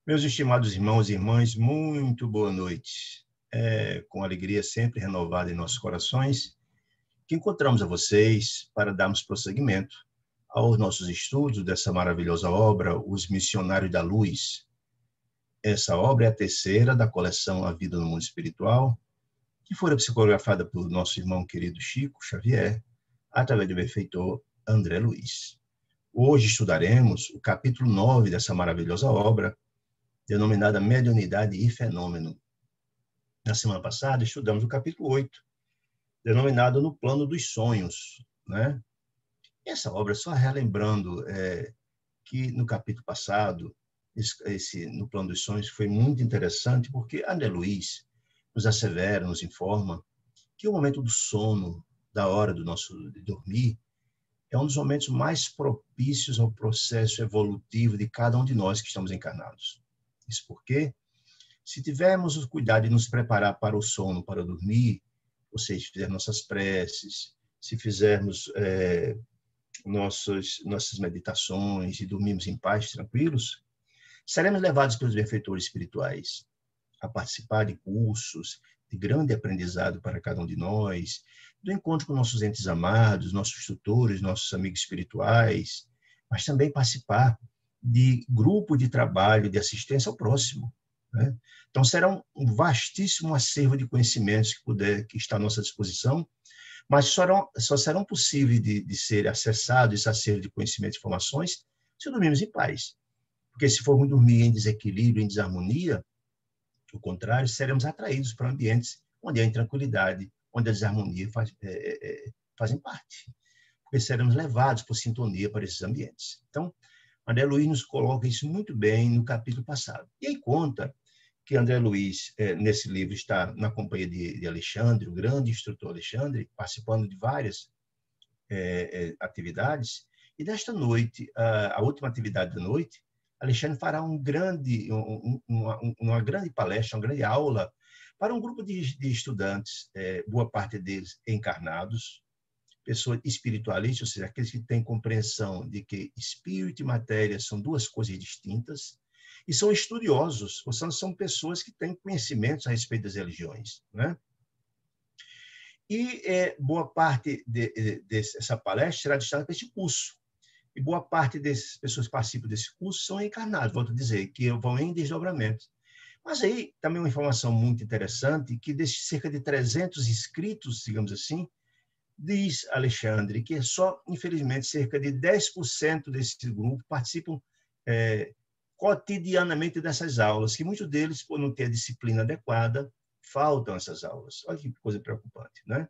Meus estimados irmãos e irmãs, muito boa noite. É com alegria sempre renovada em nossos corações que encontramos a vocês para darmos prosseguimento aos nossos estudos dessa maravilhosa obra, Os Missionários da Luz. Essa obra é a terceira da coleção A Vida no Mundo Espiritual, que foi psicografada por nosso irmão querido Chico Xavier, através do benfeitor André Luiz. Hoje estudaremos o capítulo 9 dessa maravilhosa obra, denominada Mediunidade e Fenômeno. Na semana passada, estudamos o capítulo 8, denominado No Plano dos Sonhos, né? Essa obra, só relembrando que no capítulo passado, No Plano dos Sonhos, foi muito interessante, porque André Luiz nos assevera, nos informa, que o momento do sono, da hora do nosso de dormir, é um dos momentos mais propícios ao processo evolutivo de cada um de nós que estamos encarnados. Isso porque, se tivermos o cuidado de nos preparar para o sono, para dormir, ou seja, fizermos nossas preces, se fizermos nossas meditações e dormirmos em paz, tranquilos, seremos levados pelos benfeitores espirituais a participar de cursos de grande aprendizado para cada um de nós, do encontro com nossos entes amados, nossos tutores, nossos amigos espirituais, mas também participar de grupo de trabalho, de assistência ao próximo, né? Então, será um vastíssimo acervo de conhecimentos que está à nossa disposição, mas só serão possíveis de ser acessados, esse acervo de conhecimentos e informações, se dormirmos em paz. Porque se formos dormir em desequilíbrio, em desarmonia, ao contrário, seremos atraídos para ambientes onde há intranquilidade, onde a desarmonia fazem parte. Porque seremos levados por sintonia para esses ambientes. Então, André Luiz nos coloca isso muito bem no capítulo passado. E aí conta que André Luiz, nesse livro, está na companhia de Alexandre, o grande instrutor Alexandre, participando de várias atividades. E desta noite, a última atividade da noite, Alexandre fará uma grande palestra, uma grande aula para um grupo de estudantes, boa parte deles encarnados, pessoas espiritualistas, ou seja, aqueles que têm compreensão de que espírito e matéria são duas coisas distintas, e são estudiosos, ou seja, são pessoas que têm conhecimentos a respeito das religiões, né? E boa parte dessa palestra será destinada para esse curso. E boa parte dessas pessoas que participam desse curso são encarnados, volto a dizer, que vão em desdobramento. Mas aí também uma informação muito interessante, que desses cerca de 300 inscritos, digamos assim, diz Alexandre que só, infelizmente, cerca de 10% desse grupo participam cotidianamente dessas aulas, que muitos deles, por não ter a disciplina adequada, faltam essas aulas. Olha que coisa preocupante, né?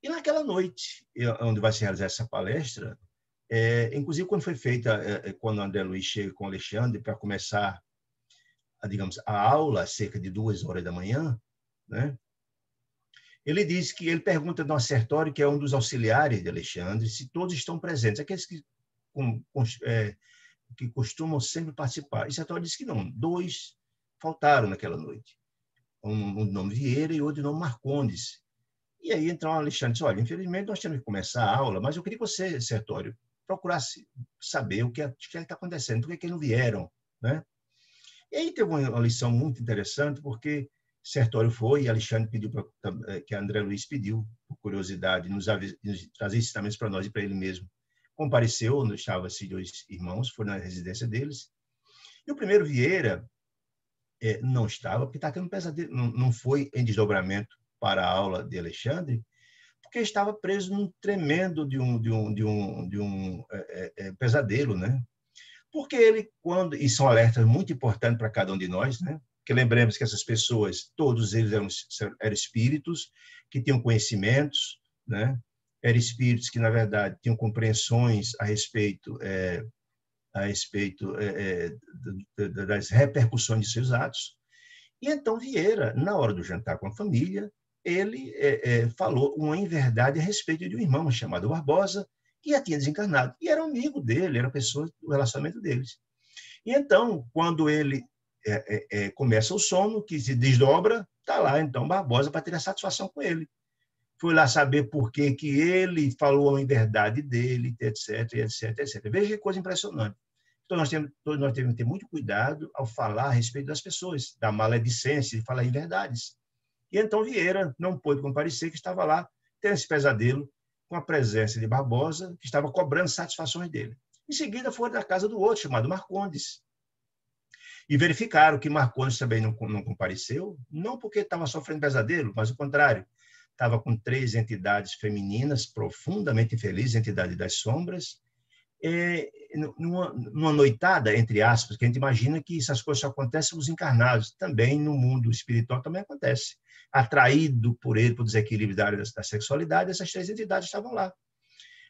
E naquela noite, onde vai se realizar essa palestra, inclusive quando foi feita, quando André Luiz chega com Alexandre para começar, digamos, a aula, cerca de 2 horas da manhã, né? Ele diz que ele pergunta no Sertório, que é um dos auxiliares de Alexandre, se todos estão presentes, aqueles que costumam sempre participar. E Sertório diz que não, 2 faltaram naquela noite. Um de nome Vieira e outro de nome Marcondes. E aí, então, Alexandre disse, olha, infelizmente nós temos que começar a aula, mas eu queria que você, Sertório, procurasse saber o que está acontecendo, por que eles não vieram, né? E aí teve uma lição muito interessante, porque Sertório foi e Alexandre pediu que André Luiz pediu, por curiosidade, nos trazer ensinamentos para nós e para ele mesmo. Compareceu, onde estavam esses 2 irmãos, foi na residência deles. E o primeiro Vieira não estava, porque está tendo um pesadelo, não foi em desdobramento para a aula de Alexandre, porque estava preso num tremendo de um pesadelo, né? Porque ele, e são alertas muito importantes para cada um de nós, né? Que lembremos que essas pessoas, todos eles eram espíritos que tinham conhecimentos, né? Eram espíritos que, na verdade, tinham compreensões a respeito das repercussões de seus atos. E então Vieira, na hora do jantar com a família, ele falou uma inverdade a respeito de um irmão chamado Barbosa, que já tinha desencarnado, e era amigo dele, era pessoa do relacionamento deles. E então, quando ele começa o sono, que se desdobra, está lá, então, Barbosa para ter a satisfação com ele. Foi lá saber por que ele falou a inverdade dele, etc, etc, etc. Veja que coisa impressionante. todos nós devemos ter muito cuidado ao falar a respeito das pessoas, da maledicência, de falar inverdades. E então Vieira não pôde comparecer, que estava lá tendo esse pesadelo com a presença de Barbosa, que estava cobrando satisfações dele. Em seguida, foram da casa do outro, chamado Marcondes, e verificaram que Marcondes também não compareceu, não porque estava sofrendo pesadelo, mas o contrário, estava com 3 entidades femininas profundamente infelizes, entidade das sombras, numa noitada, entre aspas, que a gente imagina que essas coisas só acontecem nos encarnados, também no mundo espiritual também acontece. Atraído por ele, por desequilíbrio da área da sexualidade, essas 3 entidades estavam lá.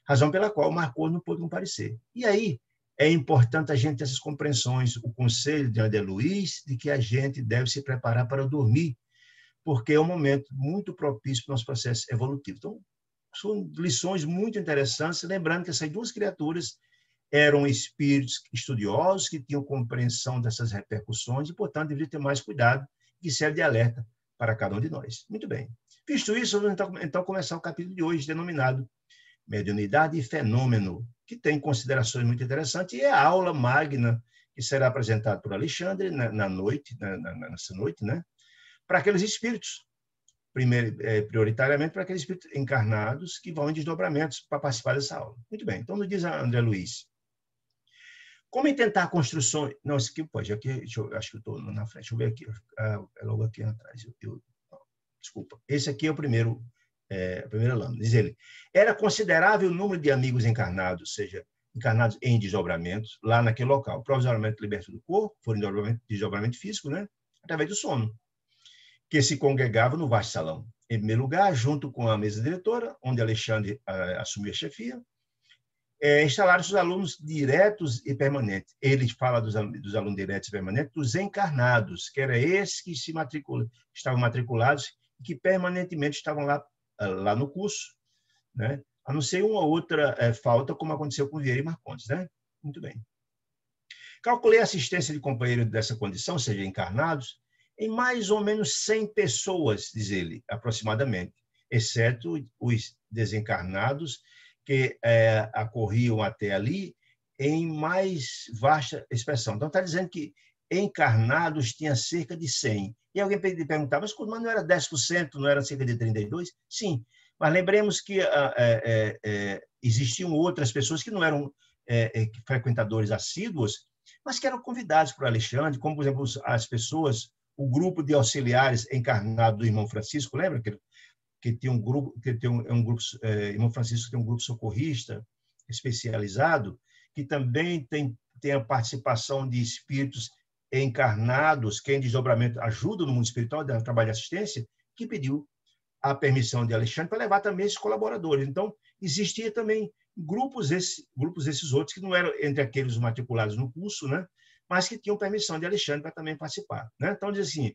Razão pela qual Marcondes não pôde comparecer. E aí é importante a gente ter essas compreensões, o conselho de André Luiz, de que a gente deve se preparar para dormir, porque é um momento muito propício para o nosso processo evolutivo. Então, são lições muito interessantes, lembrando que essas 2 criaturas eram espíritos estudiosos que tinham compreensão dessas repercussões e, portanto, deveriam ter mais cuidado e serve de alerta para cada um de nós. Muito bem. Visto isso, vamos então começar o capítulo de hoje, denominado Mediunidade e Fenômeno, que tem considerações muito interessantes, e é a aula magna que será apresentada por Alexandre nessa noite, né? Para aqueles espíritos, prioritariamente para aqueles espíritos encarnados que vão em desdobramentos para participar dessa aula. Muito bem, então nos diz André Luiz. Como intentar construções... Não, esse aqui pode, aqui, acho que eu estou na frente, deixa eu ver aqui, é logo aqui atrás. Desculpa, esse aqui é o primeiro, a primeira lâmina. Diz ele, era considerável o número de amigos encarnados, ou seja, encarnados em desdobramentos, lá naquele local, provisoriamente libertos do corpo, foram em desdobramento físico, né? Através do sono, que se congregava no vasto salão. Em primeiro lugar, junto com a mesa diretora, onde Alexandre assumiu a chefia, instalaram os alunos diretos e permanentes. Ele fala dos alunos diretos e permanentes, dos encarnados, que eram esses que estavam matriculados e que permanentemente estavam lá no curso, né? A não ser uma ou outra falta, como aconteceu com Vieira e Marcondes, né? Muito bem. Calculei a assistência de companheiro dessa condição, ou seja, encarnados, em mais ou menos 100 pessoas, diz ele, aproximadamente, exceto os desencarnados que acorriam até ali em mais vasta expressão. Então, está dizendo que encarnados tinha cerca de 100. E alguém perguntava, mas não era 10%, não era cerca de 32%? Sim, mas lembremos que existiam outras pessoas que não eram frequentadores assíduos, mas que eram convidados por Alexandre, como, por exemplo, as pessoas, o grupo de auxiliares encarnado do irmão Francisco, lembra que tem um grupo, irmão Francisco tem um grupo socorrista especializado, que também tem a participação de espíritos encarnados, que em desdobramento ajudam no mundo espiritual, no trabalho de assistência, que pediu a permissão de Alexandre para levar também esses colaboradores. Então, existia também grupos esses outros, que não eram entre aqueles matriculados no curso, né? Mas que tinham permissão de Alexandre para também participar, né? Então, diz assim,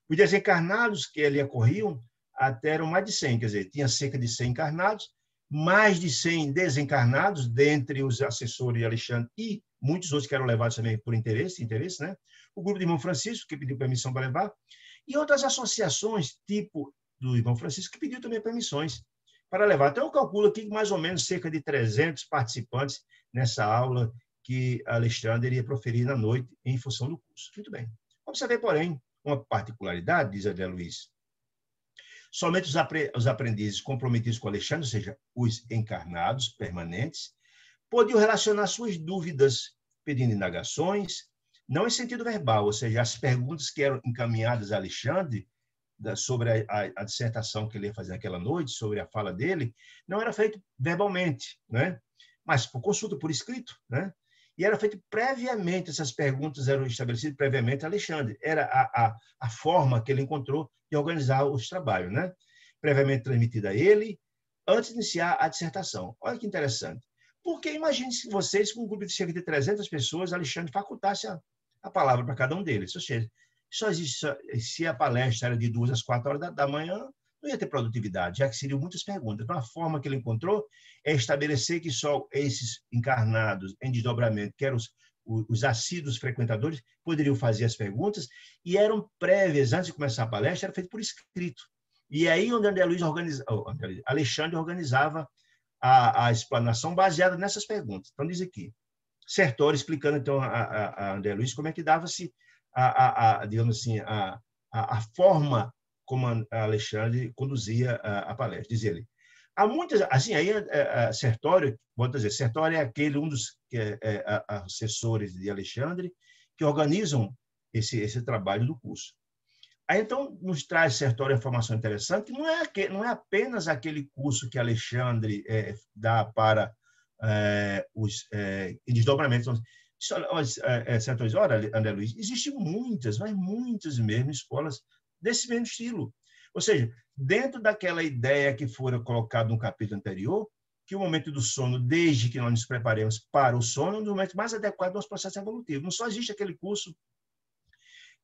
os desencarnados que ali ocorriam até eram mais de 100, quer dizer, tinha cerca de 100 encarnados, mais de 100 desencarnados, dentre os assessores de Alexandre e muitos outros que eram levados também por interesse, né? O grupo do irmão Francisco, que pediu permissão para levar, e outras associações, tipo do irmão Francisco, que pediu também permissões para levar. Então, eu calculo aqui mais ou menos cerca de 300 participantes nessa aula que Alexandre iria proferir na noite em função do curso. Muito bem. Observei, porém, uma particularidade, diz André Luiz. Somente os aprendizes comprometidos com Alexandre, ou seja, os encarnados permanentes, podiam relacionar suas dúvidas, pedindo indagações, não em sentido verbal, ou seja, as perguntas que eram encaminhadas a Alexandre sobre a dissertação que ele ia fazer naquela noite, sobre a fala dele, não era feito verbalmente, né? Mas por consulta, por escrito, né? E era feito previamente, essas perguntas eram estabelecidas previamente a Alexandre. Era a forma que ele encontrou de organizar os trabalhos, né? Previamente transmitida a ele, antes de iniciar a dissertação. Olha que interessante. Porque imagine se vocês, com um grupo de cerca de 300 pessoas, Alexandre facultasse a palavra para cada um deles. Ou seja, se a palestra era de 2 às 4 horas da manhã, não ia ter produtividade, já que seriam muitas perguntas. Então, a forma que ele encontrou é estabelecer que só esses encarnados em desdobramento, que eram os assíduos frequentadores, poderiam fazer as perguntas, e eram prévias, antes de começar a palestra, era feito por escrito. E aí onde Alexandre organizava a explanação baseada nessas perguntas. Então, diz aqui, Sertório explicando, então, a André Luiz como é que dava-se, digamos assim, a forma como a Alexandre conduzia a palestra. Diz ele, há muitas, assim, aí Sertório, vou dizer, Sertório é aquele, um dos assessores de Alexandre, que organizam esse trabalho do curso. Aí, então, nos traz Sertório a informação interessante, que não é apenas aquele curso que Alexandre dá para os desdobramentos. Sertório diz, olha, André Luiz, existem muitas, mas muitas mesmo escolas desse mesmo estilo. Ou seja, dentro daquela ideia que fora colocada no capítulo anterior, que o momento do sono, desde que nós nos preparemos para o sono, é um dos momentos mais adequados do nosso processo evolutivo. Não só existe aquele curso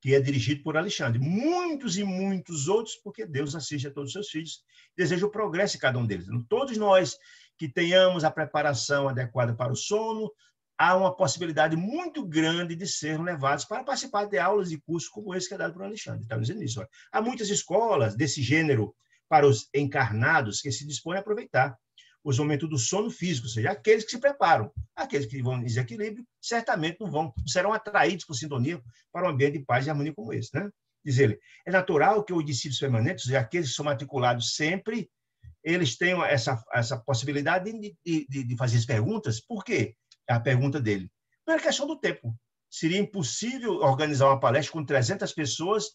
que é dirigido por Alexandre. Muitos e muitos outros, porque Deus assiste a todos os seus filhos, deseja o progresso em cada um deles. Todos nós que tenhamos a preparação adequada para o sono, há uma possibilidade muito grande de sermos levados para participar de aulas e cursos como esse que é dado por Alexandre. Está dizendo isso. Olha. Há muitas escolas desse gênero para os encarnados que se dispõem a aproveitar os momentos do sono físico, ou seja, aqueles que se preparam. Aqueles que vão em desequilíbrio, certamente não serão atraídos por sintonia para um ambiente de paz e harmonia como esse. Né? Diz ele, é natural que os discípulos permanentes, ou seja, aqueles que são matriculados sempre, eles tenham essa possibilidade de fazer as perguntas. Por quê? É a pergunta dele. Não é questão do tempo. Seria impossível organizar uma palestra com 300 pessoas,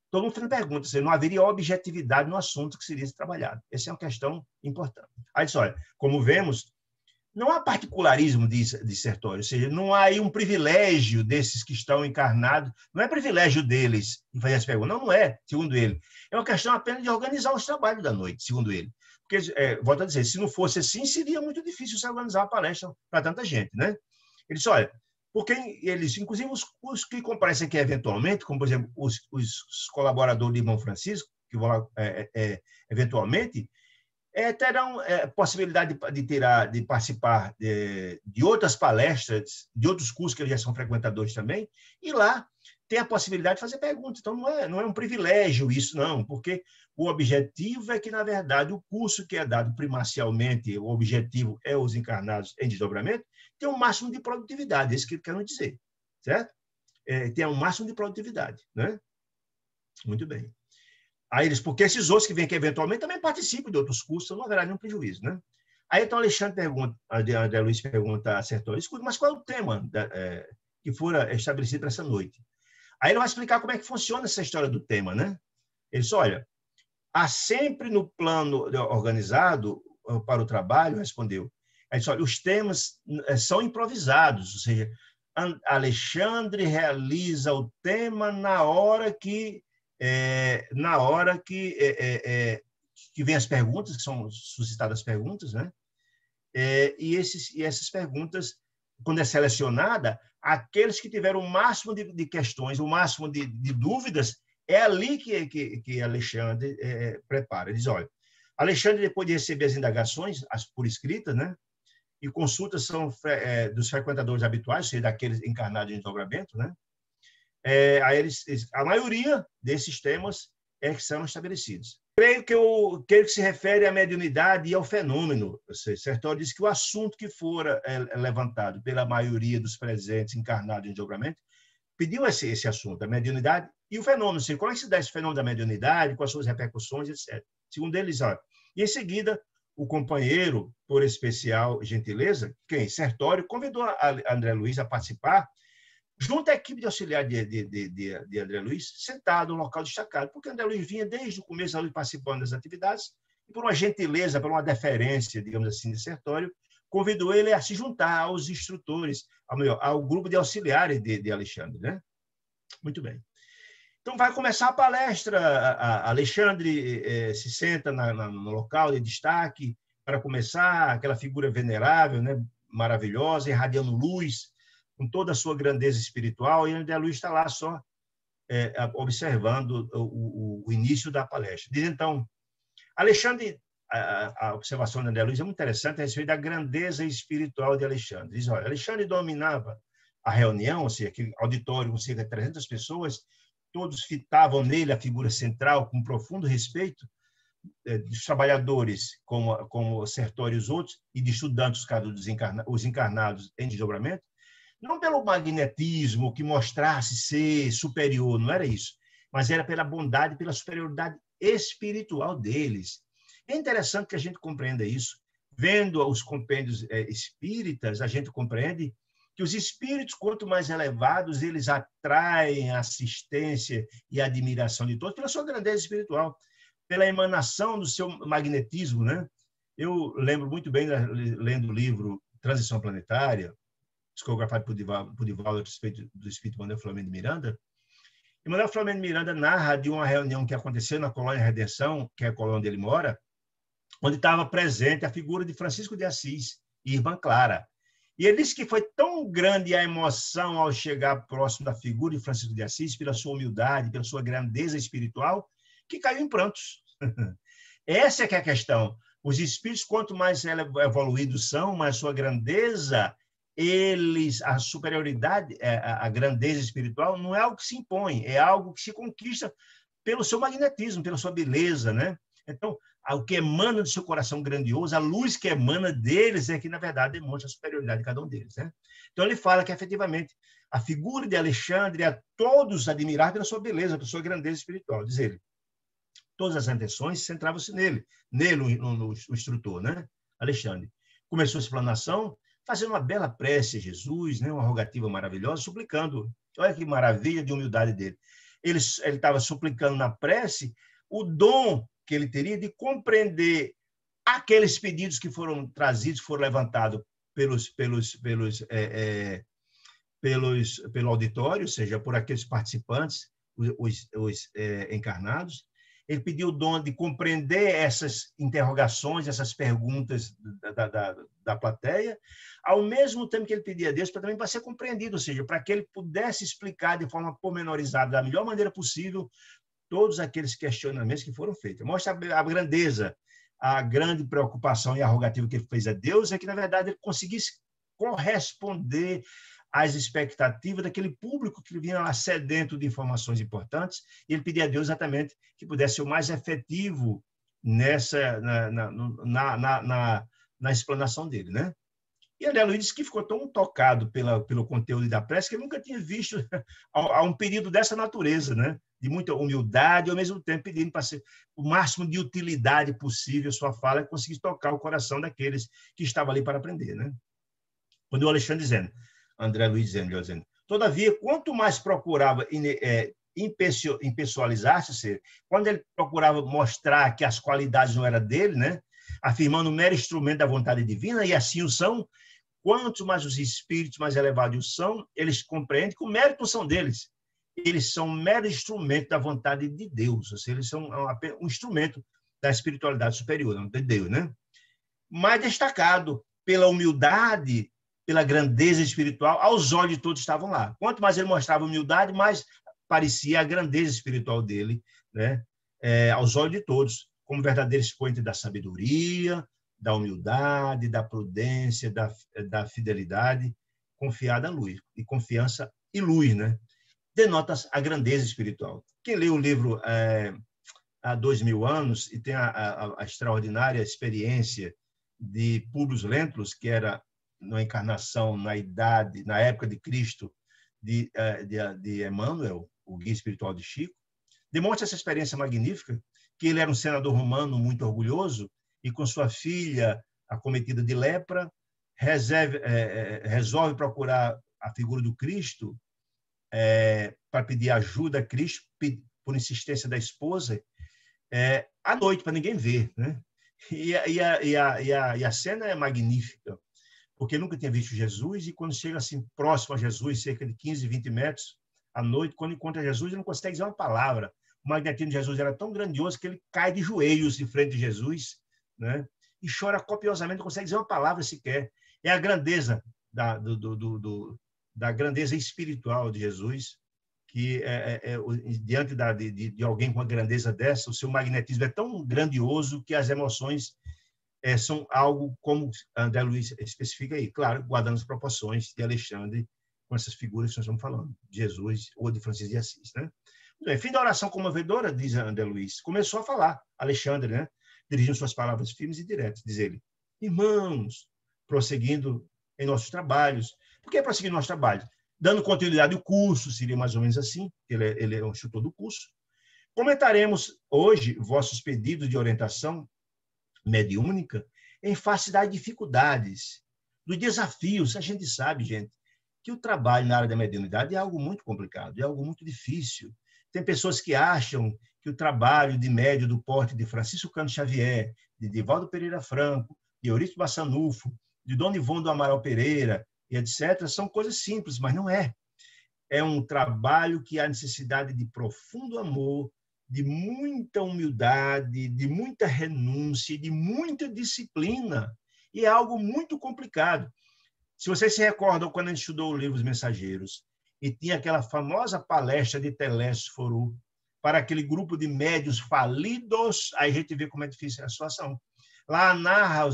todo mundo fazendo perguntas. Não haveria objetividade no assunto que seria trabalhado. Essa é uma questão importante. Aí diz, olha, como vemos, não há particularismo de Sertório, ou seja, não há aí um privilégio desses que estão encarnados, não é privilégio deles em fazer as perguntas, não é, segundo ele. É uma questão apenas de organizar os trabalhos da noite, segundo ele. Porque, volto a dizer, se não fosse assim, seria muito difícil se organizar uma palestra para tanta gente, né? Ele disse, olha, porque eles, inclusive os que comparecem aqui eventualmente, como, por exemplo, os colaboradores de Irmão Francisco, que vão lá eventualmente, terão possibilidade de participar de outras palestras, de outros cursos que eles já são frequentadores também, e lá tem a possibilidade de fazer perguntas. Então, não é um privilégio isso, não, porque o objetivo é que, na verdade, o curso que é dado primacialmente, o objetivo é os encarnados em desdobramento, tem um máximo de produtividade, é isso que quero dizer, certo? Tem um máximo de produtividade, né? Muito bem. Aí eles, porque esses outros que vêm aqui eventualmente também participam de outros cursos, então não haverá nenhum prejuízo, né? Aí então Alexandre pergunta, André Luiz pergunta a Sertório, escuta, mas qual é o tema que fora estabelecido para essa noite? Aí ele vai explicar como é que funciona essa história do tema, né? Ele diz, olha, há sempre no plano organizado para o trabalho, respondeu, ele disse, olha, os temas são improvisados, ou seja, Alexandre realiza o tema na hora que vem as perguntas, que são suscitadas as perguntas, né? E essas perguntas, quando é selecionada, aqueles que tiveram o máximo de questões, o máximo de dúvidas, é ali que Alexandre prepara. Ele diz, olha, Alexandre, depois de receber as indagações, por escritas, né? E consultas são dos frequentadores habituais, ou seja, daqueles encarnados em desdobramento, né? A maioria desses temas que são estabelecidos. Creio que se refere à mediunidade e ao fenômeno. Sertório diz que o assunto que fora levantado pela maioria dos presentes encarnados em desdobramento pediu esse assunto, a mediunidade e o fenômeno. Assim, como é que se dá esse fenômeno da mediunidade, quais suas repercussões, etc. Segundo eles, olha, e em seguida, o companheiro, por especial gentileza, Sertório, convidou a André Luiz a participar junto à equipe de auxiliar de André Luiz, sentado no local destacado, porque André Luiz vinha desde o começo ali participando das atividades, e por uma gentileza, por uma deferência, digamos assim, de Sertório, convidou ele a se juntar aos instrutores, ao grupo de auxiliares de Alexandre. Né? Muito bem. Então, vai começar a palestra. Alexandre se senta no local de destaque para começar, aquela figura venerável, né? Maravilhosa, irradiando luz, com toda a sua grandeza espiritual, e André Luiz está lá só observando o início da palestra. Diz então, Alexandre, a observação de André Luiz é muito interessante a respeito da grandeza espiritual de Alexandre. Diz, olha, Alexandre dominava a reunião, ou seja, aquele auditório com cerca de 300 pessoas, todos fitavam nele a figura central com profundo respeito dos trabalhadores, como Sertório e os outros, e de estudantes, os encarnados em desdobramento. não pelo magnetismo que mostrasse ser superior, não era isso, mas era pela bondade, pela superioridade espiritual deles. É interessante que a gente compreenda isso. Vendo os compêndios espíritas, a gente compreende que os espíritos, quanto mais elevados, eles atraem a assistência e a admiração de todos pela sua grandeza espiritual, pela emanação do seu magnetismo, né? Eu lembro muito bem, lendo o livro Transição Planetária, psicografado por Divaldo a respeito do espírito Manuel Flamengo de Miranda. E Manuel Flamengo de Miranda narra de uma reunião que aconteceu na Colônia Redenção, que é a colônia onde ele mora, onde estava presente a figura de Francisco de Assis e Irmã Clara. E ele disse que foi tão grande a emoção ao chegar próximo da figura de Francisco de Assis, pela sua humildade, pela sua grandeza espiritual, que caiu em prantos. Essa é que é a questão. Os espíritos, quanto mais evoluídos são, mais sua grandeza, a superioridade, a grandeza espiritual, não é algo que se impõe, é algo que se conquista pelo seu magnetismo, pela sua beleza, né? Então, o que emana do seu coração grandioso, a luz que emana deles é que, na verdade, demonstra a superioridade de cada um deles, né? Então, ele fala que, efetivamente, a figura de Alexandre a todos admirar pela sua beleza, pela sua grandeza espiritual, diz ele. Todas as atenções centravam-se nele, no instrutor, né? Alexandre. Começou a explanação fazendo uma bela prece a Jesus, né? Uma rogativa maravilhosa, suplicando. Olha que maravilha de humildade dele. Ele estava suplicando na prece o dom que ele teria de compreender aqueles pedidos que foram trazidos, foram levantados pelo auditório, ou seja, por aqueles participantes, os encarnados. Ele pediu o dom de compreender essas interrogações, essas perguntas da plateia, ao mesmo tempo que ele pedia a Deus também para ser compreendido, ou seja, para que ele pudesse explicar de forma pormenorizada, da melhor maneira possível, todos aqueles questionamentos que foram feitos. Mostra a grandeza, a grande preocupação e a rogativa que ele fez a Deus, é que, na verdade, ele conseguisse corresponder às expectativas daquele público que vinha lá sedento de informações importantes, e ele pedia a Deus exatamente que pudesse ser o mais efetivo na explanação dele, né? E André Luiz disse que ficou tão tocado pelo conteúdo da prece que ele nunca tinha visto a um pedido dessa natureza, né? De muita humildade, e ao mesmo tempo pedindo para ser o máximo de utilidade possível sua fala e conseguir tocar o coração daqueles que estavam ali para aprender, né? Quando o Alexandre dizendo, André Luiz dizendo, todavia, quanto mais procurava impessoalizar-se, ou seja, quando ele procurava mostrar que as qualidades não eram dele, né? Afirmando o mero instrumento da vontade divina, e assim o são, quanto mais os espíritos mais elevados são, eles compreendem que o mérito não são deles. Eles são um mero instrumento da vontade de Deus, ou seja, eles são um instrumento da espiritualidade superior, de Deus, né? Mais destacado pela humildade, pela grandeza espiritual, aos olhos de todos estavam lá. Quanto mais ele mostrava humildade, mais parecia a grandeza espiritual dele, né? Aos olhos de todos, como verdadeiro expoente da sabedoria, da humildade, da prudência, da fidelidade, confiada à luz, e confiança e luz, né? Denota a grandeza espiritual. Quem lê o livro há 2000 anos e tem a extraordinária experiência de Publius Lentulus, que era na encarnação, na época de Cristo, de Emmanuel, o guia espiritual de Chico, demonstra essa experiência magnífica, que ele era um senador romano muito orgulhoso e com sua filha acometida de lepra, resolve procurar a figura do Cristo para pedir ajuda a Cristo, por insistência da esposa, à noite, para ninguém ver, né? E a cena é magnífica, porque nunca tinha visto Jesus, e quando chega assim próximo a Jesus, cerca de 15, 20 metros, à noite, quando encontra Jesus, ele não consegue dizer uma palavra. O magnetismo de Jesus era tão grandioso que ele cai de joelhos em frente de Jesus, né? E chora copiosamente, não consegue dizer uma palavra sequer. É a grandeza da grandeza espiritual de Jesus, que diante de alguém com uma grandeza dessa, o seu magnetismo é tão grandioso que as emoções são algo, como André Luiz especifica aí, claro, guardando as proporções de Alexandre com essas figuras que nós estamos falando, de Jesus ou de Francisco de Assis, né? Fim da oração comovedora, diz André Luiz, começou a falar, Alexandre, né? Dirigindo suas palavras firmes e diretas, diz ele, irmãos, prosseguindo em nossos trabalhos, Por que prosseguir nosso trabalho? Dando continuidade ao curso, seria mais ou menos assim, ele é um instrutor do curso. Comentaremos hoje vossos pedidos de orientação mediúnica em face das dificuldades, dos desafios. A gente sabe, gente, que o trabalho na área da mediunidade é algo muito complicado, é algo muito difícil. Tem pessoas que acham que o trabalho de médium do porte de Francisco Cândido Xavier, de Divaldo Pereira Franco, de Eurípides Bassanufo, de Dona Ivone do Amaral Pereira, e etc., são coisas simples, mas não é. É um trabalho que há necessidade de profundo amor, de muita humildade, de muita renúncia, de muita disciplina. E é algo muito complicado. Se vocês se recordam, quando a gente estudou o livro Os Mensageiros, e tinha aquela famosa palestra de Telésforo para aquele grupo de médios falidos, aí a gente vê como é difícil a situação. Lá narra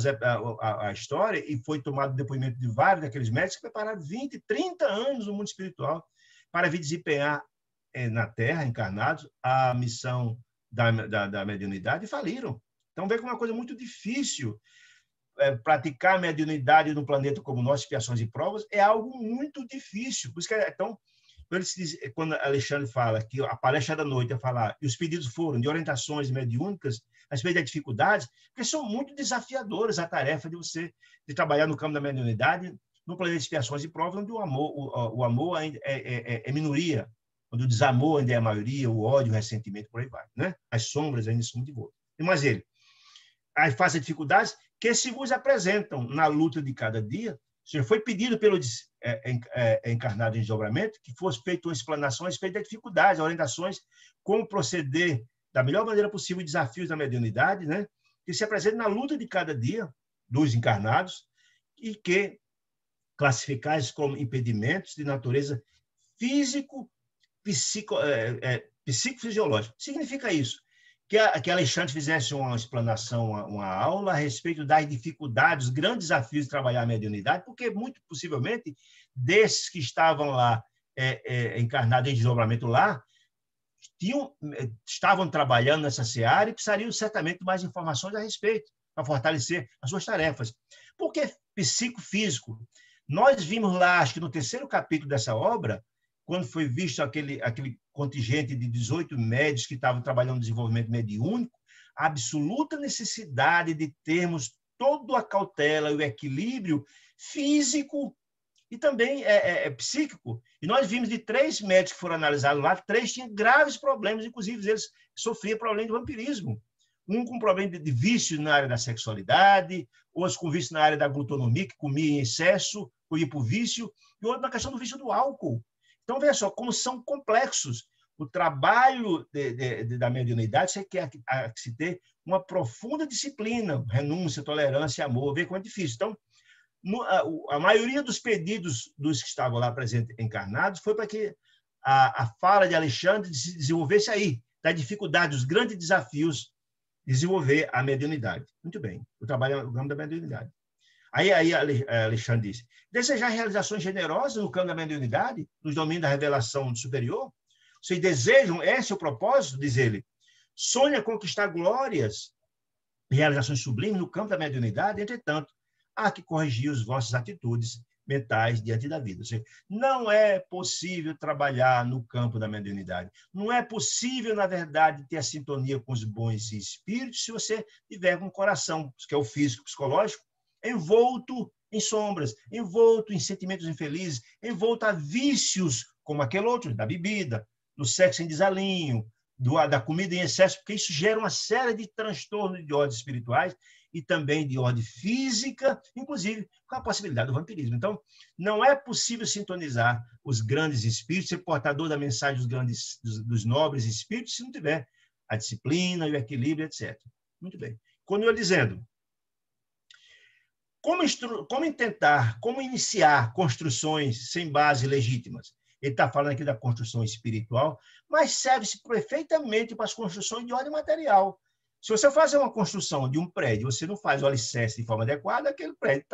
a história e foi tomado o depoimento de vários daqueles médicos que prepararam 20, 30 anos no mundo espiritual para vir desempenhar na Terra, encarnados, a missão da mediunidade e faliram. Então, vê como é uma coisa muito difícil. Praticar a mediunidade num planeta como o nosso, expiações e provas, é algo muito difícil. Por isso que, então, quando Alexandre fala que a palestra da noite é falar, e os pedidos foram de orientações mediúnicas a respeito das dificuldades, porque são muito desafiadoras a tarefa de você de trabalhar no campo da mediunidade, no planeta de expiações e provas, onde o amor ainda é minoria, onde o desamor ainda é a maioria, o ódio, o ressentimento, por aí vai. Né? As sombras ainda são de volta. Mas ele, aí faz as dificuldades que se vos apresentam na luta de cada dia. Ou seja, foi pedido pelo encarnado em desdobramento que fosse feita uma explanação a respeito das dificuldades, orientações, como proceder da melhor maneira possível, desafios da mediunidade, né? Que se apresentam na luta de cada dia dos encarnados e que classificais como impedimentos de natureza psicofisiológica. Significa isso, que Alexandre fizesse uma explanação, uma aula a respeito das dificuldades, os grandes desafios de trabalhar a mediunidade, porque, muito possivelmente, desses que estavam lá, encarnados em desdobramento lá, estavam trabalhando nessa seara e precisariam, certamente, de mais informações a respeito, para fortalecer as suas tarefas. Por que psicofísico? Nós vimos lá, acho que no 3º capítulo dessa obra, quando foi visto aquele contingente de 18 médios que estavam trabalhando no desenvolvimento mediúnico, a absoluta necessidade de termos toda a cautela e o equilíbrio físico e também psíquico. E nós vimos de 3 médicos que foram analisados lá, 3 tinham graves problemas, inclusive eles sofriam problema de vampirismo. Um com problema de vício na área da sexualidade, outros com vício na área da glutonomia, que comia em excesso, comia por vício, e outro na questão do vício do álcool. Então, veja só, como são complexos. O trabalho da mediunidade você quer que se ter uma profunda disciplina, renúncia, tolerância, amor, ver como é difícil. Então, a maioria dos pedidos dos que estavam lá presentes encarnados foi para que a fala de Alexandre se desenvolvesse aí, da dificuldade, dos grandes desafios de desenvolver a mediunidade. Muito bem, o trabalho no campo da mediunidade. Aí Alexandre disse, desejar realizações generosas no campo da mediunidade, nos domínios da revelação superior? Vocês desejam, esse é o propósito, diz ele, sonha conquistar glórias e realizações sublimes no campo da mediunidade, entretanto, há que corrigir as vossas atitudes mentais diante da vida. Ou seja, não é possível trabalhar no campo da mediunidade. Não é possível, na verdade, ter a sintonia com os bons espíritos se você tiver um coração, que é o físico, psicológico, envolto em sombras, envolto em sentimentos infelizes, envolto a vícios, como aquele outro, da bebida, do sexo em desalinho, da comida em excesso, porque isso gera uma série de transtornos de ordem espirituais e também de ordem física, inclusive com a possibilidade do vampirismo. Então, não é possível sintonizar os grandes espíritos, ser portador da mensagem dos nobres espíritos, se não tiver a disciplina e o equilíbrio, etc. Muito bem. Continua dizendo, como iniciar construções sem base legítimas? Ele está falando aqui da construção espiritual, mas serve-se perfeitamente para as construções de ordem material. Se você fazer uma construção de um prédio, você não faz o alicerce de forma adequada, aquele prédio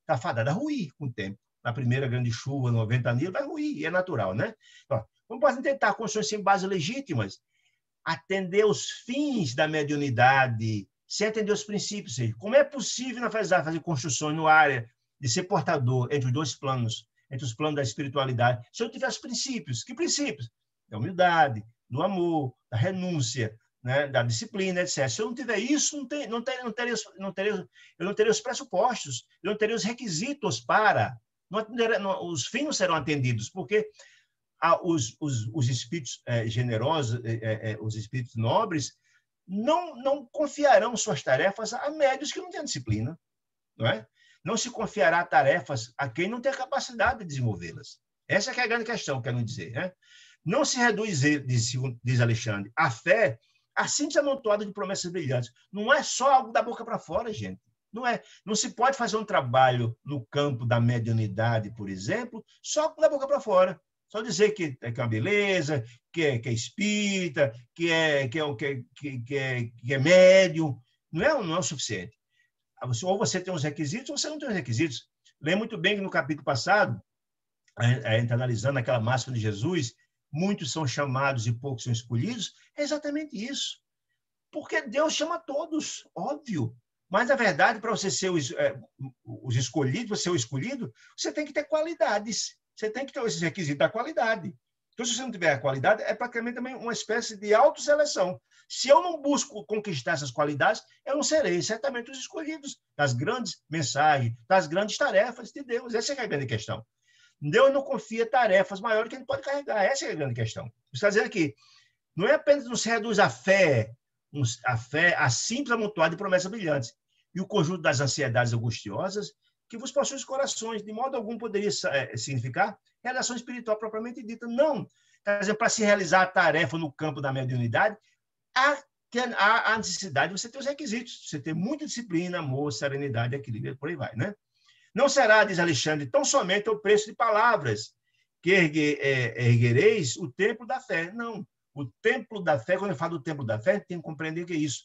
está fadado a ruir com o tempo. Na primeira grande chuva, no ventania, vai ruir, é natural, né? Então, como podem tentar construções sem bases legítimas? Atender os fins da mediunidade, sem atender os princípios. Como é possível fazer construções no área de ser portador entre os 2 planos, entre os planos da espiritualidade, se eu não tiver os princípios. Que princípios? Da humildade, do amor, da renúncia, né, da disciplina, etc. Se eu não tiver isso, eu não teria os pressupostos, eu não teria os requisitos para... os fins não serão atendidos, porque os espíritos generosos, os espíritos nobres, não confiarão suas tarefas a médios que não têm disciplina, não é? Não se confiará tarefas a quem não tem a capacidade de desenvolvê-las. Essa que é a grande questão, quero dizer, né? Não se reduz, diz Alexandre, a fé a simples amontoado de promessas brilhantes. Não é só algo da boca para fora, gente. Não é. Não se pode fazer um trabalho no campo da mediunidade, por exemplo, só da boca para fora. Só dizer que é uma beleza, que é espírita, que é médium. Não é o suficiente. Ou você tem os requisitos, ou você não tem os requisitos. Lembra muito bem que no capítulo passado, a gente analisando aquela máxima de Jesus, muitos são chamados e poucos são escolhidos, é exatamente isso. Porque Deus chama todos, óbvio. Mas, na verdade, para você ser os escolhidos, você ser o escolhido, você tem que ter qualidades. Você tem que ter esses requisitos da qualidade. Então, se você não tiver a qualidade, é praticamente também uma espécie de autoseleção. Se eu não busco conquistar essas qualidades, eu não serei certamente os escolhidos das grandes mensagens, das grandes tarefas de Deus. Essa é a grande questão. Deus não confia tarefas maiores que a gente pode carregar. Essa é a grande questão. Você está dizendo que não é apenas não se reduz a fé a simples amontoado de promessas brilhantes e o conjunto das ansiedades angustiosas que vos possui os corações. De modo algum poderia significar realização espiritual propriamente dita. Não. Quer dizer, para se realizar a tarefa no campo da mediunidade, há necessidade de você ter os requisitos. Você ter muita disciplina, amor, serenidade, equilíbrio, por aí vai, né? Não será, diz Alexandre, tão somente o preço de palavras que erguereis o templo da fé. Não. O templo da fé, quando eu falo do templo da fé, tem que compreender que é isso.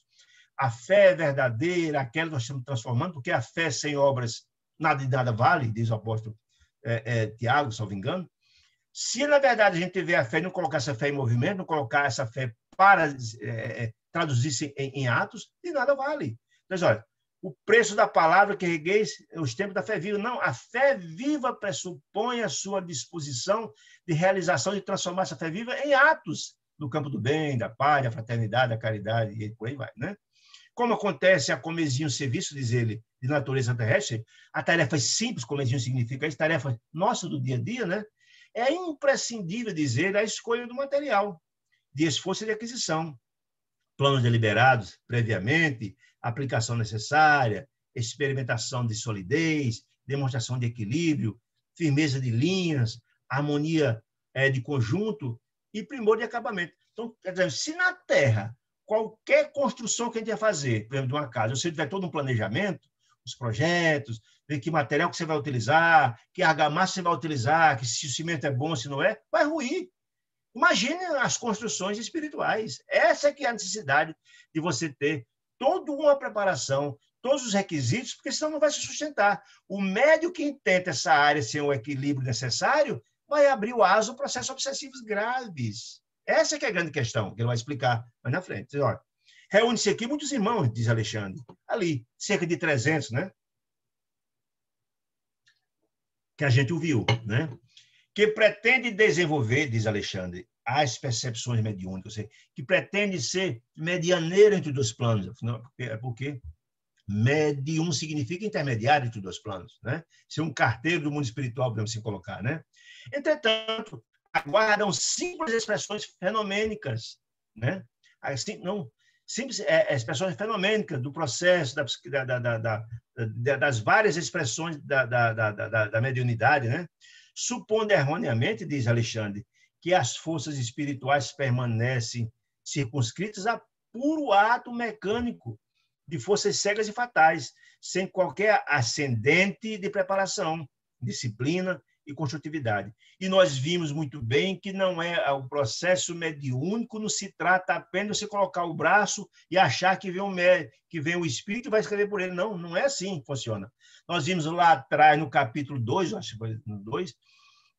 A fé é verdadeira, aquela que nós estamos transformando, porque a fé sem obras nada de nada vale, diz o apóstolo Tiago, salvo engano. Se, na verdade, a gente tiver a fé e não colocar essa fé em movimento, não colocar essa fé para traduzir-se em atos, de nada vale. Mas, olha, o preço da palavra que ergueis os tempos da fé viva. Não, a fé viva pressupõe a sua disposição de realização, de transformar essa fé viva em atos no campo do bem, da paz, da fraternidade, da caridade, e por aí vai, né? Como acontece a comezinho serviço, diz ele, de natureza terrestre, a tarefa simples, comezinho significa isso, tarefa nossa do dia a dia, né? É imprescindível, dizer, a escolha do material, de esforço e de aquisição, planos deliberados previamente, aplicação necessária, experimentação de solidez, demonstração de equilíbrio, firmeza de linhas, harmonia de conjunto e primor de acabamento. Então, quer dizer, se na Terra, qualquer construção que a gente vai fazer, por exemplo, de uma casa, se tiver todo um planejamento, os projetos, ver que material que você vai utilizar, que argamassa você vai utilizar, que se o cimento é bom, se não é, vai ruir. Imagine as construções espirituais. Essa que é a necessidade de você ter toda uma preparação, todos os requisitos, porque senão não vai se sustentar. O médio que intenta essa área sem o equilíbrio necessário vai abrir o aso a processos obsessivos graves. Essa que é a grande questão, que ele vai explicar mais na frente. Reúne-se aqui muitos irmãos, diz Alexandre, ali, cerca de 300, né? Que a gente ouviu, né? Que pretende desenvolver, diz Alexandre, as percepções mediúnicas, que pretende ser medianeiro entre os dois planos, porque medium significa intermediário entre os dois planos, né? Ser um carteiro do mundo espiritual, podemos assim colocar, né? Entretanto, aguardam simples expressões fenomênicas, né? Assim, não, simples expressões fenomênicas do processo, das várias expressões da mediunidade, né? Supondo erroneamente, diz Alexandre, que as forças espirituais permanecem circunscritas a puro ato mecânico de forças cegas e fatais, sem qualquer ascendente de preparação, disciplina e construtividade. E nós vimos muito bem que não é o processo mediúnico, não se trata apenas de você colocar o braço e achar que vem o espírito e vai escrever por ele. Não, não é assim que funciona. Nós vimos lá atrás, no capítulo 2, acho que foi no 2,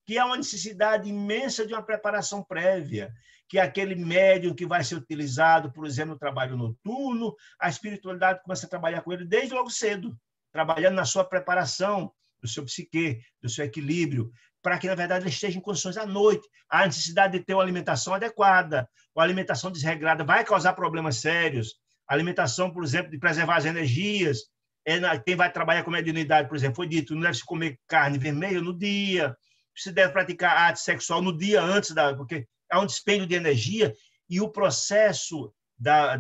que há uma necessidade imensa de uma preparação prévia, que aquele médium que vai ser utilizado, por exemplo, no trabalho noturno, a espiritualidade começa a trabalhar com ele desde logo cedo, trabalhando na sua preparação, do seu psique, do seu equilíbrio, para que, na verdade, ele esteja em condições à noite. A necessidade de ter uma alimentação adequada, uma alimentação desregrada vai causar problemas sérios. A alimentação, por exemplo, de preservar as energias. Quem vai trabalhar com mediunidade, por exemplo, foi dito, não deve se comer carne vermelha no dia, se deve praticar arte sexual no dia antes, porque há um dispêndio de energia e o processo da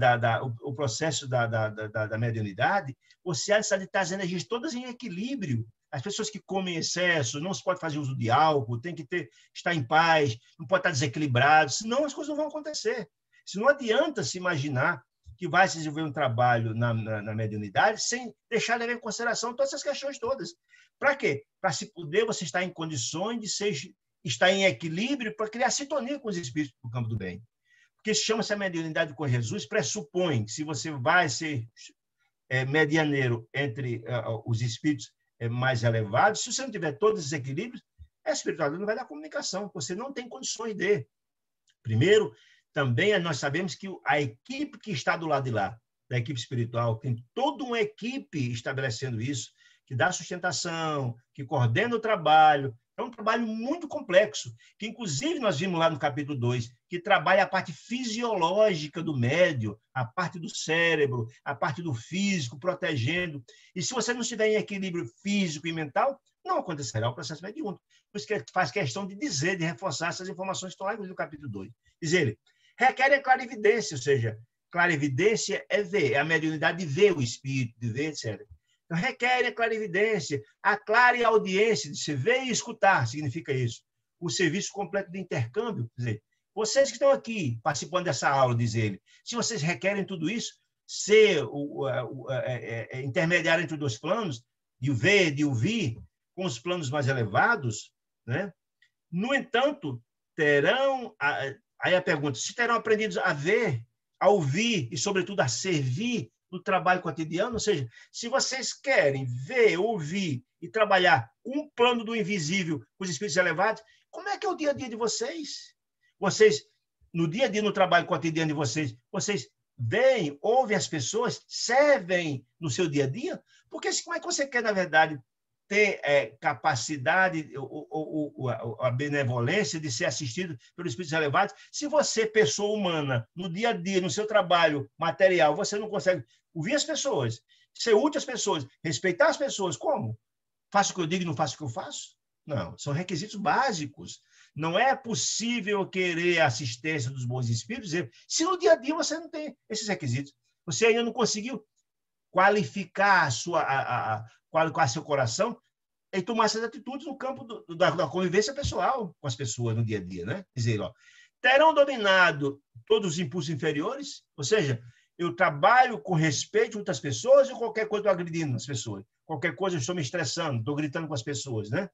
mediunidade, você há necessidade de estar as energias todas em equilíbrio. As pessoas que comem em excesso, não se pode fazer uso de álcool, tem que estar em paz, não pode estar desequilibrado, senão as coisas não vão acontecer. Se não adianta se imaginar que vai se desenvolver um trabalho na mediunidade sem deixar de levar em consideração todas essas questões todas. Para quê? Para se poder você estar em condições de estar em equilíbrio para criar sintonia com os espíritos do campo do bem. Porque chama-se a mediunidade com Jesus, pressupõe que se você vai ser medianeiro entre os espíritos mais elevados, se você não tiver todos esses equilíbrios, a espiritualidade não vai dar comunicação, você não tem condições de. Primeiro, também nós sabemos que a equipe que está do lado de lá, da equipe espiritual, tem toda uma equipe estabelecendo isso, que dá sustentação, que coordena o trabalho. É um trabalho muito complexo, que inclusive nós vimos lá no capítulo 2, que trabalha a parte fisiológica do médium, a parte do cérebro, a parte do físico, protegendo. E se você não estiver em equilíbrio físico e mental, não acontecerá o processo mediúnico. Por isso que ele faz questão de dizer, de reforçar essas informações que estão lá no capítulo 2. Diz ele, requer clarividência, ou seja, clarividência é ver, é a mediunidade de ver o espírito, de ver, etc. Então, requer a clarividência, a clara audiência, de se ver e escutar, significa isso. O serviço completo de intercâmbio, quer dizer, vocês que estão aqui participando dessa aula, diz ele, se vocês requerem tudo isso, ser intermediário entre os dois planos, de ver, de ouvir, com os planos mais elevados, né? No entanto, terão, aí a pergunta, se terão aprendido a ver, a ouvir e, sobretudo, a servir no trabalho cotidiano, ou seja, se vocês querem ver, ouvir e trabalhar com um plano do invisível com os espíritos elevados, como é que é o dia a dia de vocês? Vocês, no dia a dia, no trabalho cotidiano de vocês, vocês veem, ouvem as pessoas, servem no seu dia a dia? Porque como é que você quer, na verdade, ter capacidade ou a benevolência de ser assistido pelos espíritos elevados, se você, pessoa humana, no dia a dia, no seu trabalho material, você não consegue ouvir as pessoas, ser útil às pessoas, respeitar as pessoas, como? Faço o que eu digo e não faço o que eu faço? Não, são requisitos básicos. Não é possível querer a assistência dos bons espíritos se no dia a dia você não tem esses requisitos. Você ainda não conseguiu qualificar qualificar seu coração e tomar essas atitudes no campo da convivência pessoal com as pessoas no dia a dia, né? Dizer, terão dominado todos os impulsos inferiores, ou seja, eu trabalho com respeito a outras pessoas e qualquer coisa eu estou agredindo as pessoas, qualquer coisa eu estou me estressando, estou gritando com as pessoas, né?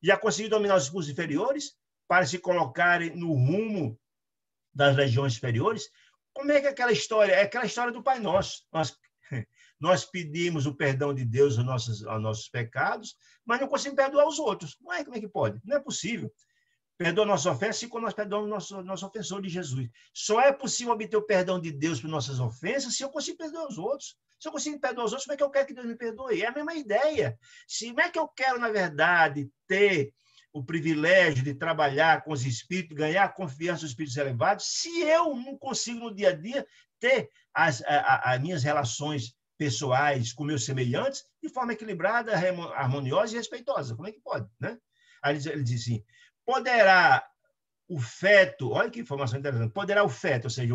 Já consegui dominar os impulsos inferiores para se colocarem no rumo das regiões superiores. Como é que é aquela história? É aquela história do Pai Nosso. Nós pedimos o perdão de Deus aos nossos pecados, mas não conseguimos perdoar os outros. Como é que pode? Não é possível. Perdoa nossas ofensas, assim como nós perdoamos nosso ofensor de Jesus. Só é possível obter o perdão de Deus por nossas ofensas se eu consigo perdoar os outros. Se eu consigo perdoar os outros, como é que eu quero que Deus me perdoe? É a mesma ideia. Como é que eu quero, na verdade, ter o privilégio de trabalhar com os espíritos, ganhar a confiança dos espíritos elevados, se eu não consigo, no dia a dia, ter as minhas relações pessoais com meus semelhantes de forma equilibrada, harmoniosa e respeitosa? Como é que pode, né? Aí ele diz assim, poderá o feto, olha que informação interessante, poderá o feto, ou seja,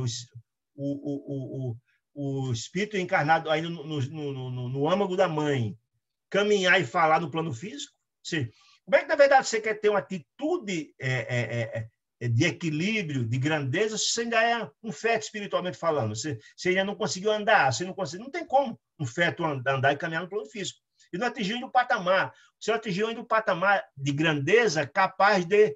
o espírito encarnado ainda no âmago da mãe, caminhar e falar no plano físico? Ou seja, como é que, na verdade, você quer ter uma atitude de equilíbrio, de grandeza, se você ainda é um feto espiritualmente falando? Você ainda não conseguiu andar, não tem como um feto andar e caminhar no plano físico. E não atingiu ainda o patamar. Você não atingiu ainda o patamar de grandeza capaz de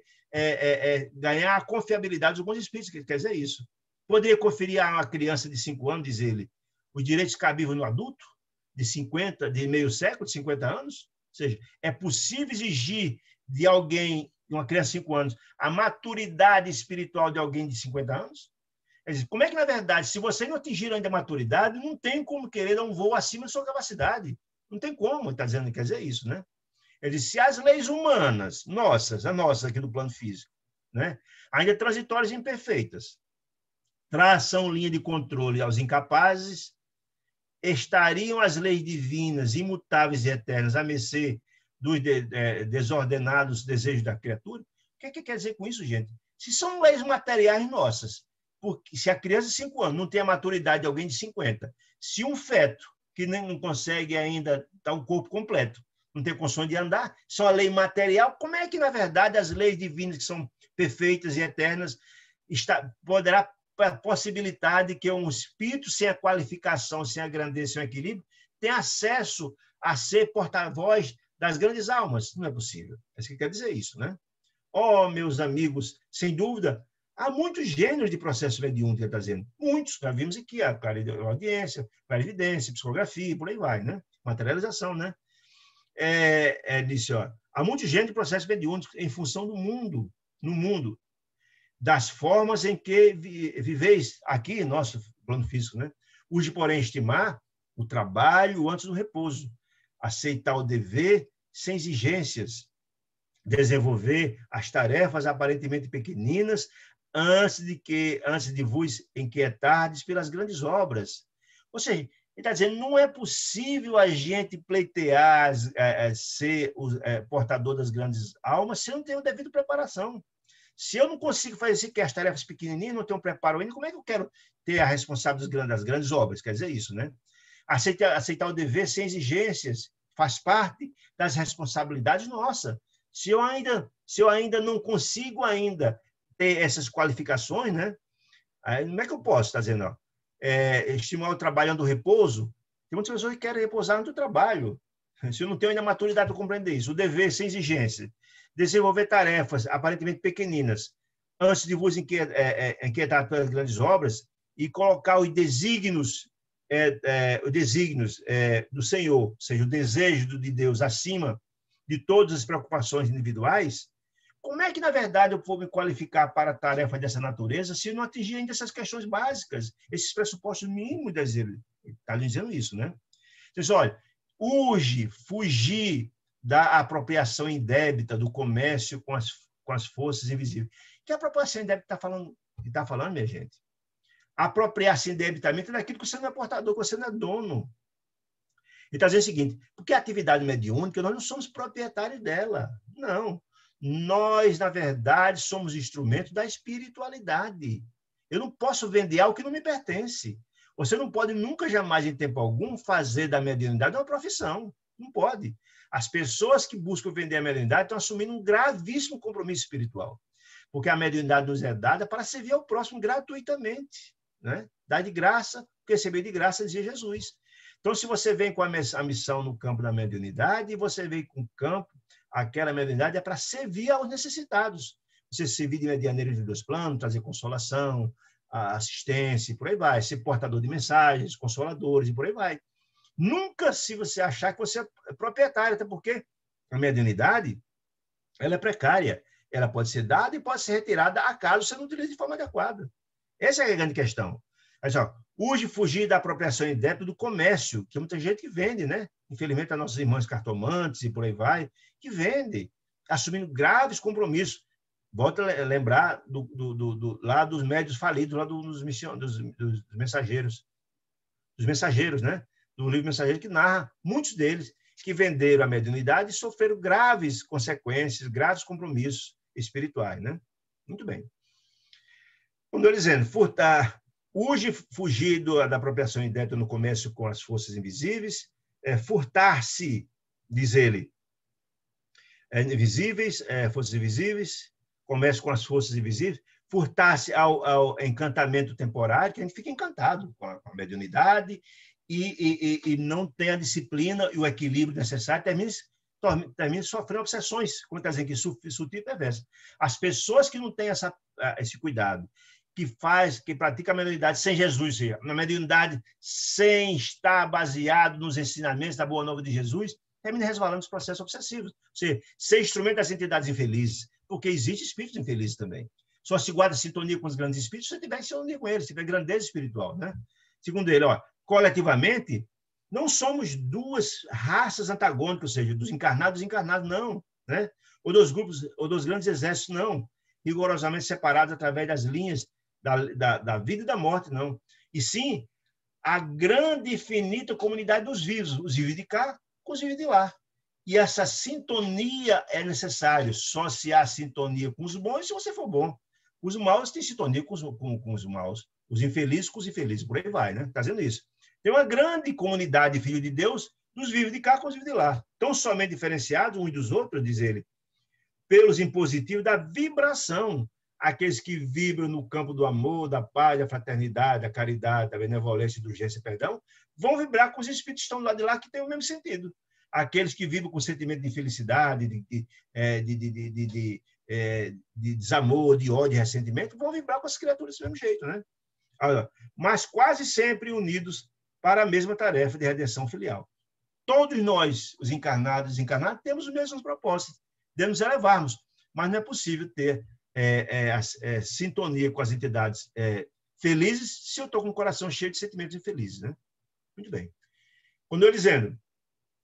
ganhar a confiabilidade dos bons espíritos, que quer dizer isso. Poderia conferir a uma criança de 5 anos, diz ele, os direitos cabíveis no adulto, de meio século, de 50 anos? Ou seja, é possível exigir de alguém, de uma criança de 5 anos, a maturidade espiritual de alguém de 50 anos? Quer dizer, como é que, na verdade, se você não atingir ainda a maturidade, não tem como querer dar um voo acima da sua capacidade. Não tem como, está dizendo, quer dizer isso, né? Ele disse, se as leis humanas, nossas, a nossa aqui do plano físico, né, ainda transitórias e imperfeitas, traçam linha de controle aos incapazes, estariam as leis divinas, imutáveis e eternas, à mercê dos desordenados desejos da criatura? O que quer dizer com isso, gente? Se são leis materiais nossas, porque se a criança de 5 anos não tem a maturidade de alguém de 50, se um feto que não consegue ainda dar um corpo completo, não tem condições de andar, são a lei material, como é que, na verdade, as leis divinas, que são perfeitas e eternas, poderá possibilitar de que um espírito sem a qualificação, sem a grandeza, sem o equilíbrio, tenha acesso a ser porta-voz das grandes almas? Não é possível. É isso que quer dizer isso, né? Oh, meus amigos, sem dúvida, há muitos gêneros de processo mediúnico, que ele está dizendo. Muitos, já vimos aqui, a clariaudiência, clarividência, psicografia, por aí vai, né? Materialização, né? Disse, ó, há muitos gêneros de processo mediúnico em função do mundo, no mundo, das formas em que viveis aqui, nosso plano físico, né? Urge, porém, estimar o trabalho antes do repouso, aceitar o dever sem exigências, desenvolver as tarefas aparentemente pequeninas antes de vos inquietardes pelas grandes obras. Ou seja, ele está dizendo, não é possível a gente pleitear, ser portador das grandes almas se não tem a devida preparação. Se eu não consigo fazer sequer as tarefas pequenininhas, não tenho um preparo ainda, como é que eu quero ter a responsabilidade das grandes obras? Quer dizer isso, né? Aceitar o dever sem exigências faz parte das responsabilidades nossas. Se eu ainda não consigo ainda ter essas qualificações, né? Aí, como é que eu posso? Está dizendo, ó, estimular o trabalho do repouso. Tem muitas pessoas que querem repousar no trabalho. Se eu não tenho ainda maturidade para compreender isso, o dever sem exigência, desenvolver tarefas aparentemente pequeninas antes de vos inquietar pelas grandes obras e colocar os desígnios do Senhor, ou seja, o desejo de Deus acima de todas as preocupações individuais. Como é que, na verdade, eu vou me qualificar para tarefas dessa natureza se eu não atingir ainda essas questões básicas, esses pressupostos mínimos da Ele está dizendo isso, né? Então, olha, urge fugir da apropriação indébita do comércio com as forças invisíveis. Que a apropriação indébita está falando, minha gente? Apropriar-se indebitamente daquilo que você não é portador, que você não é dono. Ele está dizendo o seguinte, porque a atividade mediúnica, nós não somos proprietários dela. Não. Nós, na verdade, somos instrumentos da espiritualidade. Eu não posso vender algo que não me pertence. Você não pode nunca, jamais, em tempo algum, fazer da mediunidade uma profissão. Não pode. As pessoas que buscam vender a mediunidade estão assumindo um gravíssimo compromisso espiritual. Porque a mediunidade nos é dada para servir ao próximo gratuitamente, né? Dar de graça, receber de graça, dizia Jesus. Então, se você vem com a missão no campo da mediunidade, e você vem com o campo, aquela mediunidade é para servir aos necessitados. Você servir de medianeiro de 2 planos, trazer consolação, assistência, e por aí vai. Ser portador de mensagens, consoladores, e por aí vai. Nunca se você achar que você é proprietário, até porque a mediunidade ela é precária. Ela pode ser dada e pode ser retirada acaso você não utilize de forma adequada. Essa é a grande questão. Mas, ó, urge fugir da apropriação indébita do comércio, que muita gente que vende, né? Infelizmente, as nossas irmãs cartomantes e por aí vai, que vende, assumindo graves compromissos. Volto a lembrar lá dos médios falidos, lá dos mensageiros. Dos mensageiros, né? Do livro Mensageiro, que narra muitos deles que venderam a mediunidade e sofreram graves consequências, graves compromissos espirituais, né? Muito bem. Continuo dizendo, urge fugir da apropriação indébita no comércio com as forças invisíveis, furtar-se, diz ele, forças invisíveis, comércio com as forças invisíveis, furtar-se ao encantamento temporário, que a gente fica encantado com a mediunidade e não tem a disciplina e o equilíbrio necessário, termina sofrendo obsessões, como está dizendo aqui, sutil e perversa. As pessoas que não têm esse cuidado, que pratica a mediunidade sem Jesus, na mediunidade sem estar baseado nos ensinamentos da Boa Nova de Jesus, termina resvalando nos processos obsessivos. Ou seja, ser instrumento das entidades infelizes, porque existe espíritos infelizes também. Só se guarda sintonia com os grandes espíritos se tiver sintonia com eles, se tiver grandeza espiritual, né? Segundo ele, ó, coletivamente, Não somos duas raças antagônicas, ou seja, dos encarnados e desencarnados, não. Né? Ou dos grupos, ou dos grandes exércitos, não. Rigorosamente separados através das linhas da vida e da morte, não. E sim, a grande e infinita comunidade dos vivos, os vivos de cá com os vivos de lá. E essa sintonia é necessário. Só se há sintonia com os bons se você for bom. Os maus têm sintonia com os maus. Os infelizes com os infelizes. Por aí vai, né? Está dizendo isso. Tem uma grande comunidade de filhos de Deus dos vivos de cá com os vivos de lá. Tão somente diferenciados uns dos outros, diz ele, pelos impositivos da vibração. Aqueles que vibram no campo do amor, da paz, da fraternidade, da caridade, da benevolência, da urgência, perdão, vão vibrar com os espíritos que estão do lado de lá, que têm o mesmo sentido. Aqueles que vibram com sentimento de infelicidade, de desamor, de ódio, de ressentimento, vão vibrar com as criaturas desse mesmo jeito, né? Mas quase sempre unidos para a mesma tarefa de redenção filial. Todos nós, os encarnados e desencarnados, temos os mesmos propósitos, devemos elevarmos, mas não é possível ter sintonia com as entidades felizes se eu estou com o coração cheio de sentimentos infelizes, né? Muito bem. Quando eu dizendo,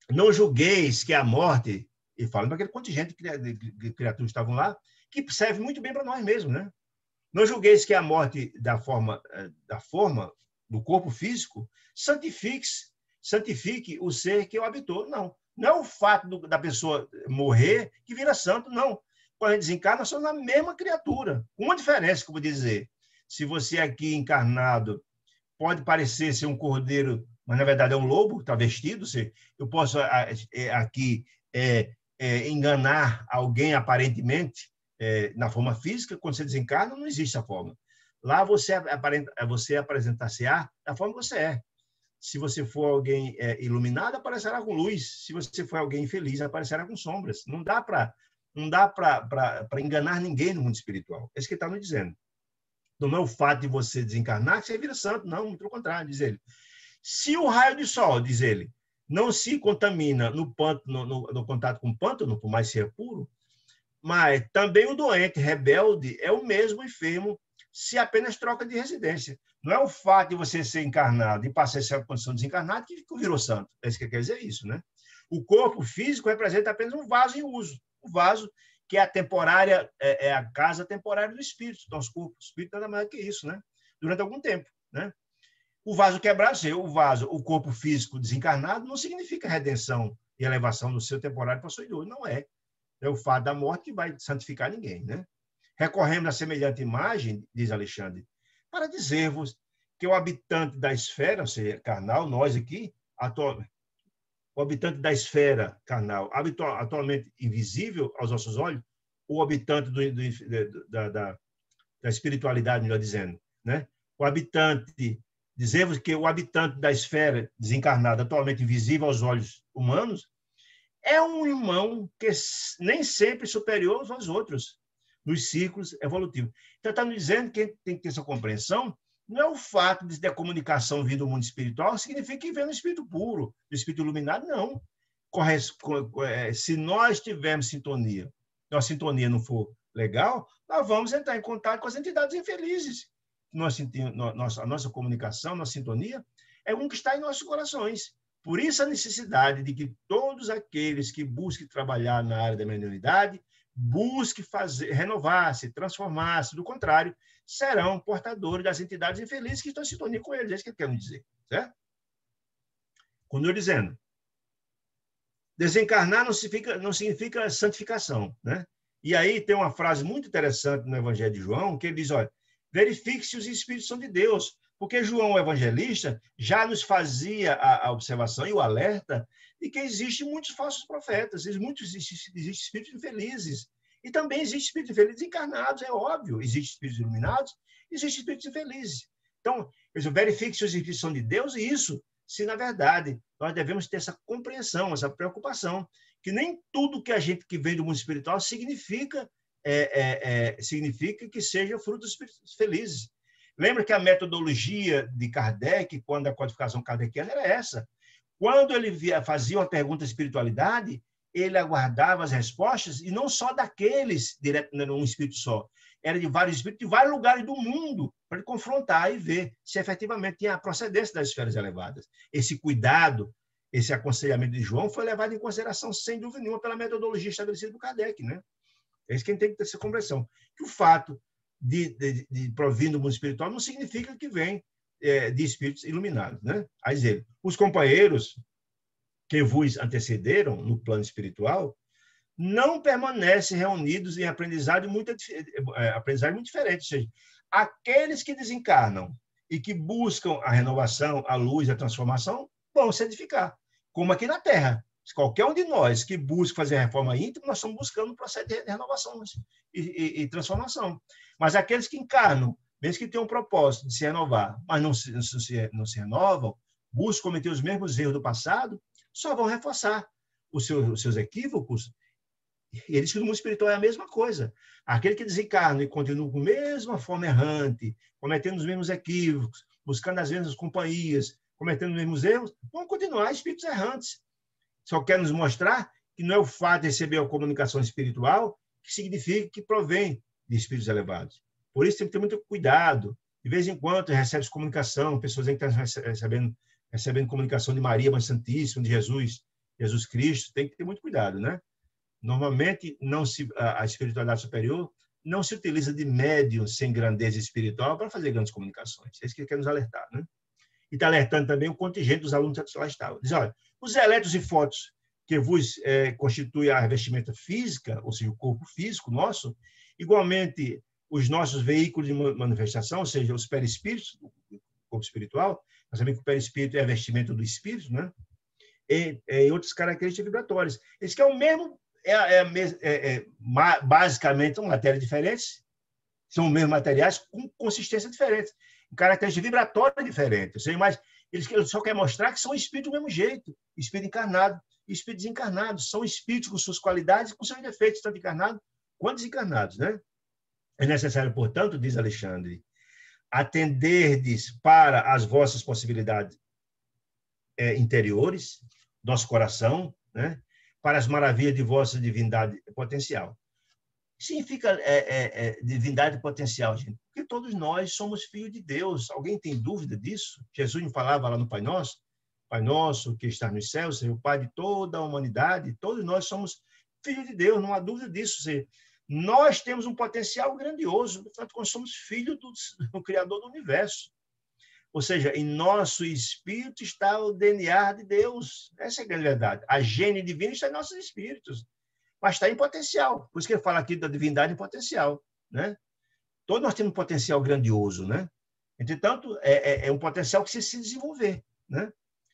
não julgueis que a morte, e falando para aquele contingente de criaturas que estavam lá, que serve muito bem para nós mesmos, né? Não julgueis que a morte da forma do corpo físico santifique o ser que o habitou. Não. Não é o fato da pessoa morrer que vira santo, não. Quando a gente desencarna, nós somos a mesma criatura. Com uma diferença, como dizer, se você aqui encarnado pode parecer ser um cordeiro, mas na verdade é um lobo travestido, eu posso aqui enganar alguém aparentemente na forma física, quando você desencarna, não existe essa forma. Lá você apresentar-se-á da forma que você é. Se você for alguém iluminado, aparecerá com luz. Se você for alguém infeliz, aparecerá com sombras. Não dá para enganar ninguém no mundo espiritual. É isso que ele está nos dizendo. Não é o fato de você desencarnar que você vira santo, não, muito pelo contrário, diz ele. Se o raio de sol, diz ele, não se contamina no contato com o pântano, por mais ser puro, mas também o doente rebelde é o mesmo enfermo se apenas troca de residência. Não é o fato de você ser encarnado e passar essa condição de desencarnado que virou santo. É isso que quer dizer isso, né? O corpo físico representa apenas um vaso em uso. O vaso que é a temporária, é a casa temporária do espírito. Então, o espírito nada mais que isso, né? Durante algum tempo, né? O vaso quebrado, o corpo físico desencarnado, não significa redenção e elevação do seu temporário possuidor. Não é. É o fato da morte que vai santificar ninguém, né? Recorremos à semelhante imagem, diz Alexandre, para dizer-vos que o habitante da esfera, ou seja, carnal, nós aqui, o habitante da esfera carnal, atualmente invisível aos nossos olhos, o habitante da espiritualidade, melhor dizendo, né? O habitante, dizemos que o habitante da esfera desencarnada, atualmente invisível aos olhos humanos, é um irmão que nem sempre é superior aos outros, nos círculos evolutivos. Então, está nos dizendo que tem que ter essa compreensão. Não é o fato de ter comunicação vindo do mundo espiritual, significa que vem no espírito puro, do espírito iluminado, não. Se nós tivermos sintonia, nossa sintonia não for legal, nós vamos entrar em contato com as entidades infelizes. A nossa comunicação, nossa sintonia, é um que está em nossos corações. Por isso a necessidade de que todos aqueles que busquem trabalhar na área da mediunidade, busquem renovar-se, transformar-se, do contrário, serão portadores das entidades infelizes que estão em sintonia com eles. É isso que ele quer me dizer, certo? Quando eu dizendo, desencarnar não significa santificação, né? E aí tem uma frase muito interessante no Evangelho de João, que ele diz, olha, verifique se os espíritos são de Deus, porque João, o evangelista, já nos fazia a observação e o alerta de que existem muitos falsos profetas, existem espíritos infelizes. E também existem espíritos infelizes encarnados, é óbvio. Existem espíritos iluminados, existem espíritos infelizes. Então, verifique se os espíritos são de Deus e isso, se na verdade nós devemos ter essa compreensão, essa preocupação, que nem tudo que a gente que vem do mundo espiritual significa que seja fruto dos espíritos felizes. Lembra que a metodologia de Kardec, quando a codificação kardeciana era essa. Quando ele fazia uma pergunta de espiritualidade, ele aguardava as respostas, e não só daqueles, direto num espírito só. Era de vários espíritos, de vários lugares do mundo, para confrontar e ver se efetivamente tinha a procedência das esferas elevadas. Esse cuidado, esse aconselhamento de João foi levado em consideração, sem dúvida nenhuma, pela metodologia estabelecida por Kardec, né? É isso que a gente tem que ter essa compreensão. Que o fato de provir do mundo espiritual não significa que vem de espíritos iluminados, né? A dizer, os companheiros que vos antecederam no plano espiritual não permanecem reunidos em aprendizagem muito diferente. Ou seja, aqueles que desencarnam e que buscam a renovação, a luz, a transformação, vão se edificar. Como aqui na Terra. Qualquer um de nós que busca fazer a reforma íntima, nós estamos buscando um processo de renovação e transformação. Mas aqueles que encarnam, mesmo que tenham um propósito de se renovar, mas não se renovam, buscam cometer os mesmos erros do passado, só vão reforçar os seus equívocos. E eles que no mundo espiritual é a mesma coisa. Aquele que desencarna e continua com a mesma forma errante, cometendo os mesmos equívocos, buscando as mesmas companhias, cometendo os mesmos erros, vão continuar espíritos errantes. Só quer nos mostrar que não é o fato de receber a comunicação espiritual que significa que provém de espíritos elevados. Por isso tem que ter muito cuidado. De vez em quando recebe comunicação, pessoas que estão recebendo comunicação de Maria, Mãe Santíssima, de Jesus Cristo, tem que ter muito cuidado, né? Normalmente, a espiritualidade superior não se utiliza de médium sem grandeza espiritual para fazer grandes comunicações. É isso que ele quer nos alertar, né? E está alertando também o contingente dos alunos celestiais. Diz, olha, os elétrons e fótons que vos constituem a revestimenta física, ou seja, o corpo físico nosso, igualmente os nossos veículos de manifestação, ou seja, os perispíritos, o corpo espiritual, nós sabemos que o perispírito é a vestimenta do espírito, né? E outras características vibratórias. Eles que é o mesmo, basicamente são matérias diferentes, são os mesmos materiais com consistência diferente, com características vibratórias diferentes. Mas eles só querem mostrar que são espíritos do mesmo jeito, espírito encarnado e espírito desencarnado. São espíritos com suas qualidades e com seus defeitos, tanto encarnados quanto desencarnados, né? É necessário, portanto, diz Alexandre, atenderdes para as vossas possibilidades interiores, nosso coração, né? Para as maravilhas de vossa divindade potencial. Significa divindade potencial, gente, porque todos nós somos filhos de Deus. Alguém tem dúvida disso? Jesus me falava lá no Pai Nosso que está nos céus, seja o Pai de toda a humanidade, todos nós somos filhos de Deus, não há dúvida disso. Seja, nós temos um potencial grandioso, portanto, nós somos filhos do Criador do Universo. Ou seja, em nosso espírito está o DNA de Deus. Essa é a grande verdade. A gênese divina está em nossos espíritos, mas está em potencial. Por isso que ele fala aqui da divindade em potencial, né? Todos nós temos um potencial grandioso, né? Entretanto, é um potencial que se desenvolver, né?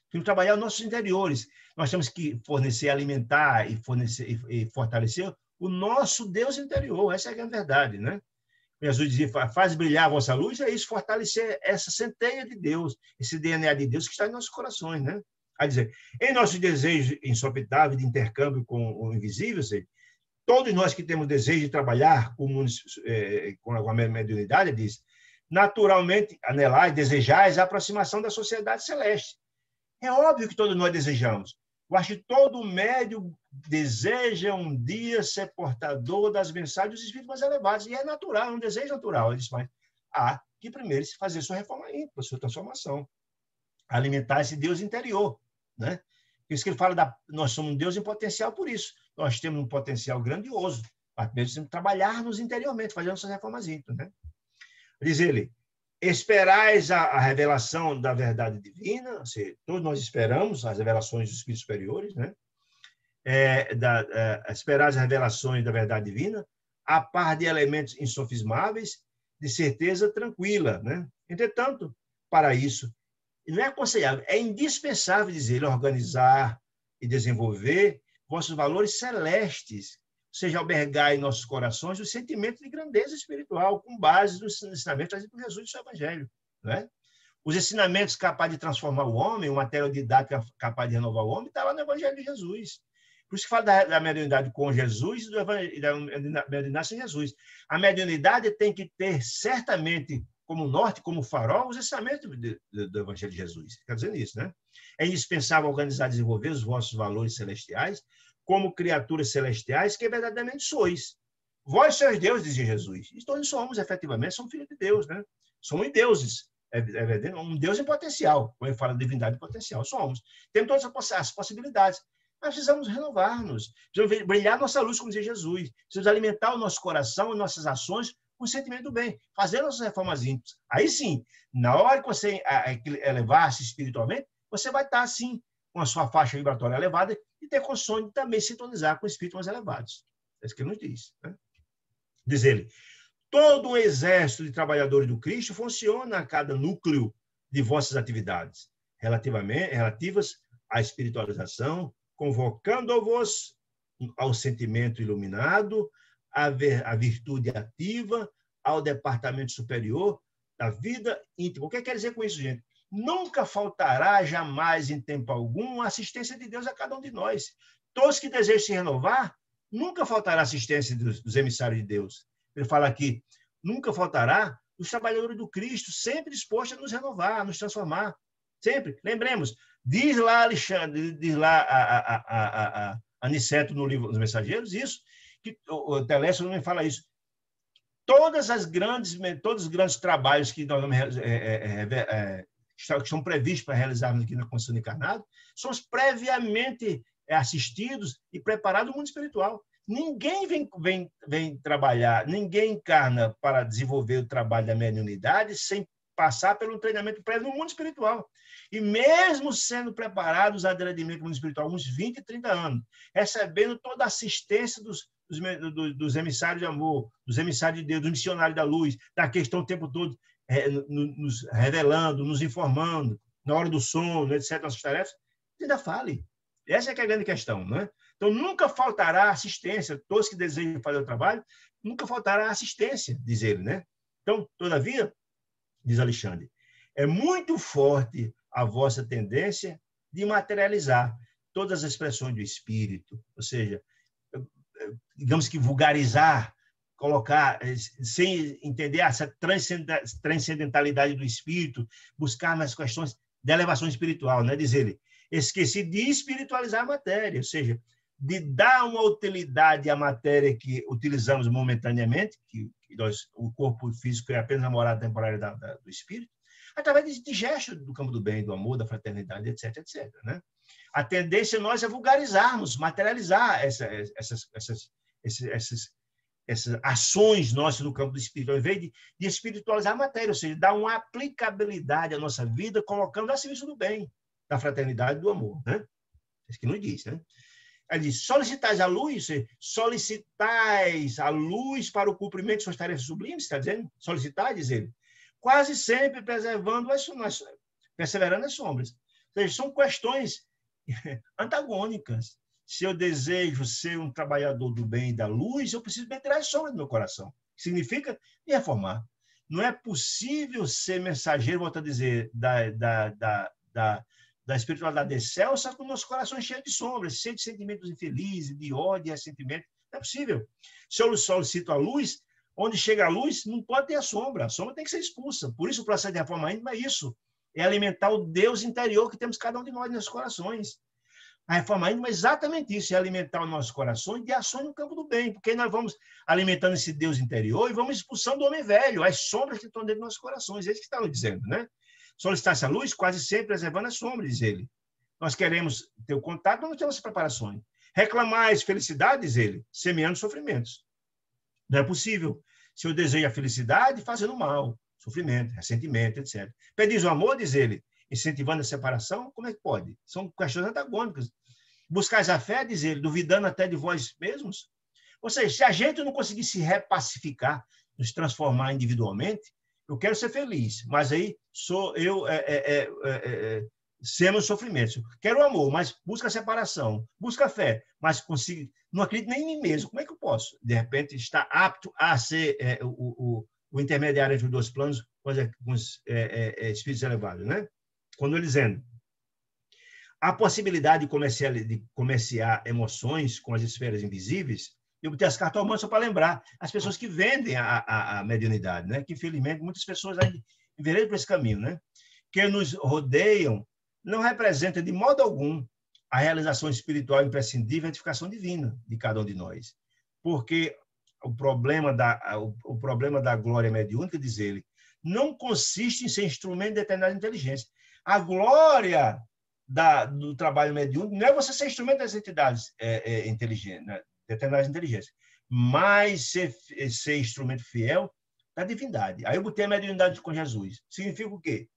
Temos que trabalhar os nossos interiores. Nós temos que fornecer, alimentar e fortalecer o nosso Deus interior. Essa é a grande verdade, né? Jesus dizia, faz brilhar a vossa luz, é isso, fortalecer essa centelha de Deus, esse DNA de Deus que está em nossos corações, né? A dizer, em nossos desejos insopitáveis de intercâmbio com o invisível, todos nós que temos desejo de trabalhar com a mediunidade, diz, naturalmente anelais, desejais a aproximação da sociedade celeste. É óbvio que todos nós desejamos. Eu acho que todo médium deseja um dia ser portador das mensagens dos espíritos mais elevados. E é natural, é um desejo natural. Ele diz, mas há que primeiro se fazer sua reforma íntima, sua transformação. Alimentar esse Deus interior, né? Por isso que ele fala, nós somos um Deus em potencial por isso. Nós temos um potencial grandioso, mas precisamos trabalhar-nos interiormente, fazer nossas reformas íntimas, né? Diz ele, esperais a revelação da verdade divina, ou seja, todos nós esperamos as revelações dos espíritos superiores, né? Esperais as revelações da verdade divina, a par de elementos insofismáveis, de certeza tranquila, né? Entretanto, para isso, não é aconselhável, é indispensável, dizer ele, organizar e desenvolver vossos valores celestes, ou seja, albergar em nossos corações o sentimento de grandeza espiritual, com base nos ensinamentos trazidos por Jesus e seu Evangelho, né? Os ensinamentos capazes de transformar o homem, o material didático capaz de renovar o homem, está lá no Evangelho de Jesus. Por isso que fala da mediunidade com Jesus e da mediunidade sem Jesus. A mediunidade tem que ter certamente como norte, como farol, os ensinamentos do Evangelho de Jesus. Quer dizer isso, né? É indispensável organizar e desenvolver os vossos valores celestiais como criaturas celestiais que verdadeiramente sois. Vós sois Deus, dizia Jesus. E todos somos, efetivamente, somos filhos de Deus, né? Somos deuses. Um Deus em potencial. Quando ele fala de divindade em potencial, somos. Temos todas as possibilidades. Mas precisamos renovar-nos. Precisamos brilhar nossa luz, como diz Jesus. Precisamos alimentar o nosso coração e nossas ações com o sentimento do bem. Fazer nossas reformas íntimas. Aí sim, na hora que você elevar-se espiritualmente, você vai estar, assim, com a sua faixa vibratória elevada e ter condições de também sintonizar com espíritos mais elevados. É isso que ele nos diz. Né? Diz ele, todo o exército de trabalhadores do Cristo funciona a cada núcleo de vossas atividades, relativas à espiritualização, convocando-vos ao sentimento iluminado, à virtude ativa, ao departamento superior da vida íntima. O que quer dizer com isso, gente? Nunca faltará, jamais, em tempo algum, a assistência de Deus a cada um de nós. Todos que desejam se renovar, nunca faltará a assistência dos emissários de Deus. Ele fala aqui, nunca faltará os trabalhadores do Cristo, sempre dispostos a nos renovar, a nos transformar. Sempre. Lembremos, diz lá Alexandre, diz lá a Aniceto no livro dos Mensageiros, isso, que o Telésforo me fala isso. Todos os grandes trabalhos que nós vamos que estão previstos para realizarmos aqui na Construção Encarnado, somos previamente assistidos e preparados no mundo espiritual. Ninguém vem trabalhar, ninguém encarna para desenvolver o trabalho da mediunidade sem passar pelo treinamento prévio no mundo espiritual. E mesmo sendo preparados adretamente no mundo espiritual, uns 20, 30 anos, recebendo toda a assistência dos emissários de amor, dos emissários de Deus, dos missionários da luz, da questão o tempo todo, nos revelando, nos informando, na hora do sono, etc., nossas tarefas, ainda fale. Essa é que é a grande questão, não é? Então, nunca faltará assistência. Todos que desejam fazer o trabalho, nunca faltará assistência, diz ele, né? Então, todavia, diz Alexandre, é muito forte a vossa tendência de materializar todas as expressões do espírito, ou seja, digamos que vulgarizar, colocar, sem entender essa transcendentalidade do espírito, buscar nas questões de elevação espiritual, né? Diz ele, esqueci de espiritualizar a matéria, ou seja, de dar uma utilidade à matéria que utilizamos momentaneamente, que o corpo físico é apenas a morada temporária do espírito, através de gestos do campo do bem, do amor, da fraternidade, etc., etc., né? A tendência nós é vulgarizarmos, materializar essas ações nossas no campo do espírito, ao invés de espiritualizar a matéria, ou seja, dar uma aplicabilidade à nossa vida, colocando a serviço do bem, da fraternidade e do amor, né? É isso que nos diz, né? Ele diz, solicitais a luz para o cumprimento de suas tarefas sublimes, está dizendo? Solicitar, diz ele, quase sempre perseverando as sombras. Ou seja, são questões antagônicas. Se eu desejo ser um trabalhador do bem e da luz, eu preciso tirar as sombras do meu coração. Significa me reformar. Não é possível ser mensageiro, volto a dizer, da espiritualidade excelsa com o nosso coração cheio de sombras, cheio de sentimentos infelizes, de ódio e ressentimento. Não é possível. Se eu solicito a luz, onde chega a luz, não pode ter a sombra tem que ser expulsa. Por isso o processo de reforma íntima é isso. É alimentar o Deus interior que temos cada um de nós nos corações. A reforma íntima é exatamente isso, é alimentar os nossos corações de ações no campo do bem, porque nós vamos alimentando esse Deus interior e vamos expulsando o homem velho, as sombras que estão dentro dos nossos corações. É isso que está nos dizendo, né? Solicitar-se a luz, quase sempre preservando as sombras, diz ele. Nós queremos ter o contato, mas não temos preparações. Reclamais felicidade, diz ele, semeando sofrimentos. Não é possível. Se eu desejo a felicidade, fazendo mal, sofrimento, ressentimento, etc. Pedis o amor, diz ele, incentivando a separação, como é que pode? São questões antagônicas. Buscais a fé, diz ele, duvidando até de vós mesmos. Ou seja, se a gente não conseguir se repacificar, nos transformar individualmente, eu quero ser feliz, mas aí sou eu semos sofrimentos. Quero o amor, mas busca a separação, busca a fé, mas consigo, não acredito nem em mim mesmo. Como é que eu posso, de repente, estar apto a ser o intermediário entre os dois planos com os espíritos elevados, né? Quando ele dizendo, a possibilidade de comerciar emoções com as esferas invisíveis, eu botei as cartomantes só para lembrar as pessoas que vendem a mediunidade, né? Que, infelizmente, muitas pessoas ainda enveredam por esse caminho, né? Que nos rodeiam não representa, de modo algum, a realização espiritual imprescindível e a edificação divina de cada um de nós. Porque o problema da glória mediúnica, diz ele, não consiste em ser instrumento de determinada inteligência. A glória do trabalho mediúnico não é você ser instrumento das entidades inteligentes, né? Determinadas inteligências, mas ser instrumento fiel da divindade. Aí eu botei a mediunidade com Jesus. Significa o quê?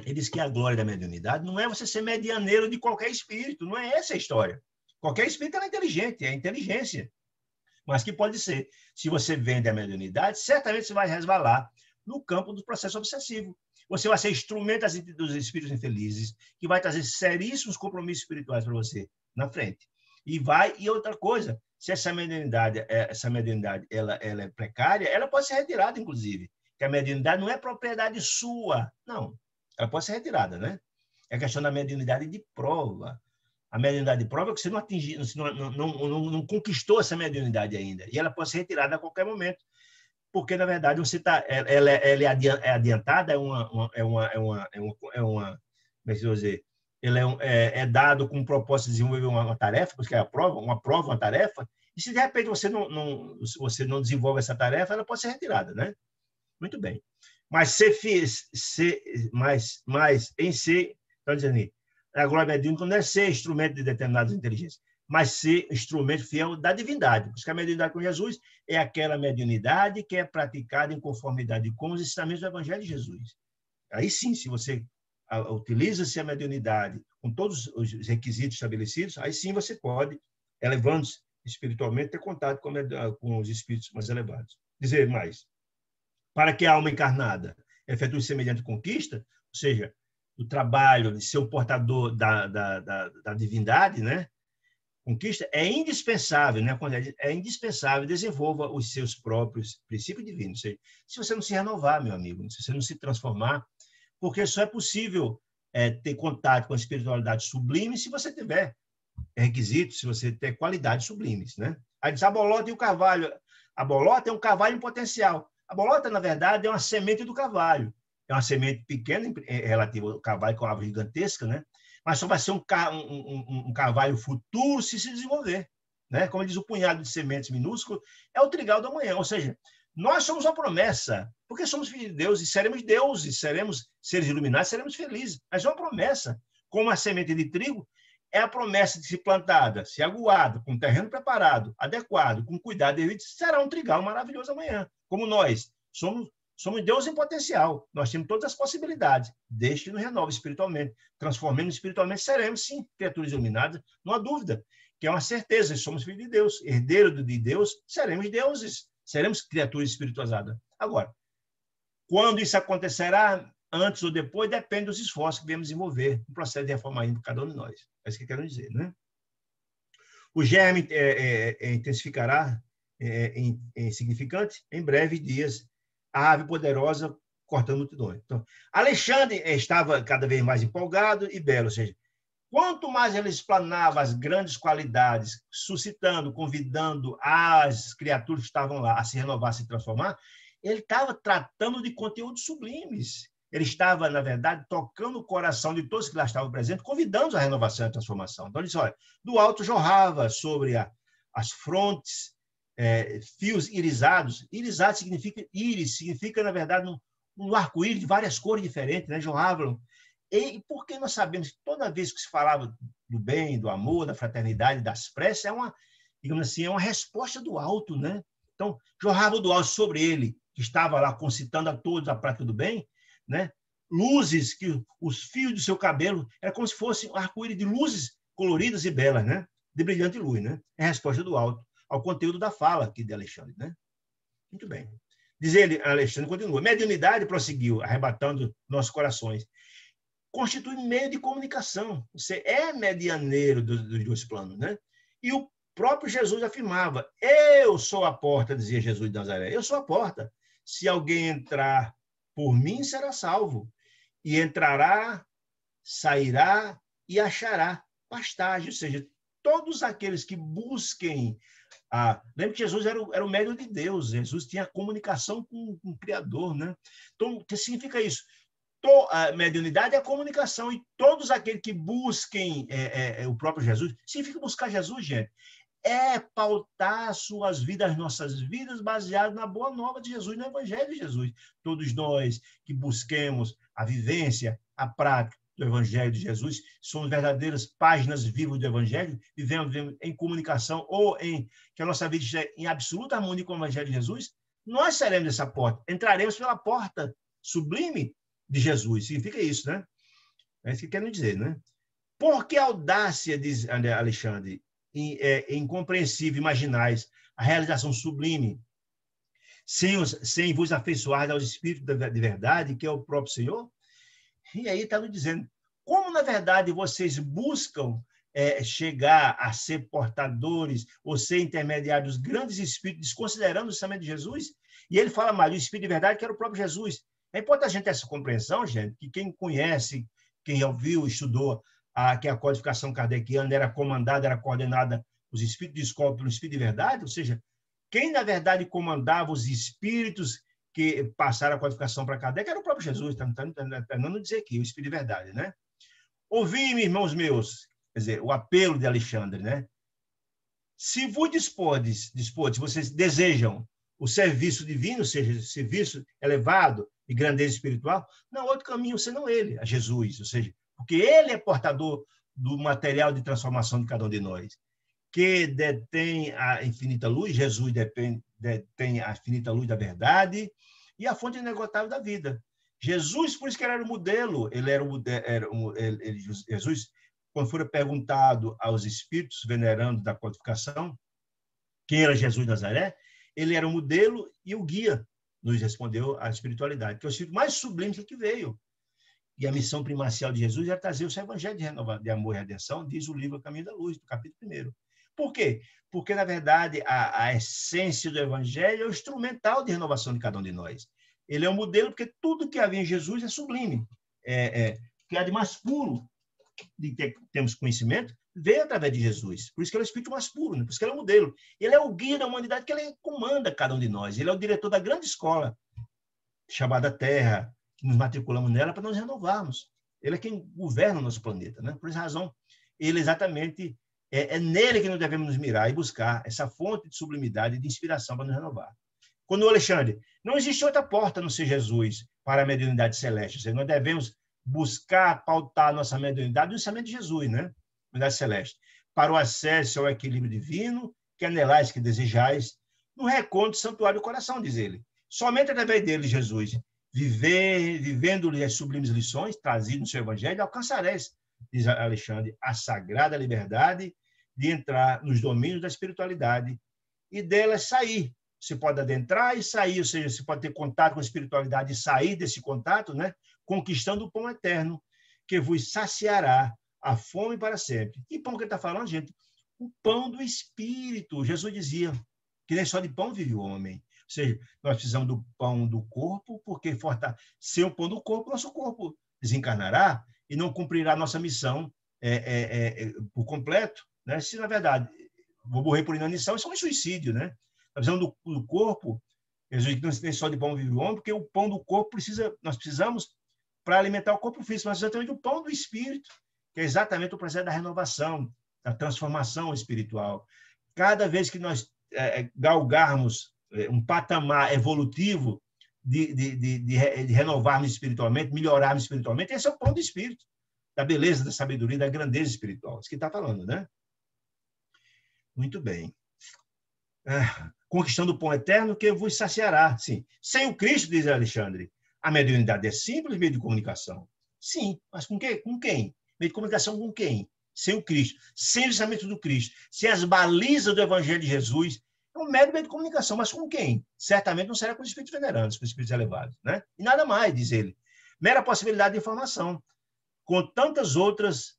Ele diz que a glória da mediunidade não é você ser medianeiro de qualquer espírito, não é essa a história. Qualquer espírito é inteligente, é inteligência. Mas que pode ser. Se você vende a mediunidade, certamente você vai resvalar no campo do processo obsessivo. Você vai ser instrumento dos espíritos infelizes, que vai trazer seríssimos compromissos espirituais para você na frente. E outra coisa, se essa mediunidade ela é precária, ela pode ser retirada, inclusive. Porque a mediunidade não é propriedade sua, não. Ela pode ser retirada, né? É questão da mediunidade de prova. A mediunidade de prova é que você não atingiu, não conquistou essa mediunidade ainda. E ela pode ser retirada a qualquer momento. Porque, na verdade, você ela é adiantada, como é que eu vou dizer? Ela é dado com o propósito de desenvolver uma tarefa, porque é uma tarefa, e se de repente você não desenvolve essa tarefa, ela pode ser retirada, né? Muito bem. Mas em ser, está dizendo aí, a glória mediúnica não é ser instrumento de determinadas inteligências, mas ser instrumento fiel da divindade. Porque a mediunidade com Jesus é aquela mediunidade que é praticada em conformidade com os ensinamentos do Evangelho de Jesus. Aí sim, se você utiliza-se a mediunidade com todos os requisitos estabelecidos, aí sim você pode, elevando-se espiritualmente, ter contato com os espíritos mais elevados. Dizer mais, para que a alma encarnada efetue semelhante conquista, ou seja, o trabalho de ser o portador da divindade, né? Conquista, é indispensável, né? É indispensável, desenvolva os seus próprios princípios divinos. Ou seja, se você não se renovar, meu amigo, se você não se transformar, porque só é possível ter contato com a espiritualidade sublime se você tiver requisitos, se você ter qualidades sublimes, né? Aí diz a bolota e o carvalho. A bolota é um carvalho em potencial. A bolota, na verdade, é uma semente do carvalho. É uma semente pequena relativa ao carvalho, que é uma árvore gigantesca, né? Mas só vai ser um carvalho futuro se desenvolver, né? Como diz o punhado de sementes minúsculo, é o trigal da manhã. Ou seja, nós somos uma promessa, porque somos filhos de Deus e seremos deuses, seremos seres iluminados, seremos felizes. Mas é uma promessa. Como a semente de trigo, é a promessa de se plantada, se aguada, com terreno preparado, adequado, com cuidado devido, será um trigal maravilhoso amanhã. Como nós somos Deus em potencial, nós temos todas as possibilidades, desde que nos renove espiritualmente. Transformemos espiritualmente, seremos, sim, criaturas iluminadas, não há dúvida, que é uma certeza, somos filhos de Deus, herdeiro de Deus, seremos deuses, seremos criaturas espiritualizadas. Agora, quando isso acontecerá, antes ou depois, depende dos esforços que devemos desenvolver no processo de reforma íntimo de cada um de nós. É isso que eu quero dizer, né? O germe intensificará insignificante em breves dias a ave poderosa cortando multidões. Então, Alexandre estava cada vez mais empolgado e belo, ou seja, quanto mais ele explanava as grandes qualidades, suscitando, convidando as criaturas que estavam lá a se renovar, a se transformar, ele estava tratando de conteúdos sublimes. Ele estava, na verdade, tocando o coração de todos que lá estavam presentes, convidando-os à renovação e à transformação. Então, ele disse, olha, do alto jorrava sobre as frontes fios irisados. Irisado significa íris, significa, na verdade, um arco-íris de várias cores diferentes, né? Jorravam. E porque nós sabemos que toda vez que se falava do bem, do amor, da fraternidade, das preces, digamos assim, é uma resposta do alto, né? Então, jorrava do alto sobre ele, que estava lá concitando a todos a prática do bem, né? Luzes, que os fios do seu cabelo era como se fosse um arco-íris de luzes coloridas e belas, né? De brilhante luz, né? É a resposta do alto ao conteúdo da fala aqui de Alexandre, né? Muito bem. Diz ele, Alexandre continua, mediunidade, prosseguiu, arrebatando nossos corações, constitui meio de comunicação. Você é medianeiro dos dois planos, né? E o próprio Jesus afirmava, eu sou a porta, dizia Jesus de Nazaré, eu sou a porta. Se alguém entrar por mim, será salvo. E entrará, sairá e achará pastagem. Ou seja, todos aqueles que busquem... Lembra que Jesus era o médium de Deus. Jesus tinha comunicação com o Criador, né? Então, o que significa isso? A mediunidade é a comunicação, e todos aqueles que busquem o próprio Jesus, significa buscar Jesus, gente, é pautar suas vidas, nossas vidas, baseado na boa nova de Jesus, no Evangelho de Jesus. Todos nós que busquemos a vivência, a prática do Evangelho de Jesus, somos verdadeiras páginas vivas do Evangelho, vivemos em comunicação ou em que a nossa vida esteja em absoluta harmonia com o Evangelho de Jesus, nós seremos essa porta, entraremos pela porta sublime de Jesus. Significa isso, né? É isso que querem dizer, né? Por que audácia, diz Alexandre, incompreensível, imaginais, a realização sublime, sem vos afeiçoar aos Espíritos de verdade, que é o próprio Senhor? E aí está nos dizendo, como, na verdade, vocês buscam chegar a ser portadores ou ser intermediários dos grandes Espíritos, desconsiderando o ensinamento de Jesus? E ele fala mais, o Espírito de verdade, que era o próprio Jesus. É importante a gente ter essa compreensão, gente, que quem conhece, quem ouviu, estudou, que a codificação kardeciana era comandada, era coordenada, os espíritos de escola pelo Espírito de verdade, ou seja, quem, na verdade, comandava os espíritos que passaram a codificação para Kardec era o próprio Jesus, está tentando dizer aqui, o Espírito de verdade, né? Ouvi-me, irmãos meus, quer dizer, o apelo de Alexandre, né? Se vos dispordes, vocês desejam o serviço divino, ou seja, serviço elevado e grandeza espiritual, não há outro caminho senão ele, a Jesus, ou seja, porque ele é portador do material de transformação de cada um de nós, que detém a infinita luz, Jesus detém a infinita luz da verdade e a fonte inesgotável da vida. Jesus, por isso que ele era o modelo, Jesus, quando foi perguntado aos espíritos venerandos da codificação quem era Jesus de Nazaré, ele era o modelo e o guia, nos respondeu a espiritualidade, que é o espírito mais sublime que veio. E a missão primacial de Jesus era trazer o seu evangelho de amor e redenção, diz o livro Caminho da Luz, do capítulo 1. Por quê? Porque, na verdade, a essência do evangelho é o instrumental de renovação de cada um de nós. Ele é um modelo porque tudo que havia em Jesus é sublime. Que há de mais puro, de que temos conhecimento, veio através de Jesus. Por isso que ele é o espírito mais puro, né? Por isso que ele é o modelo. Ele é o guia da humanidade, que ele comanda cada um de nós. Ele é o diretor da grande escola, chamada Terra, que nos matriculamos nela para nos renovarmos. Ele é quem governa o nosso planeta, né? Por essa razão, ele exatamente é nele que nós devemos nos mirar e buscar essa fonte de sublimidade e de inspiração para nos renovar. Quando o Alexandre, não existe outra porta a não ser Jesus para a mediunidade celeste. Ou seja, nós devemos buscar pautar a nossa mediunidade no ensinamento de Jesus, né? Mediunidade celeste. Para o acesso ao equilíbrio divino, que anelais, que desejais, no recôndito santuário do coração, diz ele. Somente através dele, Jesus, vivendo-lhe as sublimes lições trazidas no seu evangelho, alcançareis, diz Alexandre, a sagrada liberdade de entrar nos domínios da espiritualidade e delas sair. Você pode adentrar e sair, ou seja, você pode ter contato com a espiritualidade e sair desse contato, né? Conquistando o pão eterno, que vos saciará a fome para sempre. Que pão que ele está falando, gente? O pão do Espírito. Jesus dizia que nem só de pão vive o homem. Ou seja, nós precisamos do pão do corpo, porque sem o pão do corpo, nosso corpo desencarnará e não cumprirá a nossa missão por completo. Né? Se, na verdade, vou morrer por inanição, isso é um suicídio, né? Nós precisamos do corpo, Jesus não tem só de pão vive o homem, porque o pão do corpo nós precisamos para alimentar o corpo físico, mas exatamente o pão do Espírito, que é exatamente o processo da renovação, da transformação espiritual. Cada vez que nós galgarmos um patamar evolutivo de renovarmos espiritualmente, melhorarmos espiritualmente, esse é o pão do Espírito, da beleza, da sabedoria, da grandeza espiritual. Isso que está falando, né? Muito bem. Conquistando o pão eterno que vos saciará. Sim. Sem o Cristo, diz Alexandre, a mediunidade é simples meio de comunicação. Sim, mas com quem? Com quem? Meio de comunicação com quem? Sem o Cristo, sem o ensinamento do Cristo, sem as balizas do Evangelho de Jesus. É um mero meio de comunicação, mas com quem? Certamente não será com os espíritos venerantes, com os espíritos elevados, né? E nada mais, diz ele. Mera possibilidade de informação, como tantas outras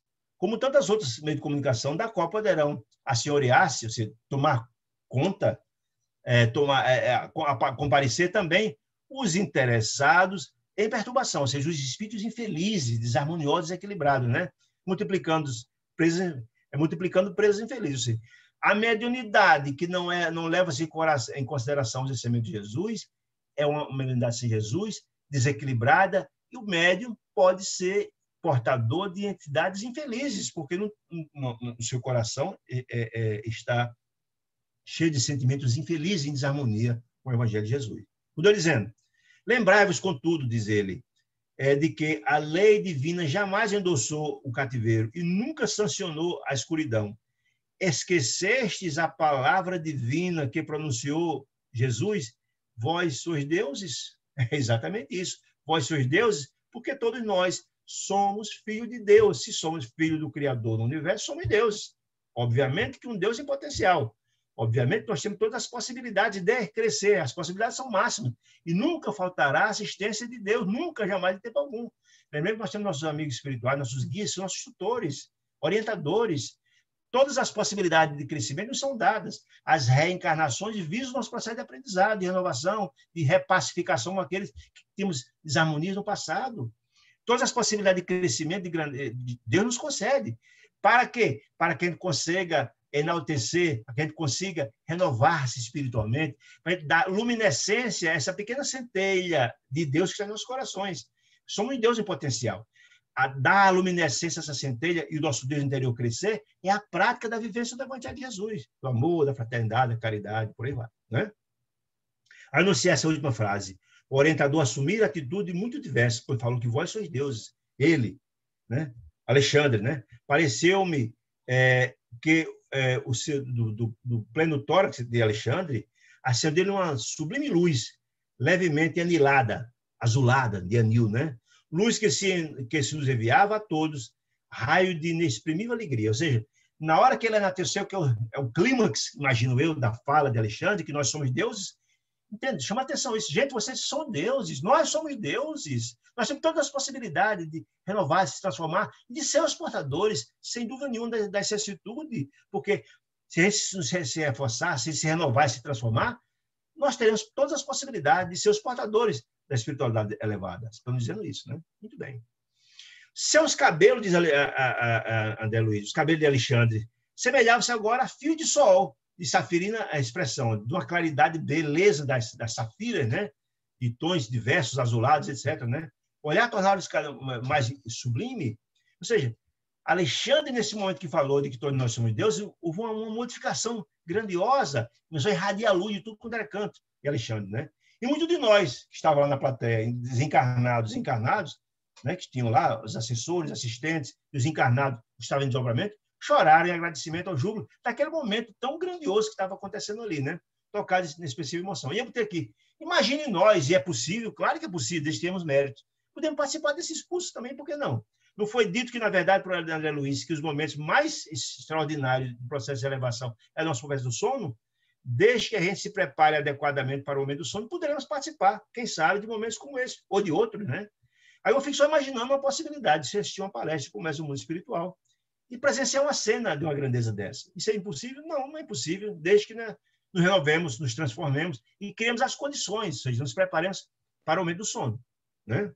meios de comunicação, da qual poderão assenhorear-se, ou seja, tomar conta, comparecer também os interessados em perturbação, ou seja, os espíritos infelizes, desarmoniosos e equilibrados, né? multiplicando presos infelizes. Ou seja, a mediunidade que não leva-se em consideração os ensinamentos de Jesus é uma mediunidade sem Jesus, desequilibrada, e o médium pode ser portador de entidades infelizes, porque no seu coração está cheio de sentimentos infelizes em desarmonia com o Evangelho de Jesus. Continua dizendo, lembrai-vos, contudo, diz ele, de que a lei divina jamais endossou o cativeiro e nunca sancionou a escuridão. Esquecestes a palavra divina que pronunciou Jesus? Vós sois deuses? É exatamente isso. Vós sois deuses porque todos nós somos filhos de Deus. Se somos filhos do Criador do universo, somos deuses. Obviamente que um Deus em potencial. Obviamente nós temos todas as possibilidades de crescer. As possibilidades são máximas. E nunca faltará a assistência de Deus. Nunca, jamais, de tempo algum. Lembrando que nós temos nossos amigos espirituais, nossos guias, nossos tutores, orientadores. Todas as possibilidades de crescimento nos são dadas. As reencarnações visam o nosso processo de aprendizado, de renovação, de repacificação com aqueles que temos desarmonias no passado. Todas as possibilidades de crescimento, Deus nos concede. Para quê? Para que a gente consiga enaltecer, para que a gente consiga renovar-se espiritualmente, para a gente dar luminescência a essa pequena centelha de Deus que está em nossos corações. Somos Deus em potencial. A dar a luminescência a essa centelha e o nosso Deus interior crescer é a prática da vivência do Evangelho de Jesus, do amor, da fraternidade, da caridade, por aí vai. Né? Anunciar essa última frase. O orientador assumir atitude muito diversa, pois falou que vós sois deuses. Ele, né? Alexandre, né? Pareceu-me que do pleno tórax de Alexandre acendeu uma sublime luz, levemente anilada, azulada, de anil, né? Luz que se nos enviava a todos, raio de inexprimível alegria. Ou seja, na hora que ele enalteceu, que é o clímax, imagino eu, da fala de Alexandre, que nós somos deuses, entende? Chama atenção isso. Gente, vocês são deuses, nós somos deuses. Nós temos todas as possibilidades de renovar, se transformar, de ser os portadores, sem dúvida nenhuma, da excessitude, porque se a gente se reforçar, se renovar e se transformar, nós teremos todas as possibilidades de ser os portadores da espiritualidade elevada. Estamos dizendo isso, né? Muito bem. Seus cabelos, diz André Luiz, os cabelos de Alexandre, semelhavam-se agora a fio de sol, de safirina, a expressão, de uma claridade, beleza das safiras, né? De tons diversos, azulados, etc., né? Olhar tornar-os mais sublime. Ou seja, Alexandre, nesse momento que falou de que todos nós somos deuses, houve uma modificação grandiosa, começou a irradiar a luz de tudo quanto era canto, de Alexandre, né? E muitos de nós, que estavam lá na plateia, desencarnados, encarnados, né, que tinham lá os assessores, assistentes, e os encarnados que estavam em desdobramento, choraram em agradecimento ao júbilo daquele momento tão grandioso que estava acontecendo ali, né? Tocados nessa expressiva emoção. E eu botei aqui, imagine nós, e é possível, claro que é possível, desde que temos méritos, podemos participar desses cursos também, por que não? Não foi dito que, na verdade, para o André Luiz, que os momentos mais extraordinários do processo de elevação é o nosso processo do sono? Desde que a gente se prepare adequadamente para o momento do sono, poderemos participar, quem sabe, de momentos como esse, ou de outros, né? Aí eu fico só imaginando uma possibilidade de assistir uma palestra como essa do mundo espiritual e presenciar uma cena de uma grandeza dessa. Isso é impossível? Não, não é impossível, desde que, né, nos renovemos, nos transformemos e criemos as condições, ou seja, nos preparemos para o momento do sono, né?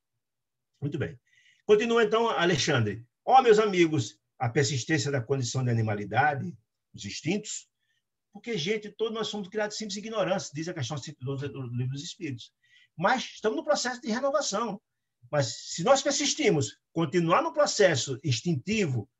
Muito bem. Continua, então, Alexandre. Meus amigos, a persistência da condição de animalidade, dos instintos, porque, gente, todos nós somos criados simples e ignorância, diz a questão 112 do Livro dos Espíritos. Mas estamos no processo de renovação. Mas se nós persistimos, continuar no processo instintivo,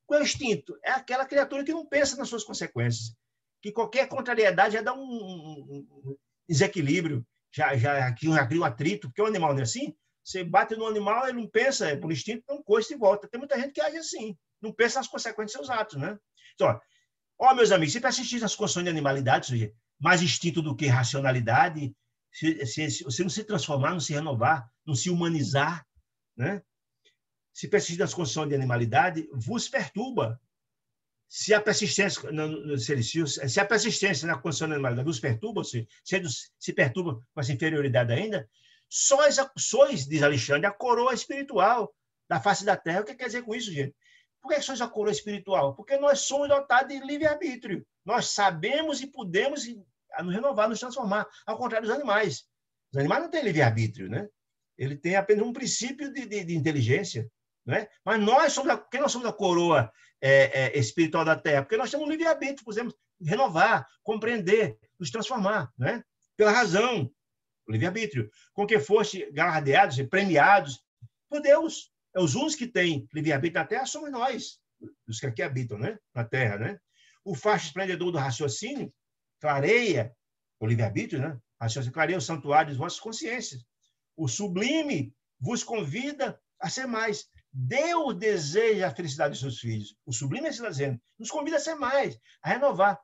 qual é o instinto? É aquela criatura que não pensa nas suas consequências, que qualquer contrariedade já dá um desequilíbrio, já cria um atrito, porque o animal não é assim. Você bate no animal, ele não pensa, por instinto, não costa e volta. Tem muita gente que age assim, não pensa nas consequências dos seus atos, né? Então, meus amigos, se persistir nas condições de animalidade, ou seja, mais instinto do que racionalidade, se você não se transformar, não se renovar, não se humanizar, né? Se persistir nas condições de animalidade, vos perturba. Se a persistência na condição de animalidade vos perturba, se perturba com essa inferioridade ainda, sois, diz Alexandre, a coroa espiritual da face da Terra. O que quer dizer com isso, gente? Por que sois a coroa espiritual? Porque nós somos dotados de livre-arbítrio. Nós sabemos e podemos nos renovar, nos transformar, ao contrário dos animais. Os animais não têm livre-arbítrio, né? Ele tem apenas um princípio de inteligência, né? Mas nós somos a coroa espiritual da Terra, porque nós temos um livre-arbítrio, podemos renovar, compreender, nos transformar, né? Pela razão, o livre-arbítrio, com que foste galardeados e premiados por Deus. Os únicos que têm livre-arbítrio na Terra somos nós, os que aqui habitam, né? Na Terra, né? O facho esplendor do raciocínio clareia o livre-arbítrio, né? Clareia o santuário de vossas consciências. O sublime vos convida a ser mais. Deus deseja a felicidade dos seus filhos. O sublime é está dizendo, nos convida a ser mais, a renovar.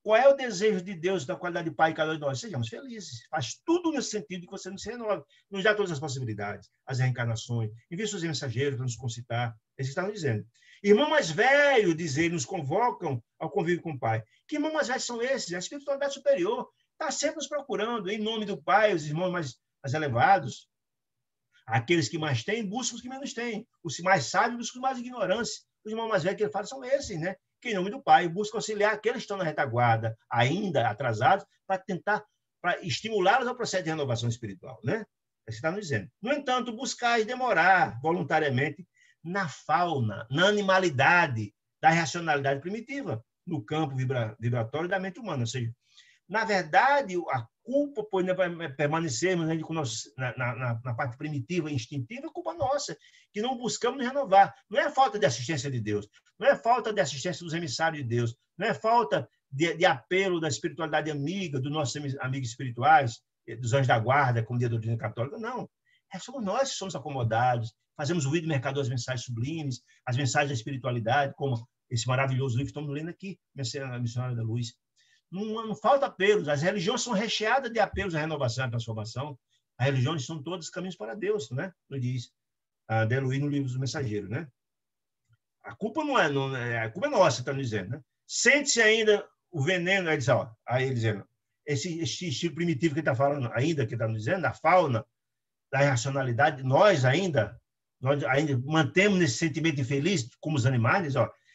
Qual é o desejo de Deus da qualidade de Pai em cada um de nós? Sejamos felizes. Faz tudo nesse sentido que você nos renova. Nos dá todas as possibilidades, as reencarnações. Envia seus mensageiros para nos concitar. É isso que estavam dizendo. Irmão mais velho, diz ele, nos convocam ao convívio com o Pai. Que irmãos mais velhos são esses? A espiritualidade superior está sempre nos procurando, em nome do Pai, os irmãos mais elevados. Aqueles que mais têm, buscam os que menos têm. Os mais sábios buscam os mais ignorantes. Os irmãos mais velhos que ele fala são esses, né? Que, em nome do Pai, buscam auxiliar aqueles que estão na retaguarda, ainda atrasados, para tentar, para estimulá-los ao processo de renovação espiritual, né? É isso que está nos dizendo. No entanto, buscais demorar voluntariamente na fauna, na animalidade da racionalidade primitiva, no campo vibratório da mente humana. Ou seja, na verdade, a culpa por permanecermos na parte primitiva e instintiva é culpa nossa, que não buscamos nos renovar. Não é falta de assistência de Deus, não é falta de assistência dos emissários de Deus, não é falta de apelo da espiritualidade amiga, dos nossos amigos espirituais, dos anjos da guarda, como diz a doutrina católica, não. Somos nós que somos acomodados, fazemos ruído mercador das mensagens sublimes, as mensagens da espiritualidade, como esse maravilhoso livro que estamos lendo aqui, Missionária da Luz. Não falta apelos. As religiões são recheadas de apelos à renovação e à transformação. As religiões são todos caminhos para Deus, né? Ele diz Deluí no livro do Mensageiro, né? A culpa não é a culpa é nossa, está dizendo, né? Sente-se ainda o veneno, aí ele dizendo, esse estilo primitivo que ele está falando, ainda que está nos dizendo, a fauna, da irracionalidade, nós ainda mantemos nesse sentimento infeliz, como os animais,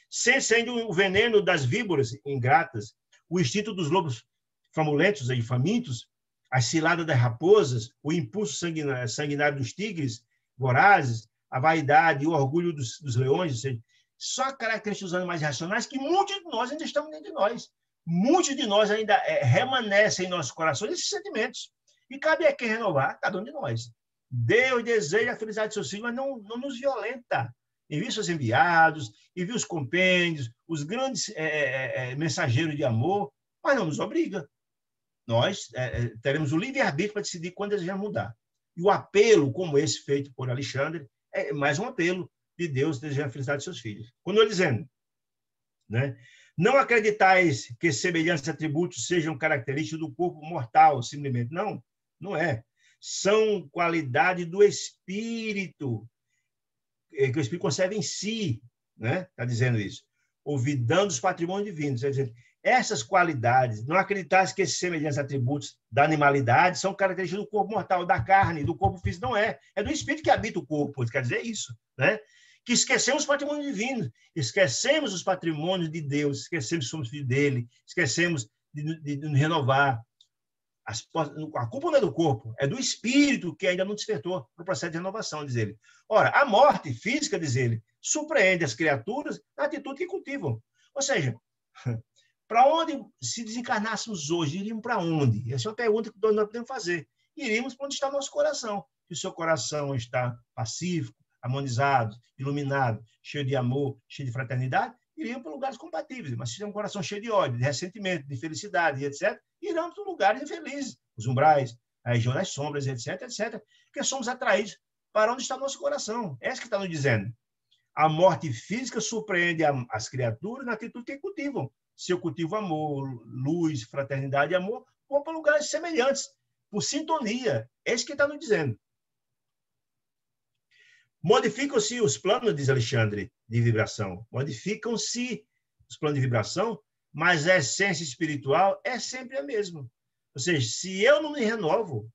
sente-se ainda o veneno das víboras ingratas, o instinto dos lobos famulentos e famintos, a cilada das raposas, o impulso sanguinário dos tigres vorazes, a vaidade e o orgulho dos leões, ou seja, só características dos animais racionais que muitos de nós ainda estão dentro de nós. Muitos de nós ainda remanescem em nossos corações esses sentimentos. E cabe a quem renovar? Cada um de nós. Deus deseja a felicidade de seus filhos, mas não nos violenta. Envia seus enviados, envia os compêndios, os grandes mensageiros de amor, mas não nos obriga. Nós teremos o livre-arbítrio para decidir quando desejamos mudar. E o apelo, como esse feito por Alexandre, é mais um apelo de Deus desejando a felicidade de seus filhos. Continua dizendo, né? Não acreditais que semelhantes atributos sejam características do corpo mortal, simplesmente. Não, não é. São qualidade do espírito, que o espírito conserva em si, né? Está dizendo isso. Olvidando os patrimônios divinos. Quer dizer, essas qualidades, não acreditais que esses semelhantes atributos da animalidade são características do corpo mortal, da carne, do corpo físico. Não é. É do espírito que habita o corpo. Quer dizer isso, né? Que esquecemos os patrimônios divinos, esquecemos os patrimônios de Deus, esquecemos que somos filhos dele, esquecemos de nos renovar. A culpa não é do corpo, é do espírito que ainda não despertou para o processo de renovação, diz ele. Ora, a morte física, diz ele, surpreende as criaturas na atitude que cultivam. Ou seja, para onde, se desencarnássemos hoje, iríamos para onde? Essa é uma pergunta que nós podemos fazer. Iríamos para onde está o nosso coração. Se o seu coração está pacífico, harmonizado, iluminado, cheio de amor, cheio de fraternidade, iríamos para lugares compatíveis. Mas se tem um coração cheio de ódio, de ressentimento, de felicidade, etc., iremos para lugares infelizes, os umbrais, a região das sombras, etc., etc., porque somos atraídos para onde está o nosso coração. É isso que está nos dizendo. A morte física surpreende as criaturas na atitude que cultivam. Se eu cultivo amor, luz, fraternidade e amor, vou para lugares semelhantes, por sintonia. É isso que está nos dizendo. Modificam-se os planos, diz Alexandre, de vibração. Modificam-se os planos de vibração, mas a essência espiritual é sempre a mesma. Ou seja, se eu não me renovo,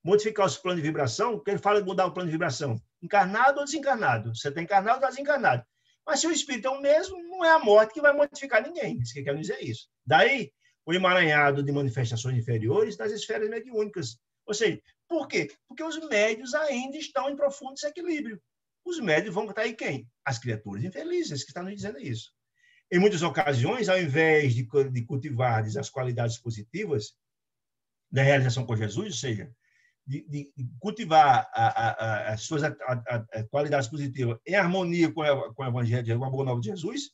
modificar os planos de vibração, porque ele fala de mudar o plano de vibração, encarnado ou desencarnado. Você está encarnado ou está desencarnado. Mas se o espírito é o mesmo, não é a morte que vai modificar ninguém. Isso que quer dizer isso. Daí, o emaranhado de manifestações inferiores das esferas mediúnicas. Ou seja, por quê? Porque os médios ainda estão em profundo desequilíbrio. Os médios vão atrair quem? As criaturas infelizes, que estão nos dizendo isso. Em muitas ocasiões, ao invés de cultivar as qualidades positivas da realização com Jesus, ou seja, de cultivar as suas qualidades positivas em harmonia com o Evangelho, com a Boa Nova de Jesus,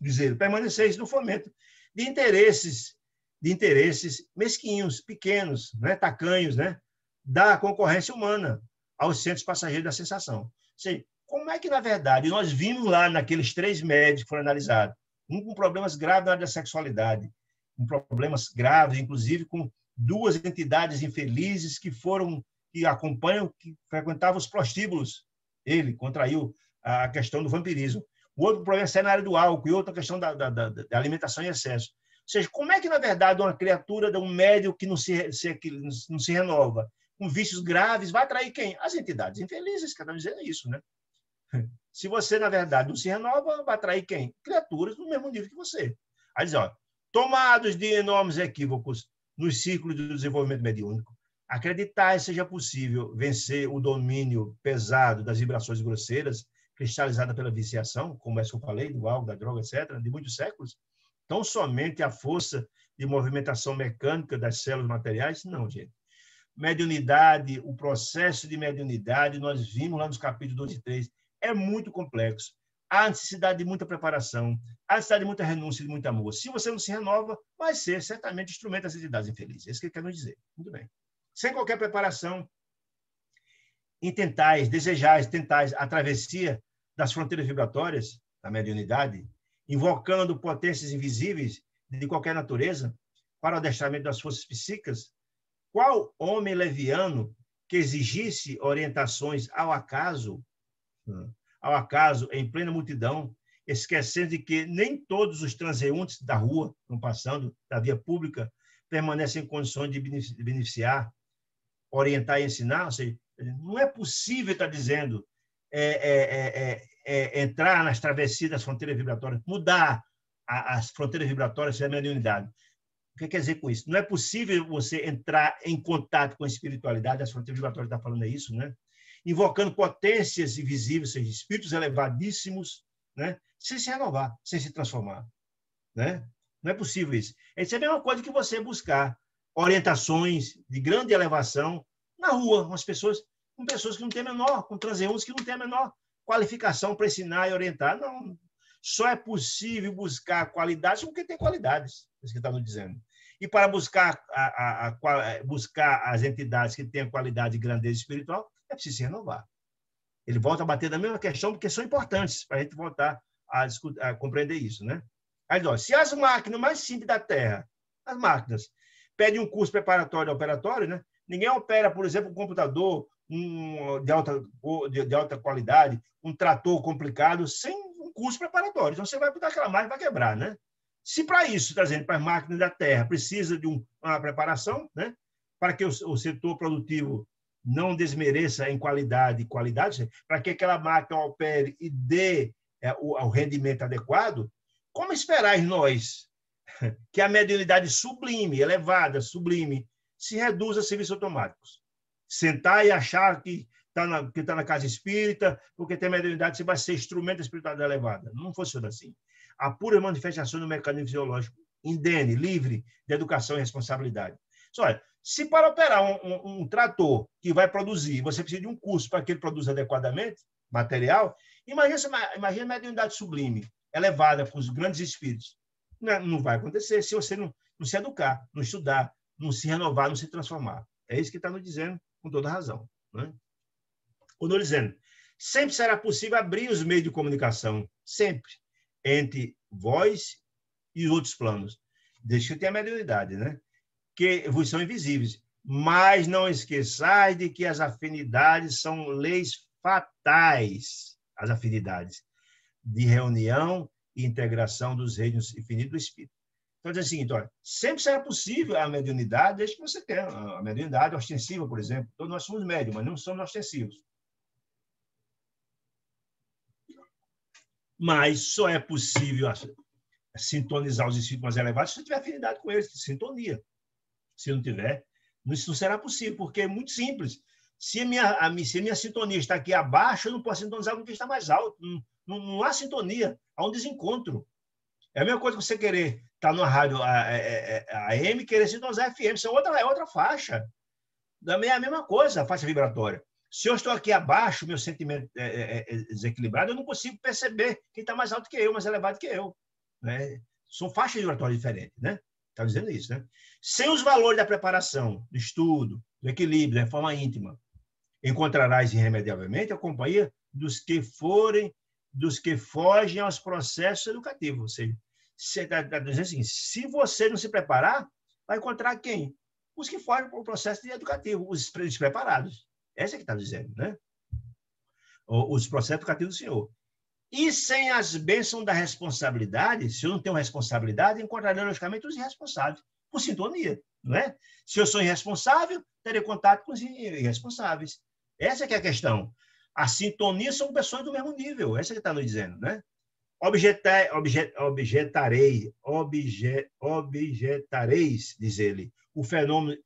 dizer, permaneceis no fomento de interesses de interesses mesquinhos, pequenos, né, tacanhos, né, da concorrência humana aos centros passageiros da sensação. Ou seja, como é que, na verdade, nós vimos lá naqueles 3 médicos que foram analisados, um com problemas graves na área da sexualidade, com problemas graves, inclusive com 2 entidades infelizes que acompanham, que frequentavam os prostíbulos. Ele contraiu a questão do vampirismo. O outro problema é na área do álcool e outra questão da alimentação em excesso. Ou seja, como é que, na verdade, uma criatura, um médium que não se renova, com vícios graves, vai atrair quem? As entidades infelizes, que estão dizendo isso, né? Se você, na verdade, não se renova, vai atrair quem? Criaturas do mesmo nível que você. Aí diz, ó, tomados de enormes equívocos nos ciclos do desenvolvimento mediúnico, acreditar que seja possível vencer o domínio pesado das vibrações grosseiras, cristalizada pela viciação, como essa que eu falei, do álcool, da droga, etc., de muitos séculos, tão somente a força de movimentação mecânica das células materiais? Não, gente. Mediunidade, o processo de mediunidade, nós vimos lá nos capítulos 2 e 3, é muito complexo. Há necessidade de muita preparação, há necessidade de muita renúncia, de muito amor. Se você não se renova, vai ser certamente instrumento das entidades infelizes. É isso que ele quer nos dizer. Muito bem. Sem qualquer preparação, desejais, tentais a travessia das fronteiras vibratórias da mediunidade, invocando potências invisíveis de qualquer natureza para o adestramento das forças psíquicas, qual homem leviano que exigisse orientações ao acaso, em plena multidão, esquecendo de que nem todos os transeuntes da rua, estão passando, da via pública, permanecem em condições de beneficiar, orientar e ensinar? Ou seja, não é possível, está dizendo, entrar nas travessias das fronteiras vibratórias, mudar as fronteiras vibratórias da mediunidade. O que quer dizer com isso? Não é possível você entrar em contato com a espiritualidade, as fronteiras vibratórias está falando isso, né? Invocando potências invisíveis, ou seja, espíritos elevadíssimos, né? Sem se renovar, sem se transformar, né? Não é possível isso. Isso é a mesma coisa que você buscar orientações de grande elevação na rua, com pessoas que não têm a menor, com transeuntes que não têm a menor qualificação para ensinar e orientar. Não. Só é possível buscar qualidades com quem tem qualidades, é isso que está nos dizendo. E para buscar as entidades que têm a qualidade de grandeza espiritual, é preciso se renovar. Ele volta a bater na mesma questão, porque são importantes para a gente voltar a compreender isso, né? Aí, ó, se as máquinas mais simples da Terra, as máquinas, pedem um curso preparatório e operatório, né? Ninguém opera, por exemplo, um computador de alta qualidade, um trator complicado, sem um curso preparatório. Então, você vai botar aquela máquina e vai quebrar, né? Se para isso, trazendo para as máquinas da Terra, precisa de uma preparação, né? Para que o setor produtivo não desmereça em qualidade, para que aquela máquina opere e dê o rendimento adequado, como esperar nós que a mediunidade sublime, elevada, sublime, se reduza a serviços automáticos? Sentar e achar que está na casa espírita, porque tem mediunidade, você vai ser instrumento da espiritualidade elevada. Não funciona assim. A pura manifestação do mecanismo fisiológico, indene, livre de educação e responsabilidade. Olha, se para operar um trator que vai produzir, você precisa de um curso para que ele produza adequadamente material, imagina a mediunidade sublime, elevada com os grandes espíritos. Não vai acontecer se você não se educar, não estudar, não se renovar, não se transformar. É isso que está nos dizendo com toda razão. Né? Ou dizendo, sempre será possível abrir os meios de comunicação, sempre, entre vós e outros planos. Deixa eu ter a mediunidade, né? Que vos são invisíveis. Mas não esqueçais de que as afinidades são leis fatais, as afinidades de reunião e integração dos reinos infinitos do Espírito. Então, diz o seguinte, olha, sempre será possível a mediunidade, desde que você tenha a mediunidade ostensiva, por exemplo. Todos nós somos médiuns, mas não somos ostensivos. Mas só é possível sintonizar os espíritos mais elevados se você tiver afinidade com eles, sintonia. Se não tiver, isso não será possível, porque é muito simples. Se a minha sintonia está aqui abaixo, eu não posso sintonizar com quem está mais alto. Não há sintonia, há um desencontro. É a mesma coisa que você querer estar numa rádio AM e querer sintonizar FM. Isso é outra faixa. Também é a mesma coisa, a faixa vibratória. Se eu estou aqui abaixo, meu sentimento é desequilibrado, eu não consigo perceber quem está mais alto que eu, mais elevado que eu. Né? São faixas vibratórias diferentes, né? Está dizendo isso, né? Sem os valores da preparação, do estudo, do equilíbrio, da reforma íntima, encontrarás irremediavelmente a companhia dos que fogem aos processos educativos. Ou seja, você está dizendo assim, se você não se preparar, vai encontrar quem? Os que fogem para o processo educativo, os despreparados. Essa é que está dizendo, né? Os processos educativos do Senhor. E sem as bênçãos da responsabilidade, se eu não tenho responsabilidade, encontrarei, logicamente, os irresponsáveis, por sintonia, não é? Se eu sou irresponsável, terei contato com os irresponsáveis. Essa que é a questão. A sintonia são pessoas do mesmo nível, essa que está nos dizendo, né? Objetareis, diz ele, o fenômeno,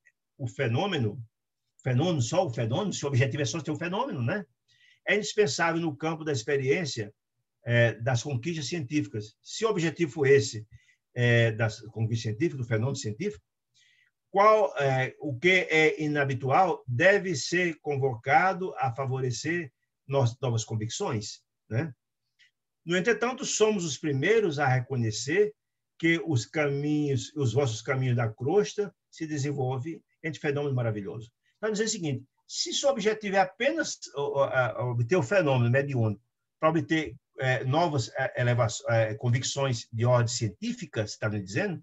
só o fenômeno, se o objetivo é só ter o fenômeno, né? É indispensável no campo da experiência das conquistas científicas. Se o objetivo for esse, das conquistas científicas, do fenômeno científico, o que é inabitual deve ser convocado a favorecer novas convicções, né? No entretanto, somos os primeiros a reconhecer que os vossos caminhos da crosta se desenvolvem entre fenômenos maravilhosos. Então, dizer o seguinte, se seu objetivo é apenas obter o fenômeno mediúnico para obter novas convicções de ordem científica, você está me dizendo?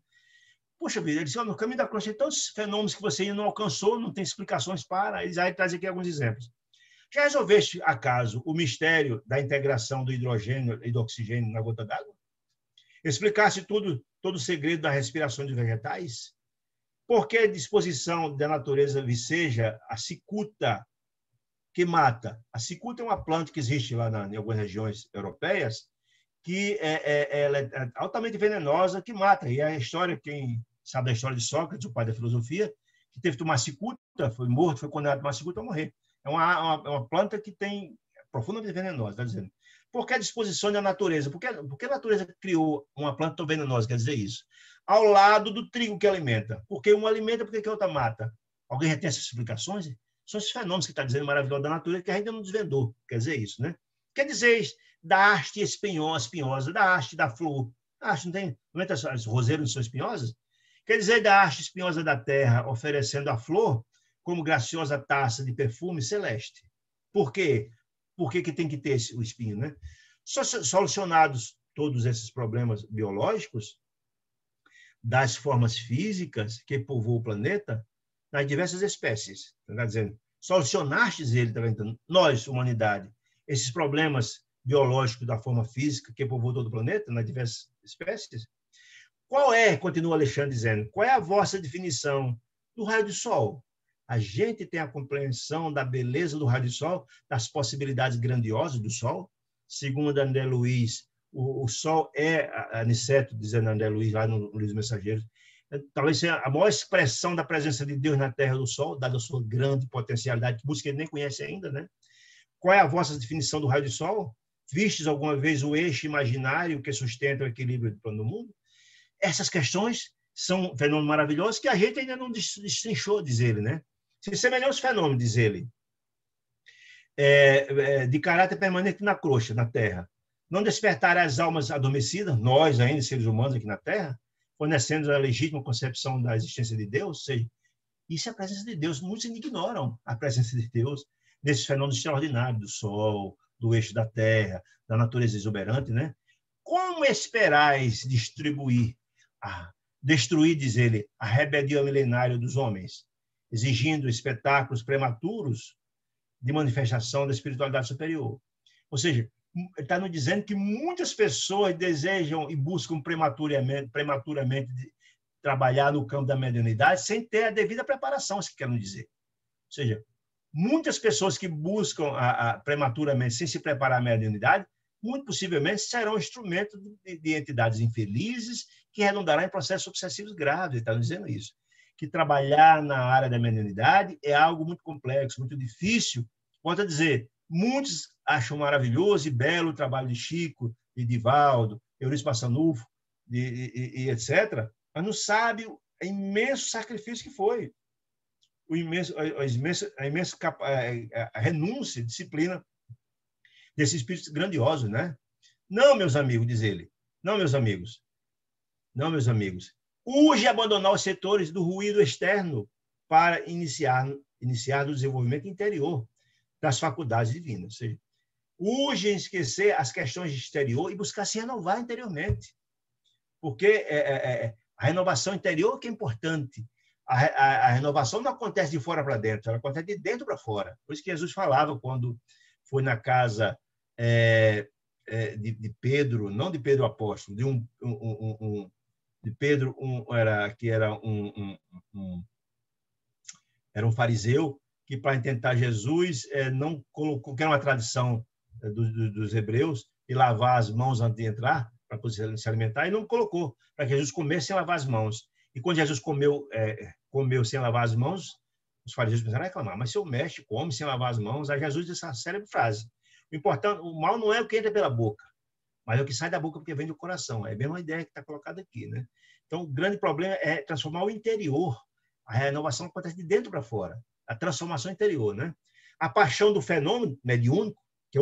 Poxa vida, ele disse, no caminho da crosta tem tantos fenômenos que você ainda não alcançou, não tem explicações para, eles aí trazem aqui alguns exemplos. Já resolveste, acaso, o mistério da integração do hidrogênio e do oxigênio na gota d'água? Explicaste todo o segredo da respiração de vegetais? Por que a disposição da natureza viceja a cicuta que mata? A cicuta é uma planta que existe lá em algumas regiões europeias, que ela é altamente venenosa, que mata. E a história, quem sabe da história de Sócrates, o pai da filosofia, que teve que tomar cicuta, foi morto, foi condenado a tomar cicuta a morrer. É uma planta que tem profundamente venenosa, está dizendo. Por que a disposição da natureza? Por que a natureza criou uma planta tão venenosa? Quer dizer isso. Ao lado do trigo que alimenta. Porque um alimenta, por que a outra mata? Alguém já tem essas explicações? São esses fenômenos que está dizendo maravilhoso da natureza que a gente ainda não desvendou. Quer dizer isso, né? Quer dizer da haste espinhosa, da haste da flor. A haste não entra as roseiras não são espinhosas? Quer dizer da haste espinhosa da terra oferecendo a flor como graciosa taça de perfume celeste. Por quê? Por que tem que ter o espinho, né? Solucionados todos esses problemas biológicos, das formas físicas que povoam o planeta, nas diversas espécies. Está dizendo, solucionastes ele, está dizendo, nós, humanidade, esses problemas biológicos da forma física que povoam todo o planeta, nas diversas espécies. Qual é, continua Alexandre dizendo, qual é a vossa definição do raio do sol? A gente tem a compreensão da beleza do raio do sol, das possibilidades grandiosas do sol. Segundo André Luiz, o sol é, Aniceto, dizendo André Luiz, lá no Livro dos Mensageiros, talvez seja a maior expressão da presença de Deus na Terra do Sol, dada a sua grande potencialidade, que muitos que ele nem conhece ainda, né? Qual é a vossa definição do raio do sol? Vistes alguma vez o eixo imaginário que sustenta o equilíbrio do plano do mundo? Essas questões são fenômenos maravilhosos que a gente ainda não destrinchou, diz ele, né? Se semelhantes fenômenos, diz ele, de caráter permanente na crosta, na Terra, não despertar as almas adormecidas, nós ainda, seres humanos aqui na Terra, fornecendo a legítima concepção da existência de Deus, ou seja, isso é a presença de Deus. Muitos ignoram a presença de Deus nesses fenômenos extraordinários do Sol, do eixo da Terra, da natureza exuberante, né? Como esperais destruir, diz ele, a rebeldia milenária dos homens, exigindo espetáculos prematuros de manifestação da espiritualidade superior? Ou seja, ele está nos dizendo que muitas pessoas desejam e buscam prematuramente trabalhar no campo da mediunidade sem ter a devida preparação, isso que quer nos dizer. Ou seja, muitas pessoas que buscam prematuramente, sem se preparar a mediunidade, muito possivelmente serão instrumentos de entidades infelizes que redundarão em processos obsessivos graves. Ele está nos dizendo isso. Que trabalhar na área da mediunidade é algo muito complexo, muito difícil. Volto a dizer, muitos acham maravilhoso e belo o trabalho de Chico, de Divaldo, Eurípides Passanufo, e etc., mas não sabe o imenso sacrifício que foi, a imensa renúncia, disciplina desses espíritos grandiosos, né? Não, meus amigos, diz ele, não, meus amigos, Urge abandonar os setores do ruído externo para iniciar o desenvolvimento interior das faculdades divinas. Ou seja, urge esquecer as questões de exterior e buscar se renovar interiormente. Porque a renovação interior que é importante. A renovação não acontece de fora para dentro, ela acontece de dentro para fora. Por isso que Jesus falava quando foi na casa de Pedro, não de Pedro apóstolo, de Pedro, era um fariseu que, para tentar Jesus, não colocou, que era uma tradição dos hebreus, de lavar as mãos antes de entrar, para poder se alimentar, e não colocou, para que Jesus comesse sem lavar as mãos. E quando Jesus comeu sem lavar as mãos, os fariseus começaram a reclamar, mas seu mestre come sem lavar as mãos. Aí Jesus disse essa célebre frase: o mal não é o que entra pela boca, mas é o que sai da boca porque vem do coração. É a mesma ideia que está colocada aqui, né? Então, o grande problema é transformar o interior. A renovação acontece de dentro para fora, a transformação interior, né? A paixão do fenômeno mediúnico, que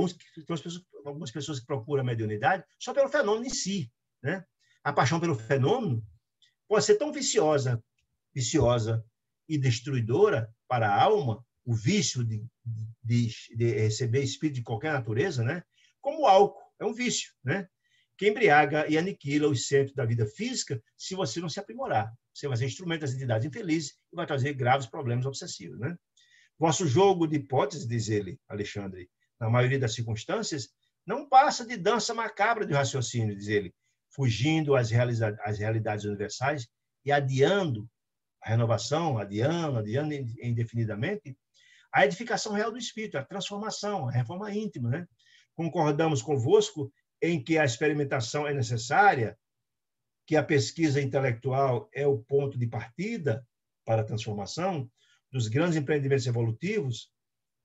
algumas pessoas que procuram a mediunidade só pelo fenômeno em si, né? A paixão pelo fenômeno pode ser tão viciosa e destruidora para a alma, o vício de receber espírito de qualquer natureza, né? Como o álcool, é um vício, né? Que embriaga e aniquila os centros da vida física se você não se aprimorar. Você vai ser instrumento das entidades infelizes e vai trazer graves problemas obsessivos, né? Vosso jogo de hipóteses, diz ele, Alexandre, na maioria das circunstâncias, não passa de dança macabra de raciocínio, diz ele, fugindo às realidades universais e adiando a renovação, adiando indefinidamente, a edificação real do espírito, a transformação, a reforma íntima, né? Concordamos convosco em que a experimentação é necessária, que a pesquisa intelectual é o ponto de partida para a transformação dos grandes empreendimentos evolutivos,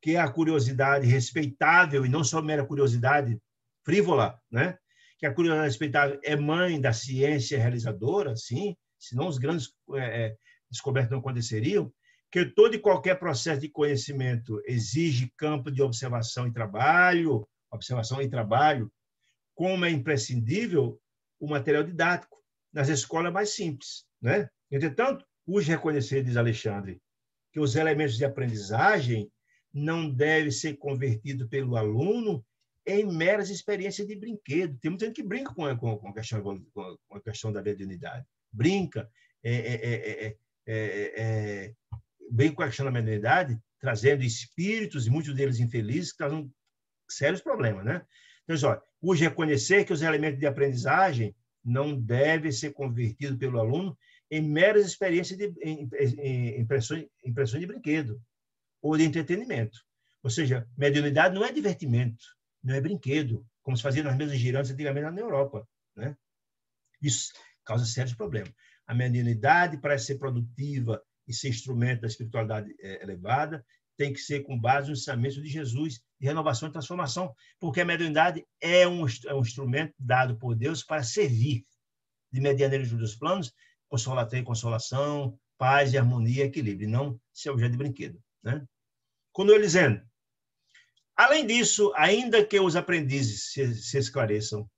que a curiosidade respeitável, e não só mera curiosidade frívola, né? Que a curiosidade respeitável é mãe da ciência realizadora, sim, senão os grandes descobertas não aconteceriam, que todo e qualquer processo de conhecimento exige campo de observação e trabalho, como é imprescindível o material didático nas escolas mais simples, né? Entretanto, urge reconhecer, diz Alexandre, que os elementos de aprendizagem não devem ser convertidos pelo aluno em meras experiências de brinquedo. Tem muita gente que brinca com a questão da mediunidade. Brinca, brinca com a questão da mediunidade, trazendo espíritos, e muitos deles infelizes, que trazem sérios problemas, né? Então, urge reconhecer que os elementos de aprendizagem não devem ser convertidos pelo aluno em meras experiências de impressões de brinquedo ou de entretenimento. Ou seja, mediunidade não é divertimento, não é brinquedo, como se fazia nas mesas girantes antigamente na Europa, né? Isso causa sérios problemas. A mediunidade, para ser produtiva e ser instrumento da espiritualidade elevada, tem que ser com base no ensinamento de Jesus de renovação e transformação, porque a mediunidade é um instrumento dado por Deus para servir de medianeiro dos planos, consolação, paz e harmonia, equilíbrio, e não ser objeto de brinquedo, né? Continua dizendo: além disso, ainda que os aprendizes se esclareçam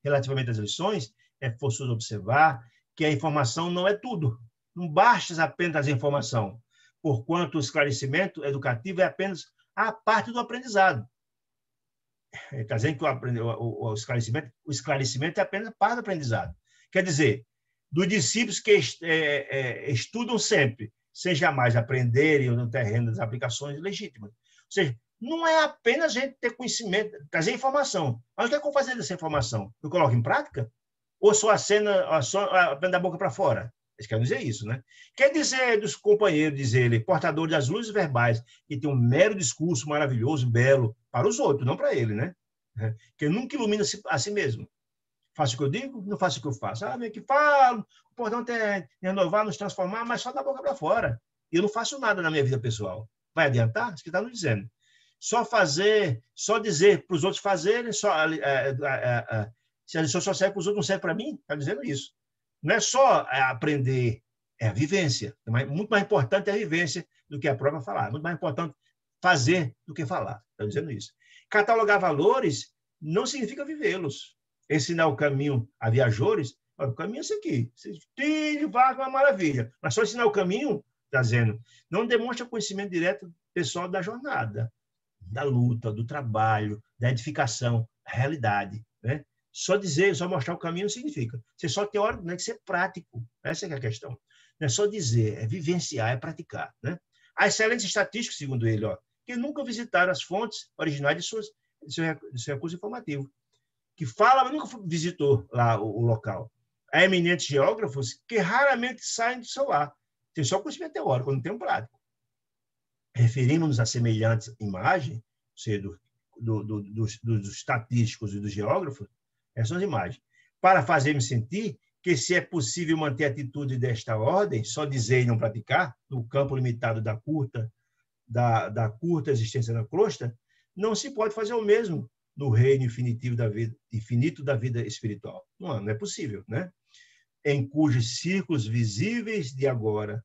relativamente às lições, é forçoso observar que a informação não é tudo. Não basta apenas a informação, porquanto o esclarecimento educativo é apenas a parte do aprendizado. Está dizendo que o esclarecimento é apenas parte do aprendizado. Quer dizer, dos discípulos que estudam sempre, sem jamais aprenderem no terreno das aplicações legítimas. Ou seja, não é apenas a gente ter conhecimento, trazer informação. Mas o que é que eu vou fazer dessa informação? Eu coloco em prática? Ou só aprendo da boca para fora? Eles querem dizer isso, né? Quer dizer dos companheiros, diz ele, portadores das luzes verbais, que tem um mero discurso maravilhoso, belo, para os outros, não para ele, né? Que nunca ilumina a si mesmo. Faço o que eu digo, não faço o que eu faço. Meio que falo, o importante é renovar, nos transformar, mas só da boca para fora. E eu não faço nada na minha vida pessoal. Vai adiantar? Isso que está nos dizendo. Só dizer para os outros fazerem, se a lição só serve para os outros, não serve para mim? Está dizendo isso. Não é só aprender, é a vivência. Muito mais importante é a vivência do que a própria falar. Muito mais importante fazer do que falar. Está dizendo isso. Catalogar valores não significa vivê-los. Ensinar o caminho a viajores Olha, o caminho é esse aqui. Trilhe, vá, uma maravilha. Mas só ensinar o caminho, está dizendo, não demonstra conhecimento direto pessoal da jornada, da luta, do trabalho, da edificação, da realidade. Né? Só dizer, só mostrar o caminho não significa. Ser só teórico, não é que ser prático. Essa é a questão. Não é só dizer, é vivenciar, é praticar. Né? Há excelentes estatísticos, segundo ele, que nunca visitaram as fontes originais de seu recurso informativo, que fala, mas nunca visitou lá o local. Há eminentes geógrafos que raramente saem do seu lar. Tem só conhecimento teórico, não tem um prático. Referimos-nos a semelhantes imagens, ou seja, dos estatísticos e dos geógrafos, essas são as imagens, para fazermos sentir que, se é possível manter a atitude desta ordem, só dizer e não praticar, no campo limitado da curta existência da crosta, não se pode fazer o mesmo no reino infinito da vida espiritual. Não é possível, né? Em cujos círculos visíveis de agora,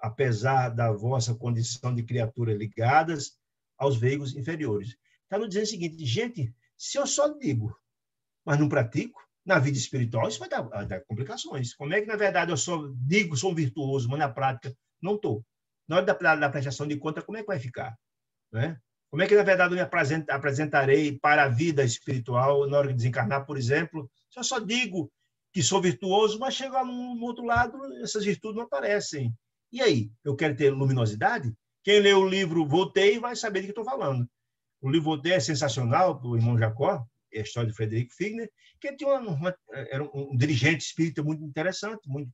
apesar da vossa condição de criatura ligadas aos veículos inferiores. Está nos dizendo o seguinte, gente, se eu só digo, mas não pratico, na vida espiritual isso vai dar complicações. Como é que, na verdade, eu só digo, sou um virtuoso, mas na prática não estou? Na hora da prestação de conta, como é que vai ficar? Né? Como é que, na verdade, eu me apresentarei para a vida espiritual na hora de desencarnar, por exemplo, se eu só digo que sou virtuoso, mas chegar no outro lado, essas virtudes não aparecem. E aí? Eu quero ter luminosidade? Quem lê o livro Voltei vai saber de que estou falando. O livro Voltei é sensacional, do irmão Jacó, é a história de Frederico Figner, que tinha era um dirigente espírita muito interessante, muito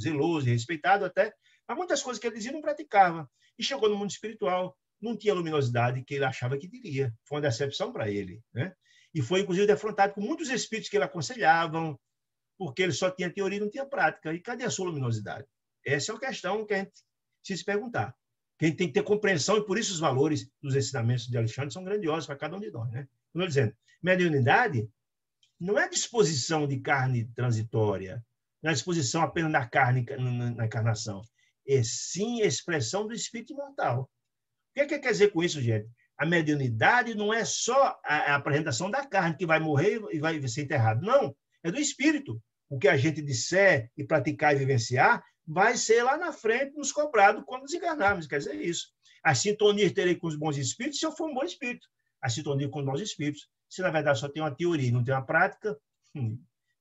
zeloso e respeitado até, mas muitas coisas que ele dizia não praticava. E chegou no mundo espiritual, não tinha a luminosidade que ele achava que teria. Foi uma decepção para ele. Né? E foi, inclusive, defrontado com muitos espíritos que ele aconselhavam, porque ele só tinha teoria e não tinha prática. E cadê a sua luminosidade? Essa é uma questão que a gente precisa se perguntar. Que a gente tem que ter compreensão, e por isso os valores dos ensinamentos de Alexandre são grandiosos para cada um de nós. Né? Como eu dizendo, mediunidade não é disposição de carne transitória, não é disposição apenas da carne na encarnação, é sim a expressão do espírito imortal. O que quer dizer com isso, gente? A mediunidade não é só a apresentação da carne que vai morrer e vai ser enterrado. Não, é do espírito. O que a gente disser e praticar e vivenciar vai ser lá na frente nos cobrado quando desencarnarmos. Quer dizer isso. A sintonia terei com os bons espíritos se eu for um bom espírito. A sintonia com os bons espíritos. Se, na verdade, só tem uma teoria e não tem uma prática,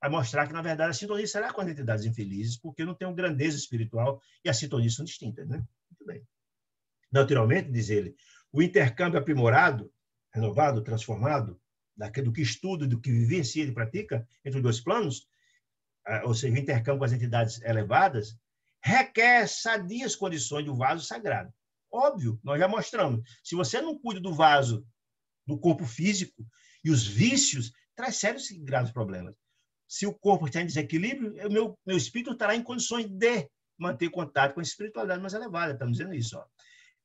vai mostrar que, na verdade, a sintonia será com as entidades infelizes, porque não tem uma grandeza espiritual e as sintonias são distintas. Né? Muito bem. Naturalmente, diz ele, o intercâmbio aprimorado, renovado, transformado, do que estuda, do que vivencia e pratica, entre os dois planos, ou seja, o intercâmbio com as entidades elevadas, requer sadias condições do vaso sagrado. Óbvio, nós já mostramos. Se você não cuida do vaso, do corpo físico, e os vícios, traz sérios e graves problemas. Se o corpo está em desequilíbrio, meu espírito estará em condições de manter contato com a espiritualidade mais elevada. Estamos dizendo isso.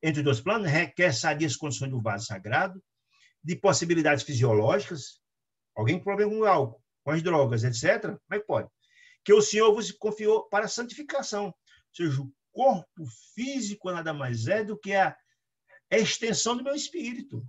Entre os dois planos, requer sadias condições do vaso sagrado, de possibilidades fisiológicas, alguém com problema com o álcool, com as drogas, etc., como é que pode? Que o Senhor vos confiou para a santificação. Ou seja, o corpo físico nada mais é do que a extensão do meu espírito.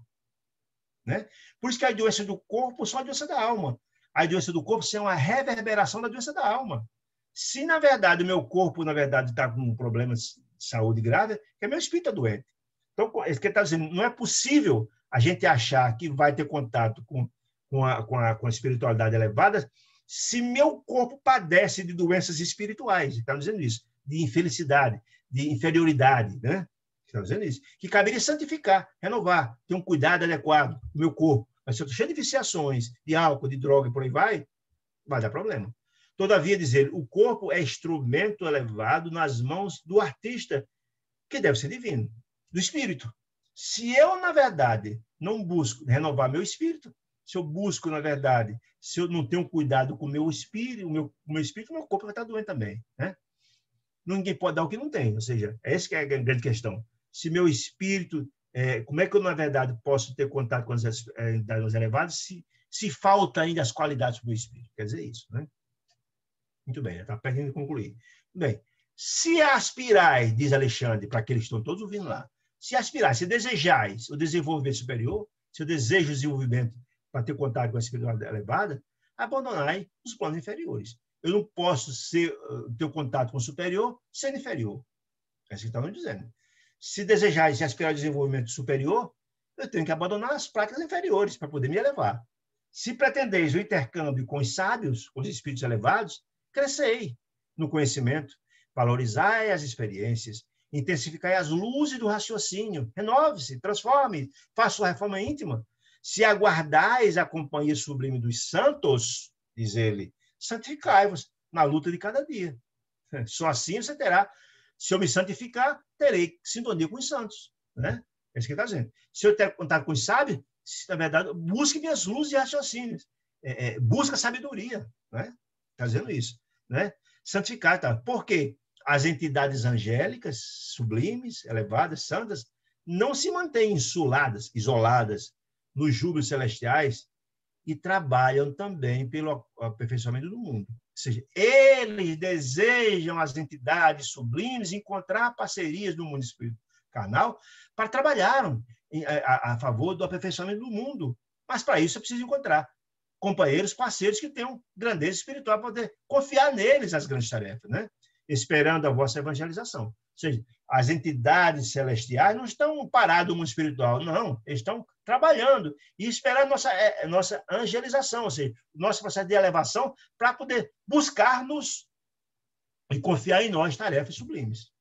Né? Por isso que a doença do corpo são a doença da alma. A doença do corpo é uma reverberação da doença da alma. Se, na verdade, o meu corpo, na verdade, está com problemas de saúde grave, é meu espírito doente. Então, ele está dizendo, não é possível a gente achar que vai ter contato com a espiritualidade elevada se meu corpo padece de doenças espirituais. Está dizendo isso, de infelicidade, de inferioridade, né? Está dizendo isso. Que caberia santificar, renovar, ter um cuidado adequado do meu corpo. Mas se eu estou cheio de viciações, de álcool, de droga e por aí vai dar problema. Todavia, dizer, o corpo é instrumento elevado nas mãos do artista, que deve ser divino, do espírito. Se eu, na verdade, não busco renovar meu espírito, se eu busco, na verdade, se eu não tenho cuidado com o meu espírito, meu corpo vai estar doente também. Né? Ninguém pode dar o que não tem. Ou seja, essa que é a grande questão. Se meu espírito, como é que eu, na verdade, posso ter contato com as entidades elevadas se falta ainda as qualidades do meu espírito? Quer dizer isso, né? Muito bem, está perto de concluir. Bem, se aspirais, diz Alexandre, para aqueles que estão todos ouvindo lá, se aspirais, se desejais o desenvolvimento superior, se eu desejo o desenvolvimento para ter contato com a espiritualidade elevada, abandonai os planos inferiores. Eu não posso ter um contato com o superior sendo inferior. É isso que estamos dizendo. Se desejais e aspirar ao desenvolvimento superior, eu tenho que abandonar as práticas inferiores para poder me elevar. Se pretendeis o intercâmbio com os sábios, com os espíritos elevados, crescei no conhecimento, valorizai as experiências, intensificai as luzes do raciocínio, renove-se, transforme, faça sua reforma íntima. Se aguardais a companhia sublime dos santos, diz ele, santificai-vos na luta de cada dia. Só assim você terá. Se eu me santificar, terei sintonia com os santos. Né? É isso que ele está dizendo. Se eu ter contato com os sábios, na verdade, busque minhas luzes e raciocínios. Busca sabedoria. Né? Está dizendo isso. Né? Santificar. Tá? Por quê? As entidades angélicas, sublimes, elevadas, santas, não se mantêm insuladas, isoladas, nos júbilos celestiais e trabalham também pelo aperfeiçoamento do mundo. Ou seja, eles desejam, as entidades sublimes, encontrar parcerias no mundo espírito carnal para trabalhar a favor do aperfeiçoamento do mundo. Mas, para isso, é preciso encontrar companheiros, parceiros que tenham grandeza espiritual para poder confiar neles as grandes tarefas, né? Esperando a vossa evangelização. Ou seja, as entidades celestiais não estão paradas no mundo espiritual, não. Eles estão trabalhando e esperando nossa angelização, ou seja, nosso processo de elevação para poder buscar-nos e confiar em nós tarefas sublimes.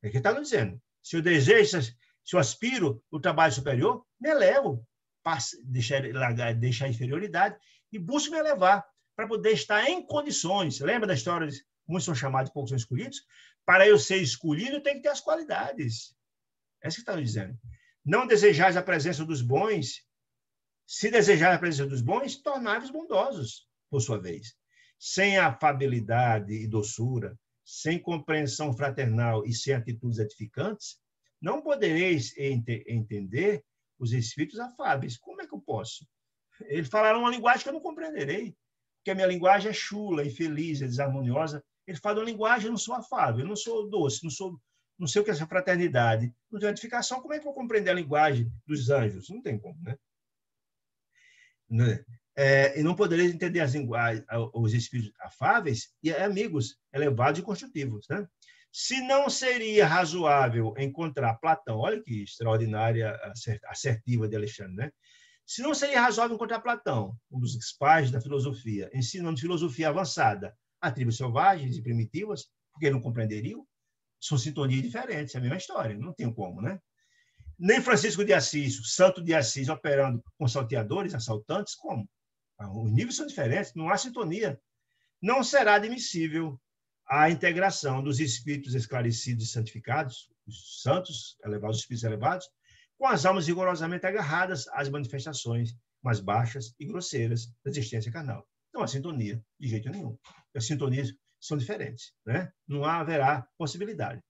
É o que está nos dizendo. Se eu desejo, se eu aspiro o trabalho superior, me elevo, deixar a inferioridade e busco me elevar para poder estar em condições. Lembra da história de muitos são chamados, poucos são escolhidos? Para eu ser escolhido, eu tenho que ter as qualidades. É isso que está nos dizendo. Não desejais a presença dos bons. Se desejais a presença dos bons, tornai-vos bondosos, por sua vez. Sem afabilidade e doçura, sem compreensão fraternal e sem atitudes edificantes, não podereis entender os espíritos afáveis. Como é que eu posso? Eles falaram uma linguagem que eu não compreenderei, porque a minha linguagem é chula, infeliz, é desarmoniosa. Ele fala uma linguagem, eu não sou afável, eu não sou doce, não sei o que é essa fraternidade. Não tenho edificação, como é que eu vou compreender a linguagem dos anjos? Não tem como, né? E não podereis entender as linguagens, os espíritos afáveis e amigos elevados e construtivos, né? Se não seria razoável encontrar Platão, olha que extraordinária assertiva de Alexandre, né? Se não seria razoável encontrar Platão, um dos pais da filosofia, ensinando filosofia avançada a tribos selvagens e primitivas, porque não compreenderiam, são sintonias diferentes, é a mesma história, não tem como, né? Nem Francisco de Assis, o santo de Assis, operando com salteadores, assaltantes, como? Os níveis são diferentes, não há sintonia. Não será admissível a integração dos espíritos esclarecidos e santificados, os santos elevados, os espíritos elevados, com as almas rigorosamente agarradas às manifestações mais baixas e grosseiras da existência carnal. Não há sintonia, de jeito nenhum. As sintonias são diferentes, né? Não haverá possibilidade.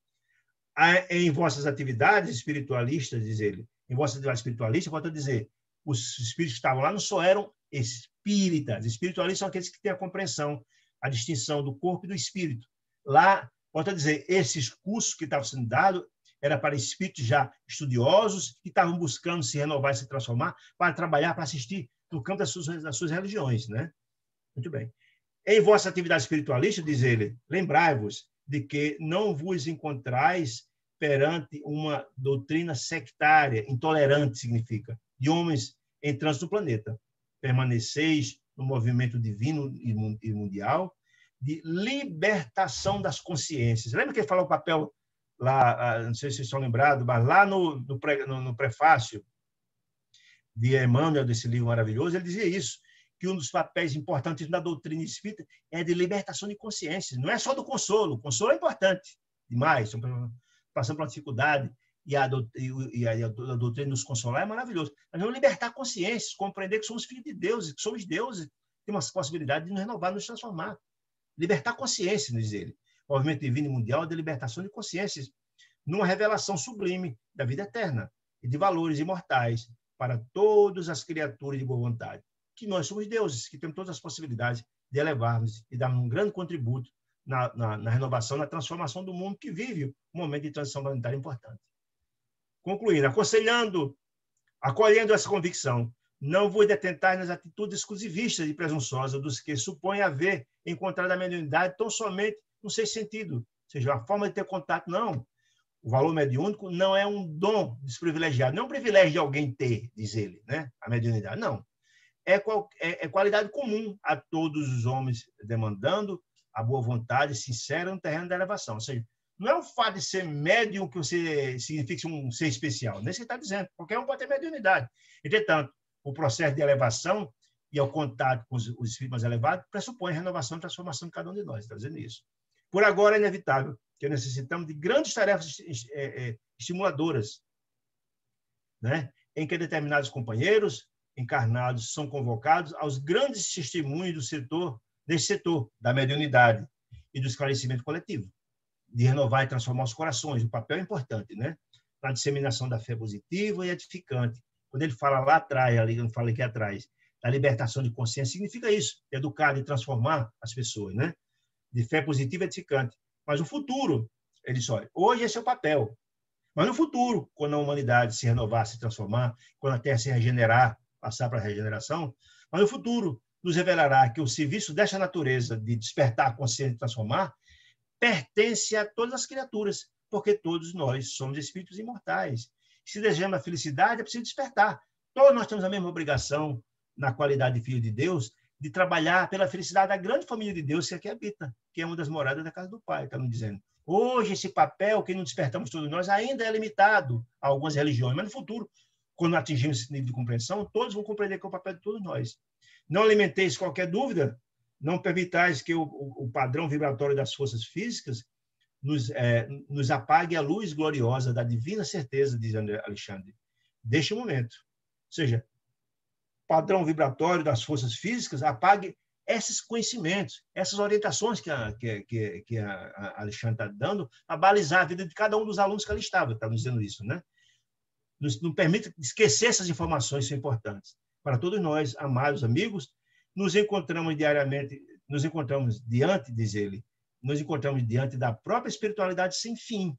Em vossas atividades espiritualistas, diz ele, em vossas atividades espiritualistas, volto a dizer, os espíritos que estavam lá não só eram espíritas. Espiritualistas são aqueles que têm a compreensão, a distinção do corpo e do espírito. Lá, volto a dizer, esses cursos que estavam sendo dados era para espíritos já estudiosos que estavam buscando se renovar e se transformar para trabalhar, para assistir no campo das suas religiões, né? Muito bem. Em vossa atividade espiritualista, diz ele, lembrai-vos de que não vos encontrais perante uma doutrina sectária, intolerante significa, de homens em trânsito do planeta. Permaneceis no movimento divino e mundial de libertação das consciências. Lembra que ele falou o papel lá, não sei se vocês estão lembrados, mas lá no prefácio de Emmanuel, desse livro maravilhoso, ele dizia isso, que um dos papéis importantes da doutrina espírita é de libertação de consciências. Não é só do consolo. O consolo é importante demais. Passando por uma dificuldade e a doutrina nos consolar é maravilhoso. Mas não libertar consciências, compreender que somos filhos de Deus, que somos deuses, temos uma possibilidade de nos renovar, de nos transformar. Libertar consciência, diz ele. O movimento divino e mundial é de libertação de consciências, numa revelação sublime da vida eterna e de valores imortais para todas as criaturas de boa vontade. Que nós somos deuses, que temos todas as possibilidades de elevarmos e darmos um grande contributo na renovação, na transformação do mundo que vive um momento de transição planetária importante. Concluindo, acolhendo essa convicção, Não vos detentais nas atitudes exclusivistas e presunçosas dos que supõem haver encontrado a mediunidade tão somente no seu sentido, ou seja, a forma de ter contato, não. O valor mediúnico não é um dom desprivilegiado, não é um privilégio de alguém ter, diz ele, né? A mediunidade, não. É qualidade comum a todos os homens, demandando a boa vontade sincera no terreno da elevação. Ou seja, não é o fato de ser médium que você significa um ser especial, nem você está dizendo. Qualquer um pode ter mediunidade. Entretanto, o processo de elevação e o contato com os espíritos mais elevados pressupõe a renovação e transformação de cada um de nós, está dizendo isso. Por agora, é inevitável que necessitamos de grandes tarefas estimuladoras, né? Em que determinados companheiros encarnados são convocados aos grandes testemunhos desse setor da mediunidade e do esclarecimento coletivo, de renovar e transformar os corações. O papel é importante, né? Na disseminação da fé positiva e edificante. Quando ele fala lá atrás, ali, eu falei aqui atrás, da libertação de consciência, significa isso, educar e transformar as pessoas, né? De fé positiva e edificante. Mas o futuro, ele diz, olha, hoje esse é o papel. Mas no futuro, quando a humanidade se renovar, se transformar, quando a Terra se regenerar, passar para a regeneração, mas no futuro nos revelará que o serviço dessa natureza de despertar a consciência e transformar pertence a todas as criaturas, porque todos nós somos espíritos imortais. Se desejamos a felicidade, é preciso despertar. Todos nós temos a mesma obrigação, na qualidade de filho de Deus, de trabalhar pela felicidade da grande família de Deus que aqui habita, que é uma das moradas da casa do Pai, está nos dizendo. Hoje, esse papel que não despertamos todos nós ainda é limitado a algumas religiões, mas no futuro, quando atingirmos esse nível de compreensão, todos vão compreender que é o papel de todos nós. Não alimenteis qualquer dúvida, não permitais que o padrão vibratório das forças físicas nos apague a luz gloriosa da divina certeza, diz Alexandre, deste momento. Ou seja, o padrão vibratório das forças físicas apague esses conhecimentos, essas orientações que a Alexandre está dando, a balizar a vida de cada um dos alunos que ali estava, está nos dizendo isso, né? Não permite esquecer essas informações, são importantes. Para todos nós, amados amigos, nos encontramos diante, diz ele, nos encontramos diante da própria espiritualidade sem fim,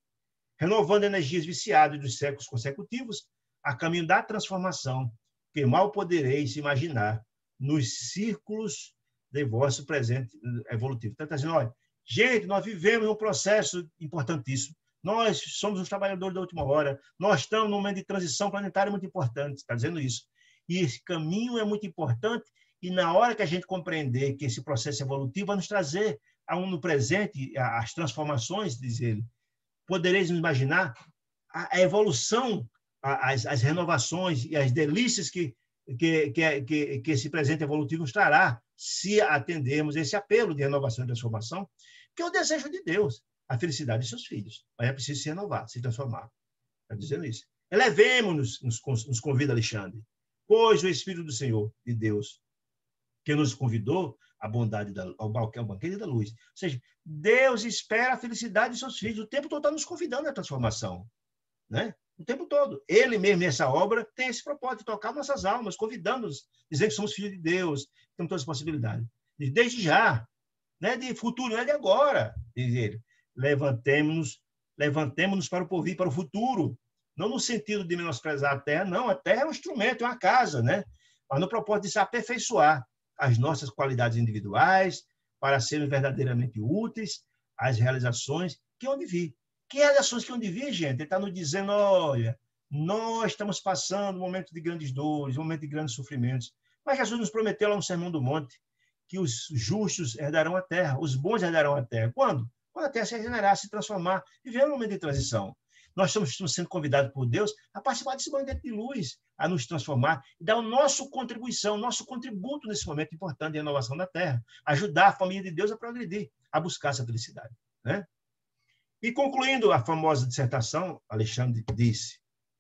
renovando energias viciadas dos séculos consecutivos, a caminho da transformação, que mal podereis imaginar nos círculos de vosso presente evolutivo. Então, está dizendo, olha, gente, nós vivemos um processo importantíssimo. Nós somos os trabalhadores da última hora. Nós estamos num momento de transição planetária muito importante. Está dizendo isso. E esse caminho é muito importante. E na hora que a gente compreender que esse processo evolutivo vai nos trazer no presente as transformações, diz ele, podereis imaginar a evolução, as renovações e as delícias que esse presente evolutivo nos trará se atendermos esse apelo de renovação e transformação, que é o desejo de Deus, a felicidade de seus filhos. Mas é preciso se renovar, se transformar. Está dizendo isso. Elevemos-nos, nos convida Alexandre, pois o Espírito do Senhor, de Deus, que nos convidou à bondade, ao banquete da luz. Ou seja, Deus espera a felicidade de seus filhos. O tempo todo está nos convidando à transformação, né? O tempo todo. Ele mesmo, nessa obra, tem esse propósito de tocar nossas almas, convidando-nos, dizendo que somos filhos de Deus, temos todas as possibilidades. Desde já, né? De futuro, não é de agora, diz ele. Levantemo-nos para o porvir, para o futuro. Não no sentido de menosprezar a terra, não. A terra é um instrumento, é uma casa, né? Mas no propósito de se aperfeiçoar as nossas qualidades individuais, para sermos verdadeiramente úteis às realizações que hão de vir. Que realizações que hão de vir, gente? Ele está nos dizendo, olha, nós estamos passando um momento de grandes dores, um momento de grandes sofrimentos. Mas Jesus nos prometeu lá no Sermão do Monte que os justos herdarão a terra, os bons herdarão a terra. Quando? Quando a terra se regenerar, se transformar, viver um momento de transição. Nós estamos sendo convidados por Deus a participar desse momento de luz, a nos transformar e dar a nossa contribuição, nosso contributo nesse momento importante de renovação da Terra, ajudar a família de Deus a progredir, a buscar essa felicidade, né? E concluindo a famosa dissertação, Alexandre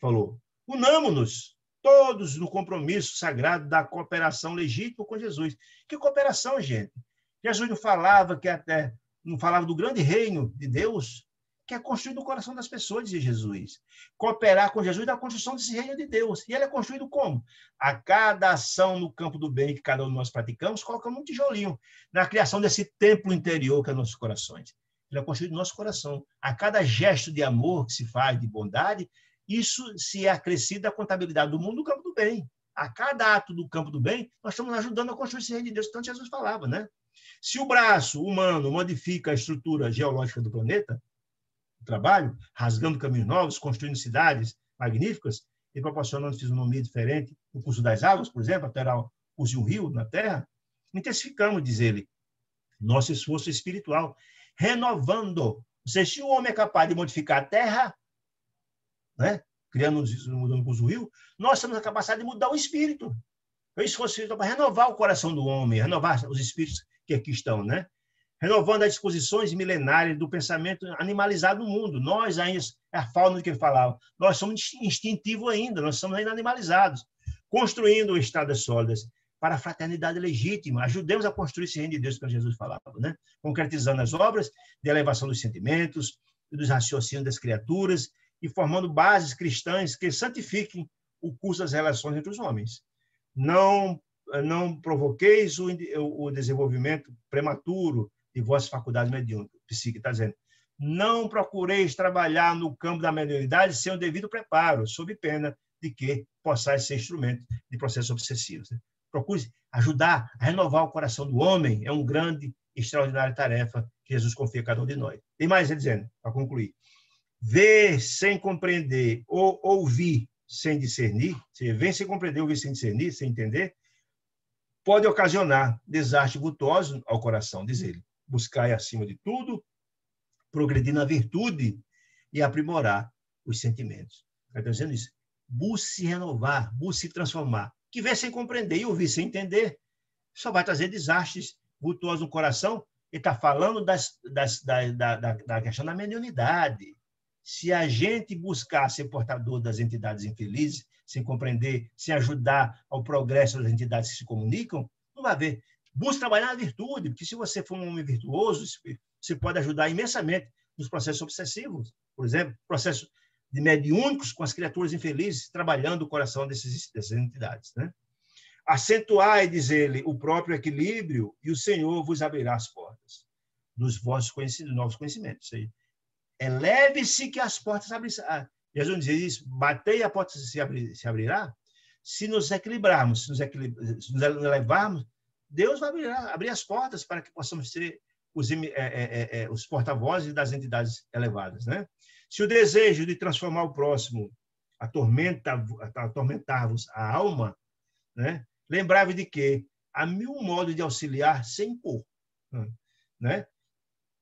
falou, unamo-nos todos no compromisso sagrado da cooperação legítima com Jesus. Que cooperação, gente? Jesus não falava do grande reino de Deus, que é construído no coração das pessoas, dizia Jesus. Cooperar com Jesus na construção desse reino de Deus. E ele é construído como? A cada ação no campo do bem que cada um de nós praticamos, colocamos um tijolinho na criação desse templo interior que é nossos corações. Ele é construído no nosso coração. A cada gesto de amor que se faz, de bondade, isso se é acrescido à contabilidade do mundo no campo do bem. a cada ato do campo do bem, nós estamos ajudando a construir esse reino de Deus que tanto Jesus falava, né? Se o braço humano modifica a estrutura geológica do planeta, o trabalho, rasgando caminhos novos, construindo cidades magníficas e proporcionando fisionomia diferente, o curso das águas, por exemplo, alterar o curso de um rio na Terra, intensificamos, diz ele, nosso esforço espiritual, renovando. Ou seja, se o homem é capaz de modificar a Terra, né, mudando o curso do rio, nós temos a capacidade de mudar o espírito. O esforço espiritual para renovar o coração do homem, renovar os espíritos que aqui estão, né? Renovando as disposições milenares do pensamento animalizado no mundo. Nós ainda, é a fauna que ele falava, nós somos instintivos ainda, nós somos ainda animalizados, construindo estradas sólidas para a fraternidade legítima. Ajudemos a construir esse reino de Deus que Jesus falava, né? Concretizando as obras de elevação dos sentimentos e dos raciocínios das criaturas e formando bases cristãs que santifiquem o curso das relações entre os homens. Não provoqueis o desenvolvimento prematuro de vossas faculdades mediúnicas. O psique está dizendo, não procureis trabalhar no campo da mediunidade sem o devido preparo, sob pena de que possais ser instrumento de processos obsessivos. Procure ajudar a renovar o coração do homem, é uma grande, extraordinária tarefa que Jesus confia a cada um de nós. Tem mais ele dizendo, para concluir. Ver sem compreender ou ouvir sem discernir, ver sem compreender, ouvir sem discernir, sem entender, pode ocasionar desastre vultuoso ao coração, diz ele. Buscai, acima de tudo, progredir na virtude e aprimorar os sentimentos. Está dizendo isso. Busque se renovar, busque se transformar. Que ver sem compreender e ouvir sem entender só vai trazer desastres vultuosos no coração. Ele está falando da questão da mediunidade. Se a gente buscar ser portador das entidades infelizes, sem compreender, sem ajudar ao progresso das entidades que se comunicam, não vai haver. Busque trabalhar na virtude, porque se você for um homem virtuoso, você pode ajudar imensamente nos processos obsessivos. Por exemplo, processos de mediúnicos com as criaturas infelizes, trabalhando o coração dessas entidades, né? Acentuai, diz ele, o próprio equilíbrio e o Senhor vos abrirá as portas dos vossos novos conhecimentos. Eleve-se que as portas abrirão. Jesus diz isso, batei e a porta se abrirá. Se nos equilibrarmos, se nos elevarmos, Deus vai abrir as portas para que possamos ser os porta-vozes das entidades elevadas, né? Se o desejo de transformar o próximo atormentar-vos a alma, né? Lembrai-vos de que há 1000 modos de auxiliar sem impor, né?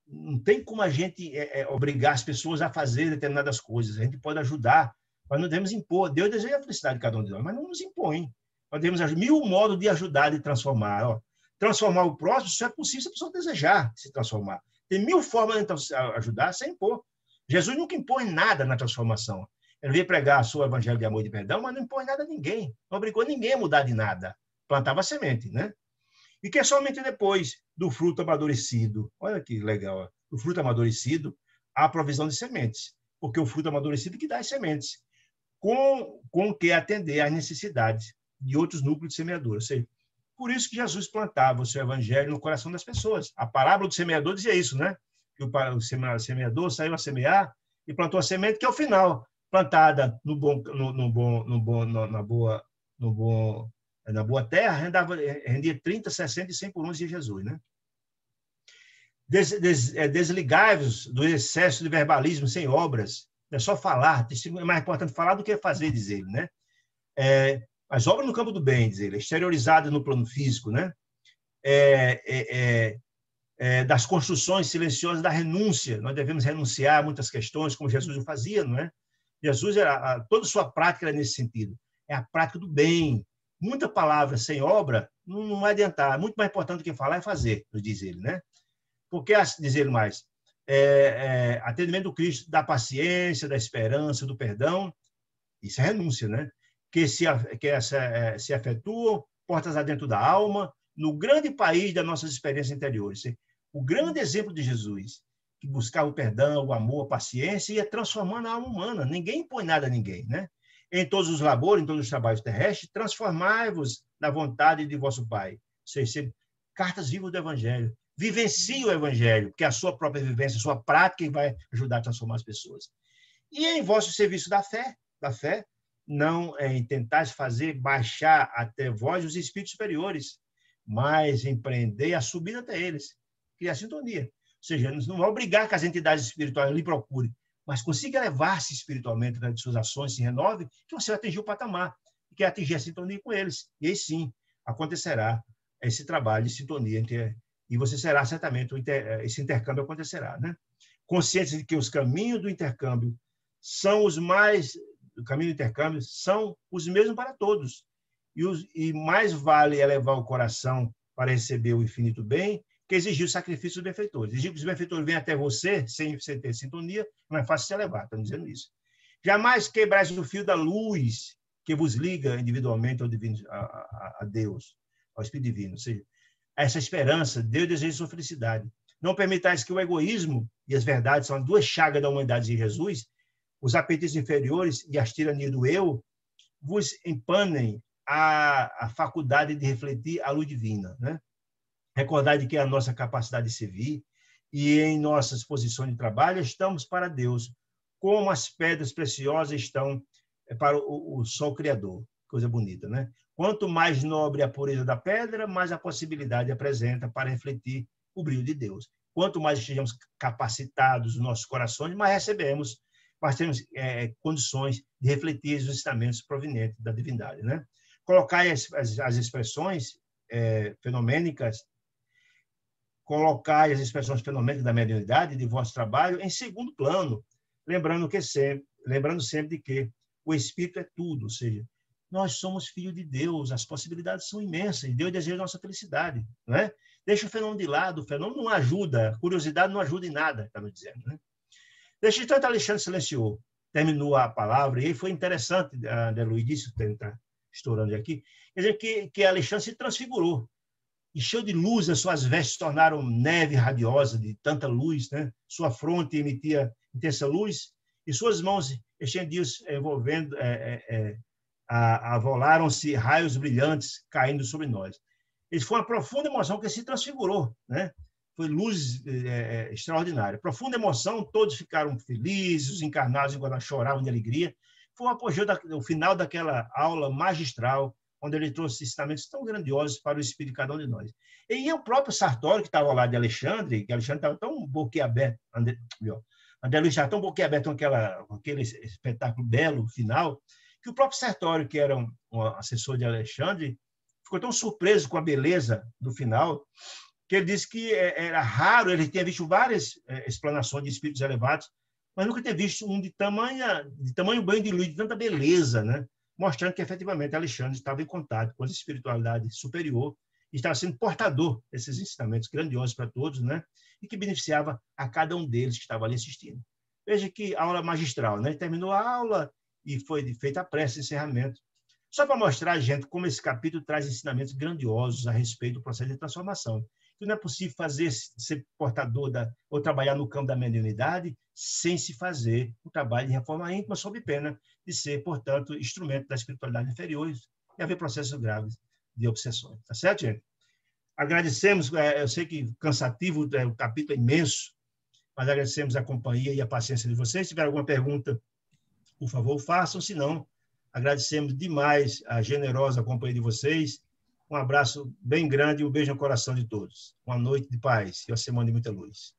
Não tem como a gente obrigar as pessoas a fazer determinadas coisas. A gente pode ajudar, mas não devemos impor. Deus deseja a felicidade de cada um de nós, mas não nos impõe. Nós devemos 1000 modos de ajudar, de transformar. Ó. Transformar o próximo, isso é possível se a pessoa desejar se transformar. Tem 1000 formas de ajudar sem impor. Jesus nunca impõe nada na transformação. Ele veio pregar o seu evangelho de amor e de perdão, mas não impõe nada a ninguém. Não obrigou ninguém a mudar de nada. Plantava semente, né? E que é somente depois do fruto amadurecido, olha que legal, ó, o fruto amadurecido, há a provisão de sementes, porque o fruto amadurecido que dá as sementes, com que atender às necessidades de outros núcleos de semeadura. Ou seja, por isso que Jesus plantava o seu evangelho no coração das pessoas. A parábola do semeador dizia isso, né? Que o semeador saiu a semear e plantou a semente, que ao final, plantada na boa terra, rendia 30, 60 e 100 por 1, dizia Jesus, né? Desligai-vos do excesso de verbalismo sem obras. É só falar, é mais importante falar do que fazer, diz ele, né? As obras no campo do bem, diz ele, exteriorizadas no plano físico, né? Das construções silenciosas da renúncia. Nós devemos renunciar a muitas questões, como Jesus o fazia, não é? Jesus, toda a sua prática era nesse sentido. É a prática do bem. Muita palavra sem obra não vai adiantar. Muito mais importante do que falar é fazer, nos diz ele, né? Porque, diz ele mais, atendimento do Cristo, da paciência, da esperança, do perdão, isso é renúncia, né? Que se efetuam portas adentro da alma, no grande país das nossas experiências interiores. O grande exemplo de Jesus, que buscava o perdão, o amor, a paciência, ia transformando a alma humana. Ninguém impõe nada a ninguém, né? Em todos os labores, em todos os trabalhos terrestres, transformai-vos na vontade de vosso Pai. Ou seja, cartas vivas do Evangelho. Vivencie o Evangelho, porque a sua própria vivência, a sua prática vai ajudar a transformar as pessoas. E em vosso serviço da fé, não em tentar fazer baixar até vós os espíritos superiores, mas empreender a subida até eles, criar sintonia. Ou seja, não vai obrigar que as entidades espirituais lhe procurem, mas consiga elevar-se espiritualmente para que suas ações se renovem, que você vai atingir o patamar, e quer atingir a sintonia com eles. E aí sim acontecerá esse trabalho de sintonia e você será certamente, esse intercâmbio acontecerá, né? Consciente de que os caminhos do intercâmbio são os mais, o caminho do intercâmbio são os mesmos para todos. E mais vale elevar o coração para receber o infinito bem que exigir o sacrifício dos benfeitores. Exigir que os benfeitores venham até você sem você ter sintonia, não é fácil se elevar, estamos dizendo isso. Jamais quebrais o fio da luz que vos liga individualmente ao divino, a Deus, ao Espírito Divino. Ou seja, essa esperança, Deus deseja sua felicidade. Não permitais que o egoísmo e as verdades são as duas chagas da humanidade de Jesus, os apetites inferiores e as tiranias do eu, vos empanem a faculdade de refletir a luz divina, né? Recordar de que a nossa capacidade de servir e em nossas posições de trabalho estamos para Deus, como as pedras preciosas estão para o sol criador. Coisa bonita, né? Quanto mais nobre a pureza da pedra, mais a possibilidade apresenta para refletir o brilho de Deus. Quanto mais estejamos capacitados nos nossos corações, mais recebemos, mais temos condições de refletir os ensinamentos provenientes da divindade, né? Colocar as expressões fenomênicas, colocar as expressões fenomênicas da mediunidade de vosso trabalho em segundo plano, lembrando sempre de que o Espírito é tudo, ou seja, nós somos filhos de Deus, as possibilidades são imensas, e Deus deseja a nossa felicidade, não é? Deixa o fenômeno de lado, o fenômeno não ajuda, a curiosidade não ajuda em nada, está nos dizendo, né? Deixa tanto Alexandre silenciou, terminou a palavra, e aí foi interessante, a Luiz disse, está estourando aqui, quer dizer que Alexandre se transfigurou, encheu de luz, as suas vestes se tornaram neve radiosa de tanta luz, né? Sua fronte emitia intensa luz, e suas mãos estendiam-se, envolvendo, avolaram-se raios brilhantes caindo sobre nós. Isso foi uma profunda emoção que se transfigurou, né? Foi luz extraordinária. Profunda emoção, todos ficaram felizes, os encarnados enquanto choravam de alegria. Foi o apogeu o final daquela aula magistral, onde ele trouxe ensinamentos tão grandiosos para o espírito de cada um de nós. E o próprio Sartori, que estava lá de Alexandre, que Alexandre estava tão boquiaberto, André Luiz estava tão boquiaberto com aquele espetáculo belo final, que o próprio Sartori, que era um assessor de Alexandre, ficou tão surpreso com a beleza do final, que ele disse que era raro, ele tinha visto várias explanações de espíritos elevados, mas nunca tinha visto um de tamanho banho de luz, de tanta beleza, né? Mostrando que, efetivamente, Alexandre estava em contato com a espiritualidade superior e estava sendo portador desses ensinamentos grandiosos para todos, né? E que beneficiava a cada um deles que estava ali assistindo. Veja que aula magistral, né? Terminou a aula e foi feita a prece de encerramento. Só para mostrar, gente, como esse capítulo traz ensinamentos grandiosos a respeito do processo de transformação. Que não é possível ser portador ou trabalhar no campo da mediunidade sem se fazer o trabalho de reforma íntima, sob pena de ser, portanto, instrumento da espiritualidade inferior e haver processos graves de obsessões. Tá certo, gente? Agradecemos, eu sei que cansativo, o capítulo é imenso, mas agradecemos a companhia e a paciência de vocês. Se tiver alguma pergunta, por favor, façam, se não, agradecemos demais a generosa companhia de vocês. Um abraço bem grande e um beijo no coração de todos. Uma noite de paz e uma semana de muita luz.